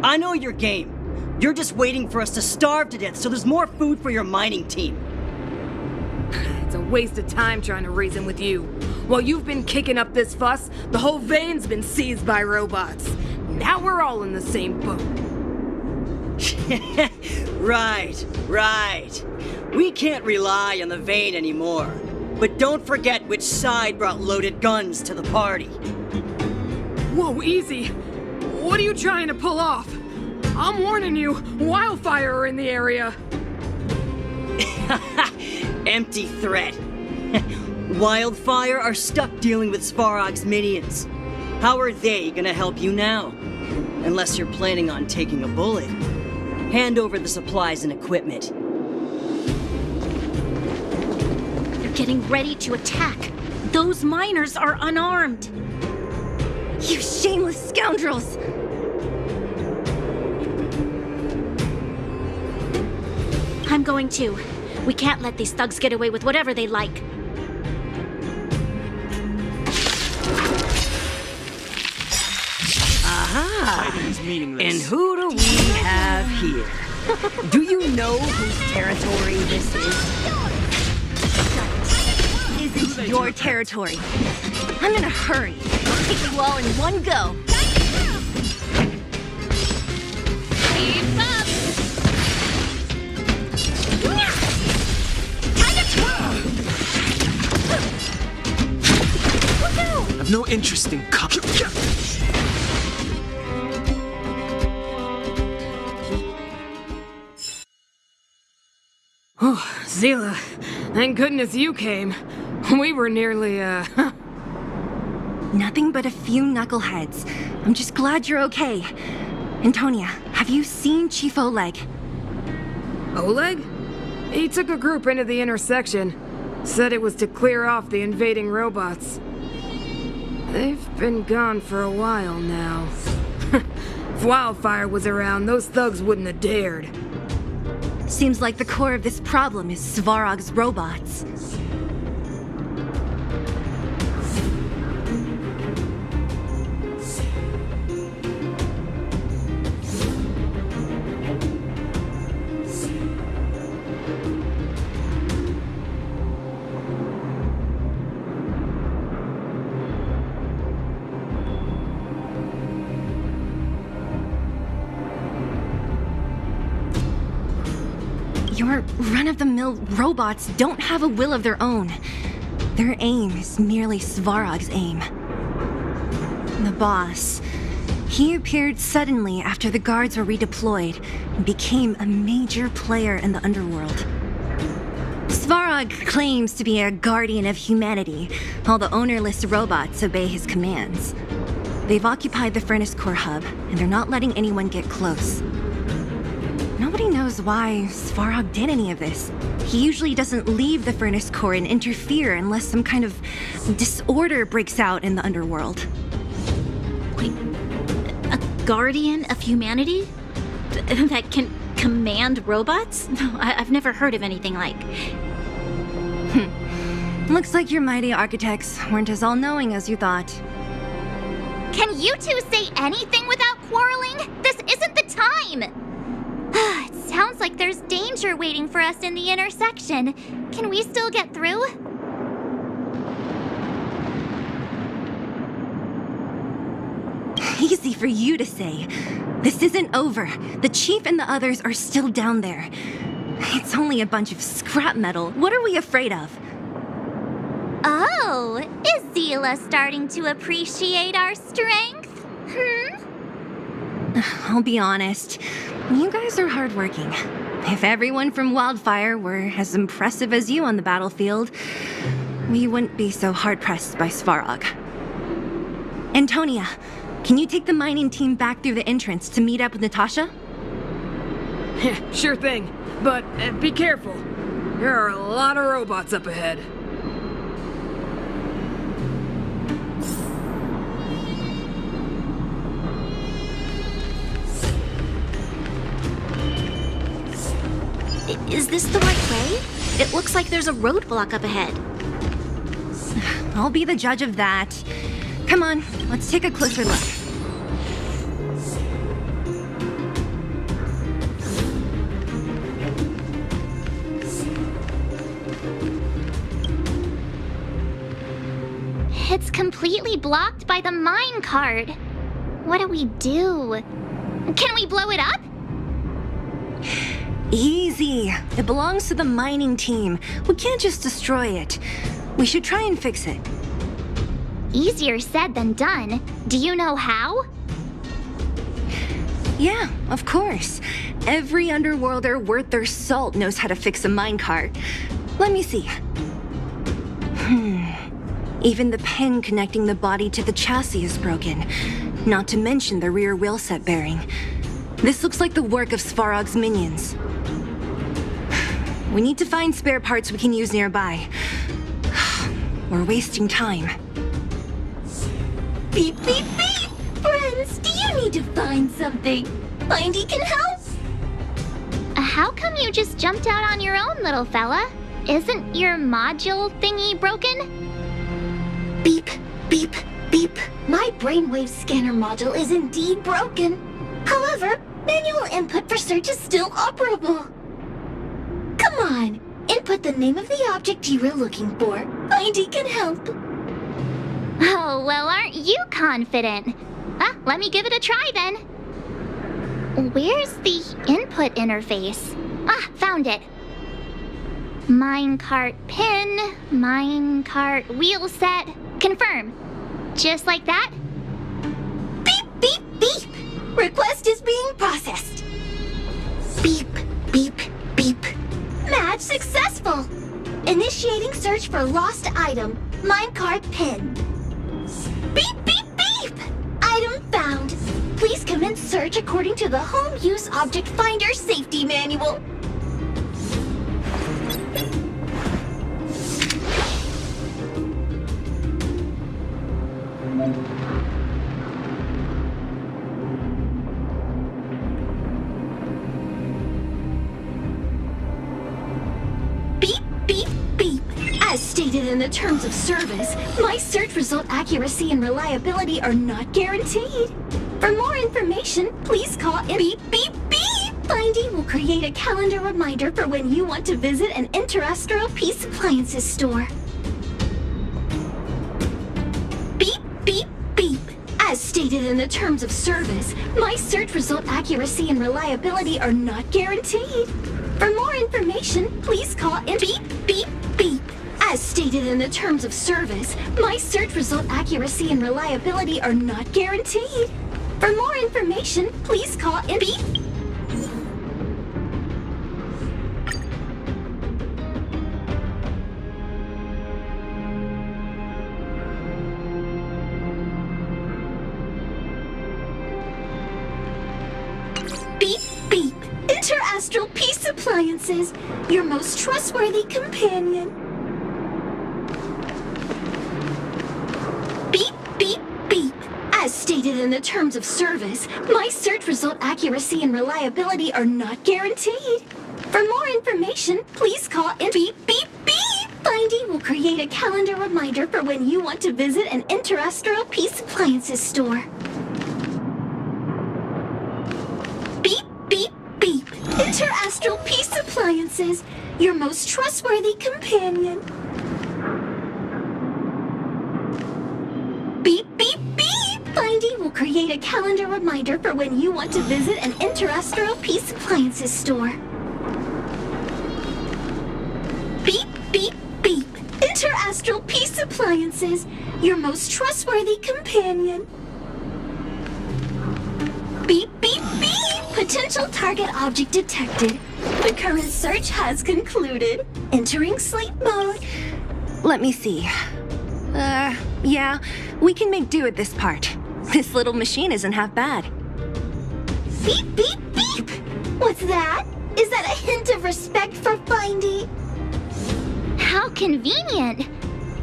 I know your game. You're just waiting for us to starve to death so there's more food for your mining team. It's a waste of time trying to reason with you. While you've been kicking up this fuss, the whole vein's been seized by robots. Now we're all in the same boat. Right. We can't rely on the vein anymore. But don't forget which side brought loaded guns to the party. Whoa, easy. What are you trying to pull off? I'm warning you, wildfire are in the area. Empty threat. Wildfire are stuck dealing with Svarog's minions. How are they gonna help you now? Unless you're planning on taking a bullet. Hand over the supplies and equipment. They're getting ready to attack. Those miners are unarmed. You shameless scoundrels! I'm going too. We can't let these thugs get away with whatever they like. Aha! Fighting is meaningless. And who do we have here? Do you know whose territory this is? Isn't your territory. I'm in a hurry. I'll take you all in one go. Keep up! I've no interest in Oh, Zila, thank goodness you came. We were nearly, Nothing but a few knuckleheads. I'm just glad you're okay. Antonia, have you seen Chief Oleg? Oleg? He took a group into the intersection. Said it was to clear off the invading robots. They've been gone for a while now. If Wildfire was around, those thugs wouldn't have dared. Seems like the core of this problem is Svarog's robots. Your run-of-the-mill robots don't have a will of their own. Their aim is merely Svarog's aim. The boss. He appeared suddenly after the guards were redeployed and became a major player in the underworld. Svarog claims to be a guardian of humanity, while the ownerless robots obey his commands. They've occupied the Furnace Core hub, and they're not letting anyone get close. Nobody knows why Svarog did any of this. He usually doesn't leave the Furnace Core and interfere unless some kind of disorder breaks out in the underworld. Wait, a guardian of humanity? That can command robots? No, I've never heard of anything like. Looks like your mighty architects weren't as all-knowing as you thought. Can you two say anything without quarreling? This isn't the time! It sounds like there's danger waiting for us in the intersection. Can we still get through? Easy for you to say. This isn't over. The chief and the others are still down there. It's only a bunch of scrap metal. What are we afraid of? Oh, is Zila starting to appreciate our strength? I'll be honest. You guys are hardworking. If everyone from Wildfire were as impressive as you on the battlefield, we wouldn't be so hard-pressed by Svarog. Antonia, can you take the mining team back through the entrance to meet up with Natasha? Sure thing, but be careful. There are a lot of robots up ahead. Is this the right way? It looks like there's a roadblock up ahead. I'll be the judge of that. Come on, let's take a closer look. It's completely blocked by the mine cart. What do we do? Can we blow it up? Easy. It belongs to the mining team. We can't just destroy it. We should try and fix it. Easier said than done. Do you know how? Yeah, of course. Every underworlder worth their salt knows how to fix a minecart. Let me see. Even the pin connecting the body to the chassis is broken. Not to mention the rear wheel set bearing. This looks like the work of Svarog's minions. We need to find spare parts we can use nearby. We're wasting time. Beep, beep, beep! Friends, do you need to find something? Findy can help? How come you just jumped out on your own, little fella? Isn't your module thingy broken? Beep, beep, beep. My brainwave scanner module is indeed broken. However, manual input for search is still operable. Come on, input the name of the object you were looking for. Findy can help. Oh, well, aren't you confident? Let me give it a try then. Where's the input interface? Found it. Minecart pin, minecart wheel set, confirm. Just like that? Beep, beep, beep. Request is being processed. Beep, beep, beep. Match successful. Initiating search for lost item, minecart pin. Beep, beep, beep. Item found. Please commence search according to the Home Use Object Finder Safety Manual. Beep, beep, beep. As stated in the terms of service, my search result accuracy and reliability are not guaranteed. For more information, please call in. Beep, beep, beep! Findy will create a calendar reminder for when you want to visit an Interastral Peace Appliances store. Beep, beep, beep. As stated in the terms of service, my search result accuracy and reliability are not guaranteed. For more information, please call in. Beep, beep, beep. As stated in the terms of service, my search result accuracy and reliability are not guaranteed. For more information, please call in. Beep. Beep, beep. Interastral Peace Appliances, your most trustworthy companion. Beep, beep, beep. As stated in the terms of service, my search result accuracy and reliability are not guaranteed. For more information, please call in. Beep, beep, beep. Findy will create a calendar reminder for when you want to visit an Interastral Peace Appliances store. Beep, beep, beep. Interastral Peace Appliances, your most trustworthy companion. Beep, beep, beep. Findy will create a calendar reminder for when you want to visit an Interastral Peace Appliances store. Beep, beep, beep. Interastral Peace Appliances, your most trustworthy companion. Beep, beep, beep. Potential target object detected. The current search has concluded. Entering sleep mode. Let me see. Yeah, we can make do with this part. This little machine isn't half bad. Beep, beep, beep! What's that? Is that a hint of respect for Findy? How convenient!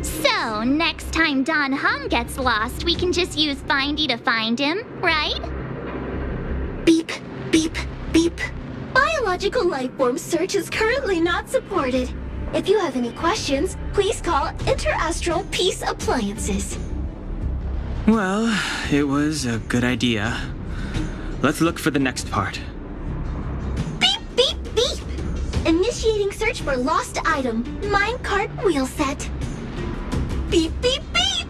So, next time Don Hum gets lost, we can just use Findy to find him, right? Beep, beep, beep. Biological life form search is currently not supported. If you have any questions, please call Interastral Peace Appliances. Well, it was a good idea. Let's look for the next part. Beep, beep, beep! Initiating search for lost item, minecart wheel set. Beep, beep, beep!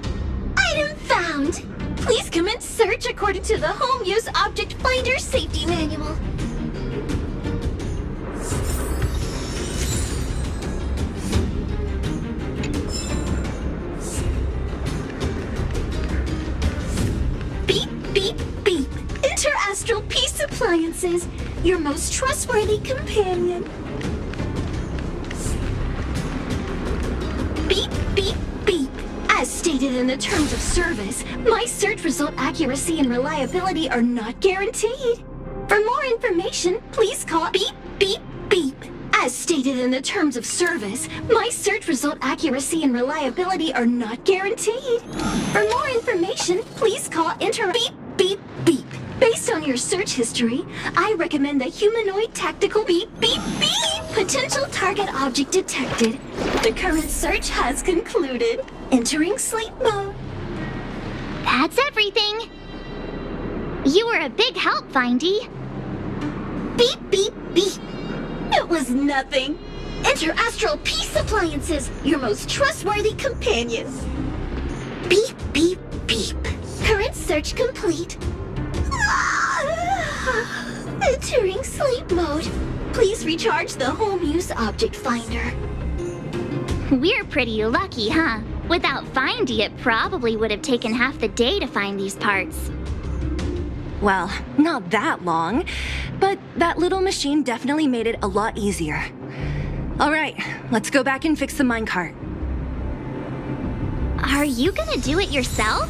Item found! Please commence search according to the Home Use Object Finder Safety Manual. Beep, beep, beep. Interastral Peace Appliances, your most trustworthy companion. Beep, beep, beep. As stated in the terms of service, my search result accuracy and reliability are not guaranteed. For more information, please call. Beep, beep, beep. As stated in the terms of service, my search result accuracy and reliability are not guaranteed. For more information, please call Beep, beep, beep. Based on your search history, I recommend the humanoid tactical beep, beep, beep. Potential target object detected. The current search has concluded. Entering sleep mode. That's everything. You were a big help, Findy. Beep, beep, beep. It was nothing. Enter Astral Peace Appliances, your most trustworthy companions. Beep, beep, beep. Current search complete. Entering sleep mode. Please recharge the home use object finder. We're pretty lucky, huh? Without Findy, it probably would have taken half the day to find these parts. Well, not that long, but that little machine definitely made it a lot easier. All right, let's go back and fix the minecart. Are you gonna do it yourself?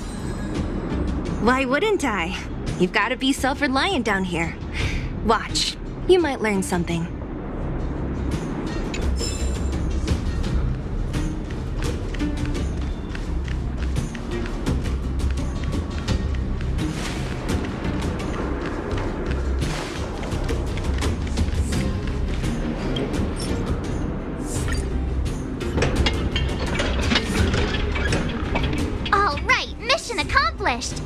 Why wouldn't I? You've got to be self-reliant down here. Watch, you might learn something. All right, mission accomplished.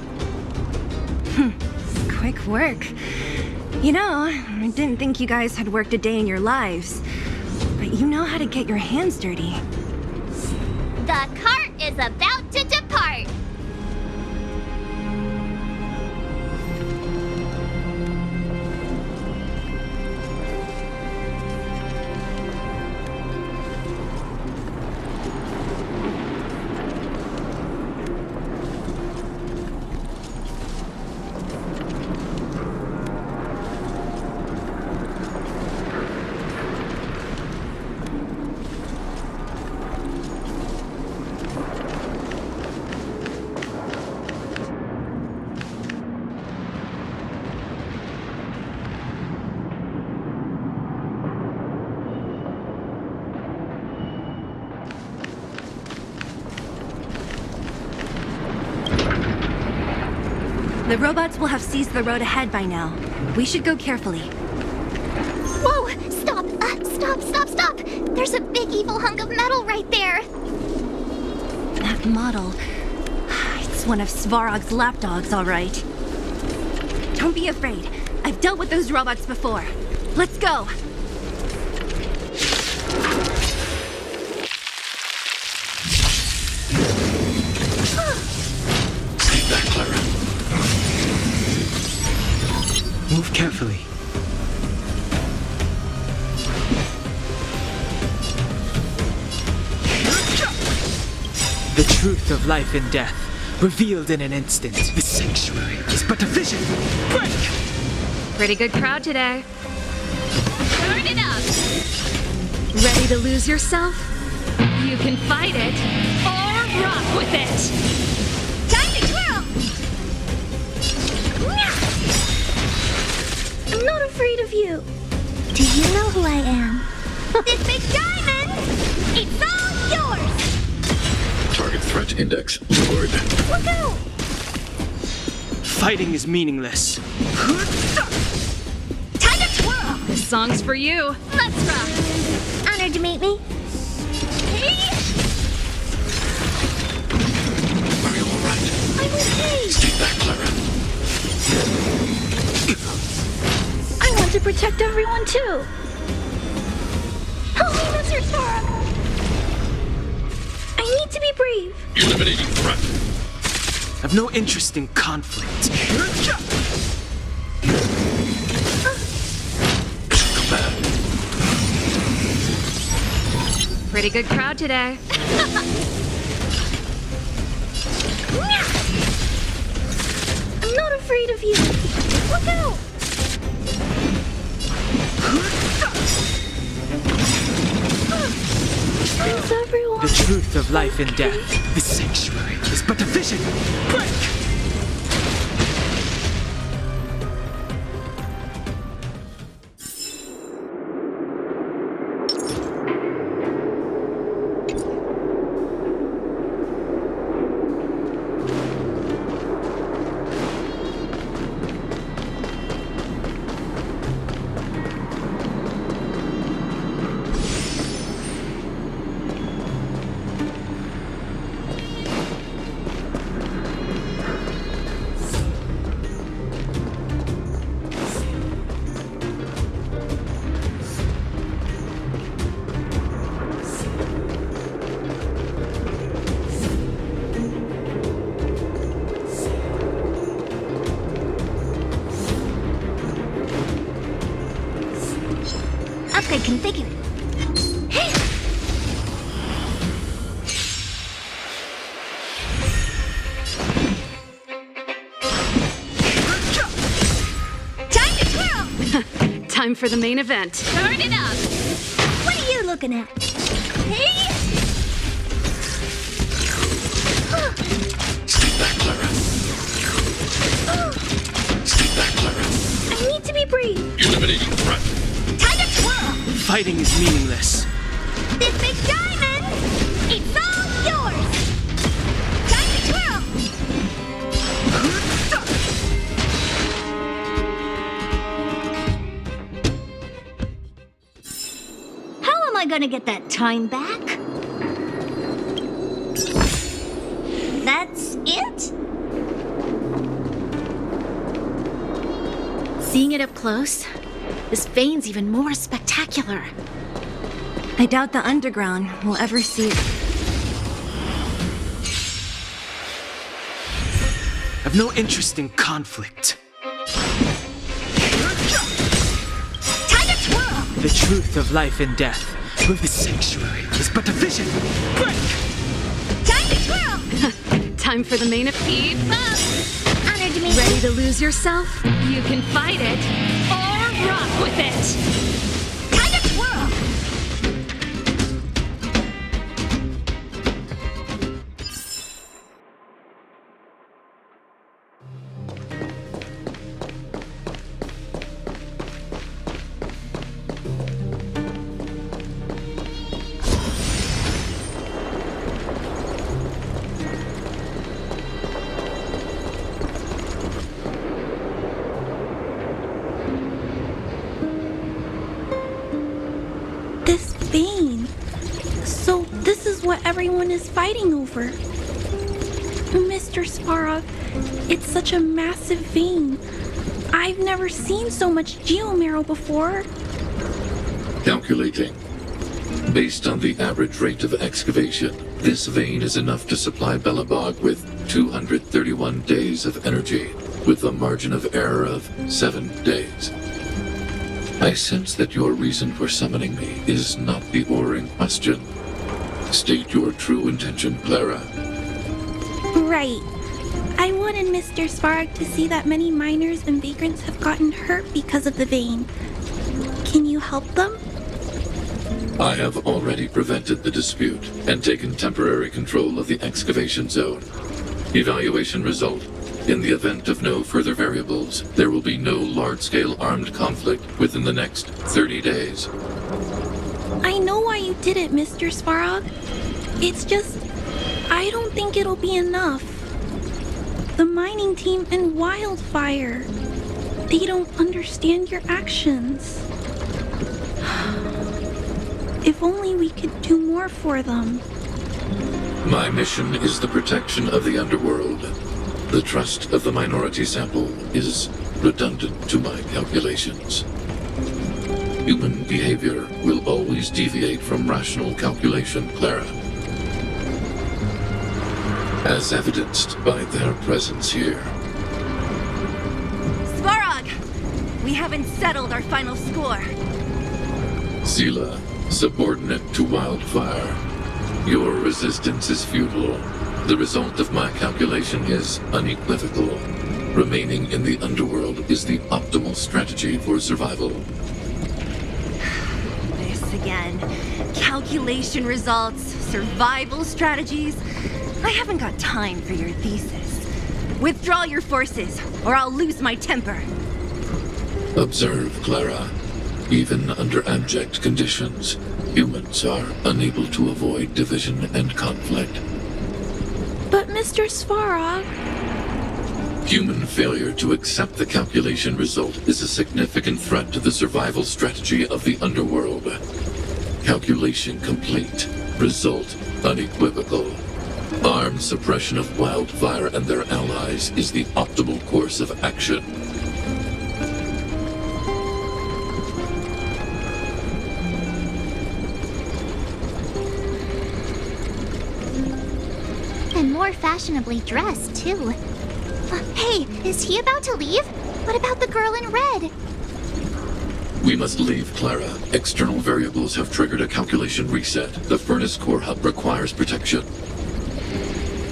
Quick work. You know, I didn't think you guys had worked a day in your lives, but you know how to get your hands dirty. The cart is about to depart. The robots will have seized the road ahead by now. We should go carefully. Whoa! Stop! Stop! There's a big evil hunk of metal right there. That model... It's one of Svarog's lapdogs, all right. Don't be afraid. I've dealt with those robots before. Let's go! Stay back, Clara. Move carefully. The truth of life and death, revealed in an instant. The sanctuary is but a vision. Break! Pretty good crowd today. Turn it up! Ready to lose yourself? You can fight it or rock with it. Time to twirl! I'm not afraid of you. Do you know who I am? This big diamond! It's all yours! Target threat index lowered. Look out! Fighting is meaningless. Time to twirl! This song's for you. Let's rock! Honored to meet me. Hey! Are you alright? I'm okay. Stay back, Clara. I want to protect everyone too. Help me, Mr. Sora! I need to be brave. Eliminating threat. I've no interest in conflict. Command. Pretty good crowd today. I'm not afraid of you. Look out! Thanks, everyone. The truth of life and death. The sanctuary is but a vision. Break! Honkai configured. Time to twirl! Time for the main event. Turn it up! What are you looking at? Hey! Stay back, Clara. Stay back, Clara. I need to be brave. Eliminating threat. Time to twirl! Fighting is meaningless. This big diamond! It's all yours! Time to twirl! How am I gonna get that time back? That's it? Seeing it up close, this vein's even more spectacular. I doubt the underground will ever see it. I've no interest in conflict. Time to twirl! The truth of life and death with the sanctuary is but a vision. Break! Time to twirl! Time for the main event. Keep up! Honor to me. Ready to lose yourself? You can fight it or rock with it. Time to twirl! This vein. So this is what everyone is fighting over. Mr. Svarog, it's such a massive vein. I've never seen so much geomarrow before. Calculating. Based on the average rate of excavation, this vein is enough to supply Belobog with 231 days of energy, with a margin of error of 7 days. I sense that your reason for summoning me is not the ore in question. State your true intention, Clara. Right. I wanted Mr. Svarog to see that many miners and vagrants have gotten hurt because of the vein. Can you help them? I have already prevented the dispute and taken temporary control of the excavation zone. Evaluation result. In the event of no further variables, there will be no large-scale armed conflict within the next 30 days. I know why you did it, Mr. Svarog. It's just, I don't think it'll be enough. The mining team and Wildfire, they don't understand your actions. If only we could do more for them. My mission is the protection of the underworld. The trust of the minority sample is redundant to my calculations. Human behavior will always deviate from rational calculation, Clara. As evidenced by their presence here. Svarog! We haven't settled our final score. Sela, subordinate to Wildfire. Your resistance is futile. The result of my calculation is unequivocal. Remaining in the underworld is the optimal strategy for survival. This again. Calculation results, survival strategies. I haven't got time for your thesis. Withdraw your forces, or I'll lose my temper. Observe, Clara. Even under abject conditions, humans are unable to avoid division and conflict. But Mr. Svarog... Human failure to accept the calculation result is a significant threat to the survival strategy of the underworld. Calculation complete. Result unequivocal. Armed suppression of Wildfire and their allies is the optimal course of action. And more fashionably dressed, too. Hey, is he about to leave? What about the girl in red? We must leave, Clara. External variables have triggered a calculation reset. The furnace core hub requires protection.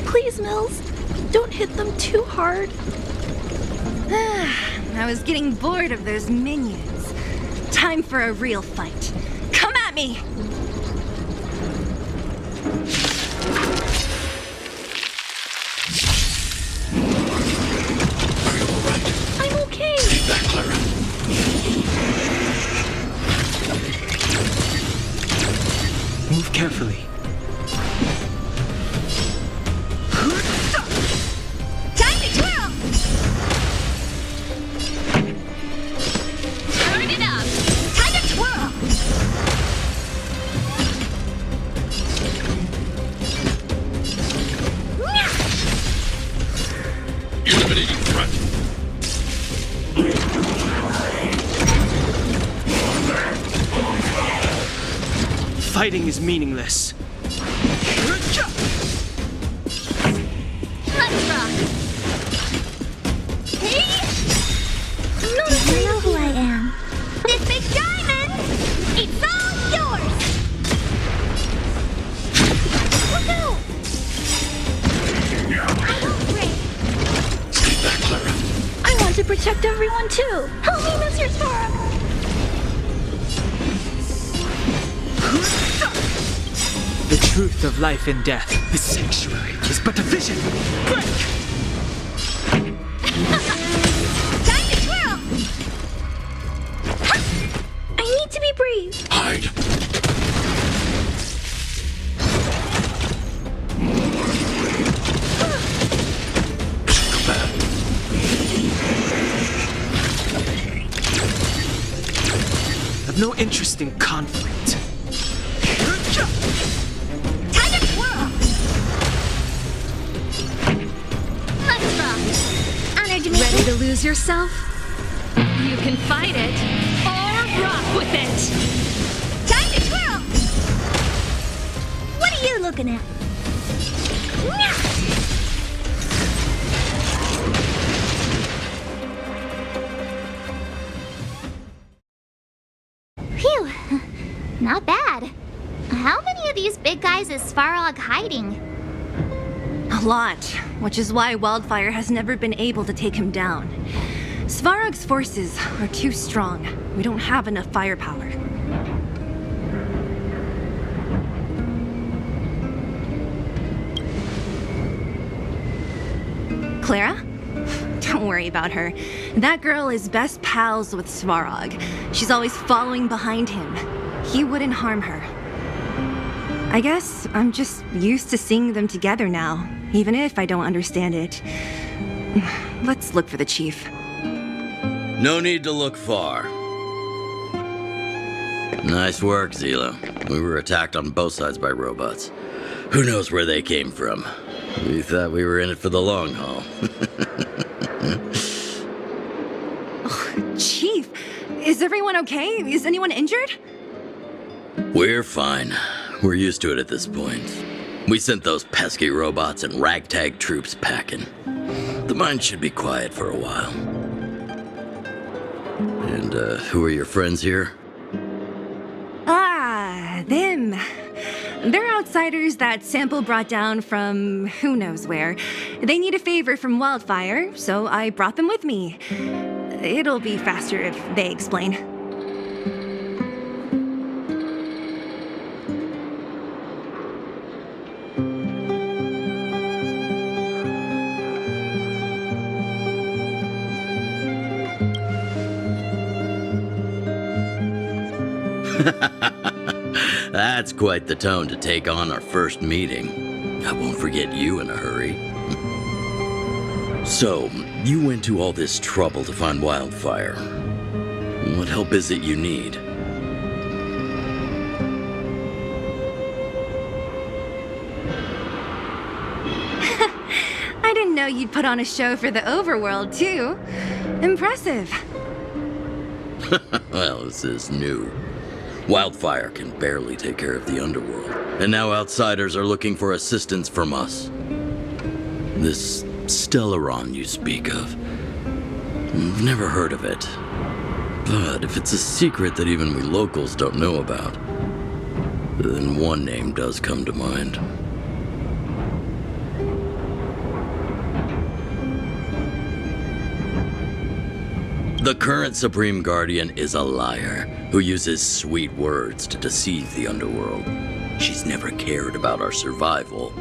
Please, Mills, don't hit them too hard. I was getting bored of those minions. Time for a real fight. Come at me! I'm okay. Take that, Clara. Move carefully. Time to twirl! Turn it up! Time to twirl! Eliminating threat. Fighting is meaningless. Let's rock. Hey! I'm not afraid of who I am. This big diamond! It's all yours! Look out! I won't break. Take that, Clara. I want to protect everyone too. Help me, Mr. Sparrow. The truth of life and death. The sanctuary is but a vision. Break! Time to twirl! I need to be brave. Hide. I've no interest in conflict. Time to twirl! Let's rock. Honored to meet Ready you. to lose yourself? You can fight it, or rock with it! Time to twirl! What are you looking at? Phew. Not bad. How many of these big guys is Svarog hiding? A lot, which is why Wildfire has never been able to take him down. Svarog's forces are too strong. We don't have enough firepower. Clara? Don't worry about her. That girl is best pals with Svarog. She's always following behind him. He wouldn't harm her. I guess I'm just used to seeing them together now, even if I don't understand it. Let's look for the chief. No need to look far. Nice work, Zilo. We were attacked on both sides by robots. Who knows where they came from? We thought we were in it for the long haul. Oh, Chief, is everyone okay? Is anyone injured? We're fine. We're used to it at this point. We sent those pesky robots and ragtag troops packing. The mine should be quiet for a while. And, who are your friends here? Ah, them. They're outsiders that Sample brought down from who knows where. They need a favor from Wildfire, so I brought them with me. It'll be faster if they explain. That's quite the tone to take on our first meeting. I won't forget you in a hurry. So, you went to all this trouble to find Wildfire. What help is it you need? I didn't know you'd put on a show for the overworld, too. Impressive. Well, this is new. Wildfire can barely take care of the underworld, and now outsiders are looking for assistance from us. This Stellaron you speak of, I've never heard of it. But if it's a secret that even we locals don't know about, then one name does come to mind. The current Supreme Guardian is a liar who uses sweet words to deceive the underworld. She's never cared about our survival.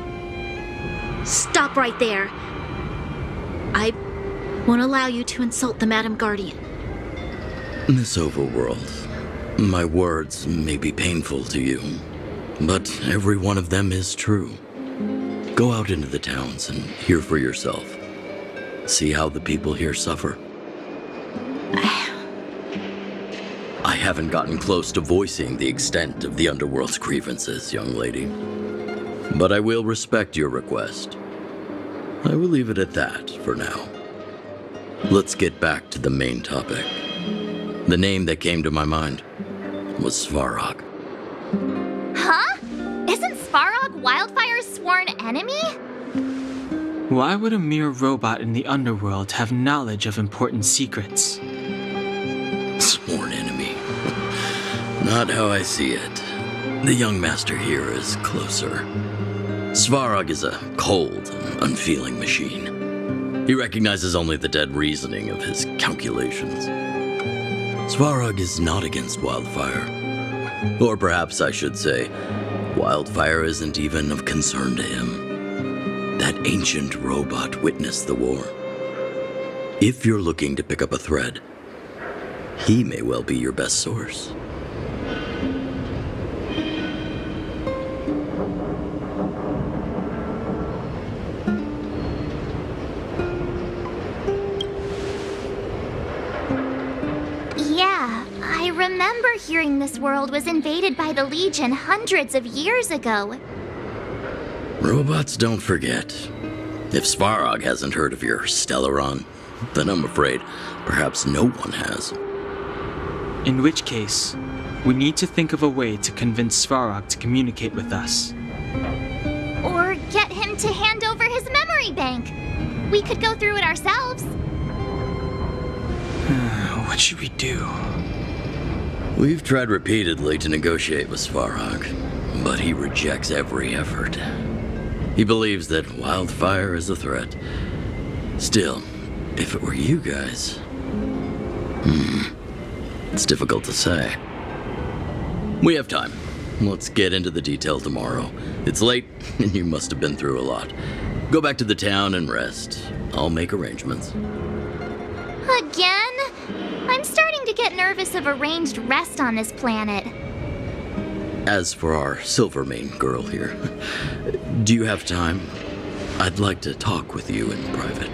Stop right there. I won't allow you to insult the Madam Guardian. Miss Overworld, my words may be painful to you, but every one of them is true. Go out into the towns and hear for yourself. See how the people here suffer. I haven't gotten close to voicing the extent of the underworld's grievances, young lady. But I will respect your request. I will leave it at that for now. Let's get back to the main topic. The name that came to my mind was Svarog. Huh? Isn't Svarog Wildfire's sworn enemy? Why would a mere robot in the underworld have knowledge of important secrets? Sworn enemy. Not how I see it. The young master here is closer. Svarog is a cold and unfeeling machine. He recognizes only the dead reasoning of his calculations. Svarog is not against Wildfire. Or perhaps I should say, Wildfire isn't even of concern to him. That ancient robot witnessed the war. If you're looking to pick up a thread, he may well be your best source. Yeah, I remember hearing this world was invaded by the Legion hundreds of years ago. Robots don't forget. If Svarog hasn't heard of your Stellaron, then I'm afraid perhaps no one has. In which case, we need to think of a way to convince Svarog to communicate with us. Or get him to hand over his memory bank. We could go through it ourselves. What should we do? We've tried repeatedly to negotiate with Svarog, but he rejects every effort. He believes that Wildfire is a threat. Still, if it were you guys... it's difficult to say. We have time. Let's get into the detail tomorrow. It's late, and you must have been through a lot. Go back to the town and rest. I'll make arrangements. Again? I'm starting to get nervous of arranged rest on this planet. As for our Silvermane girl here, do you have time? I'd like to talk with you in private.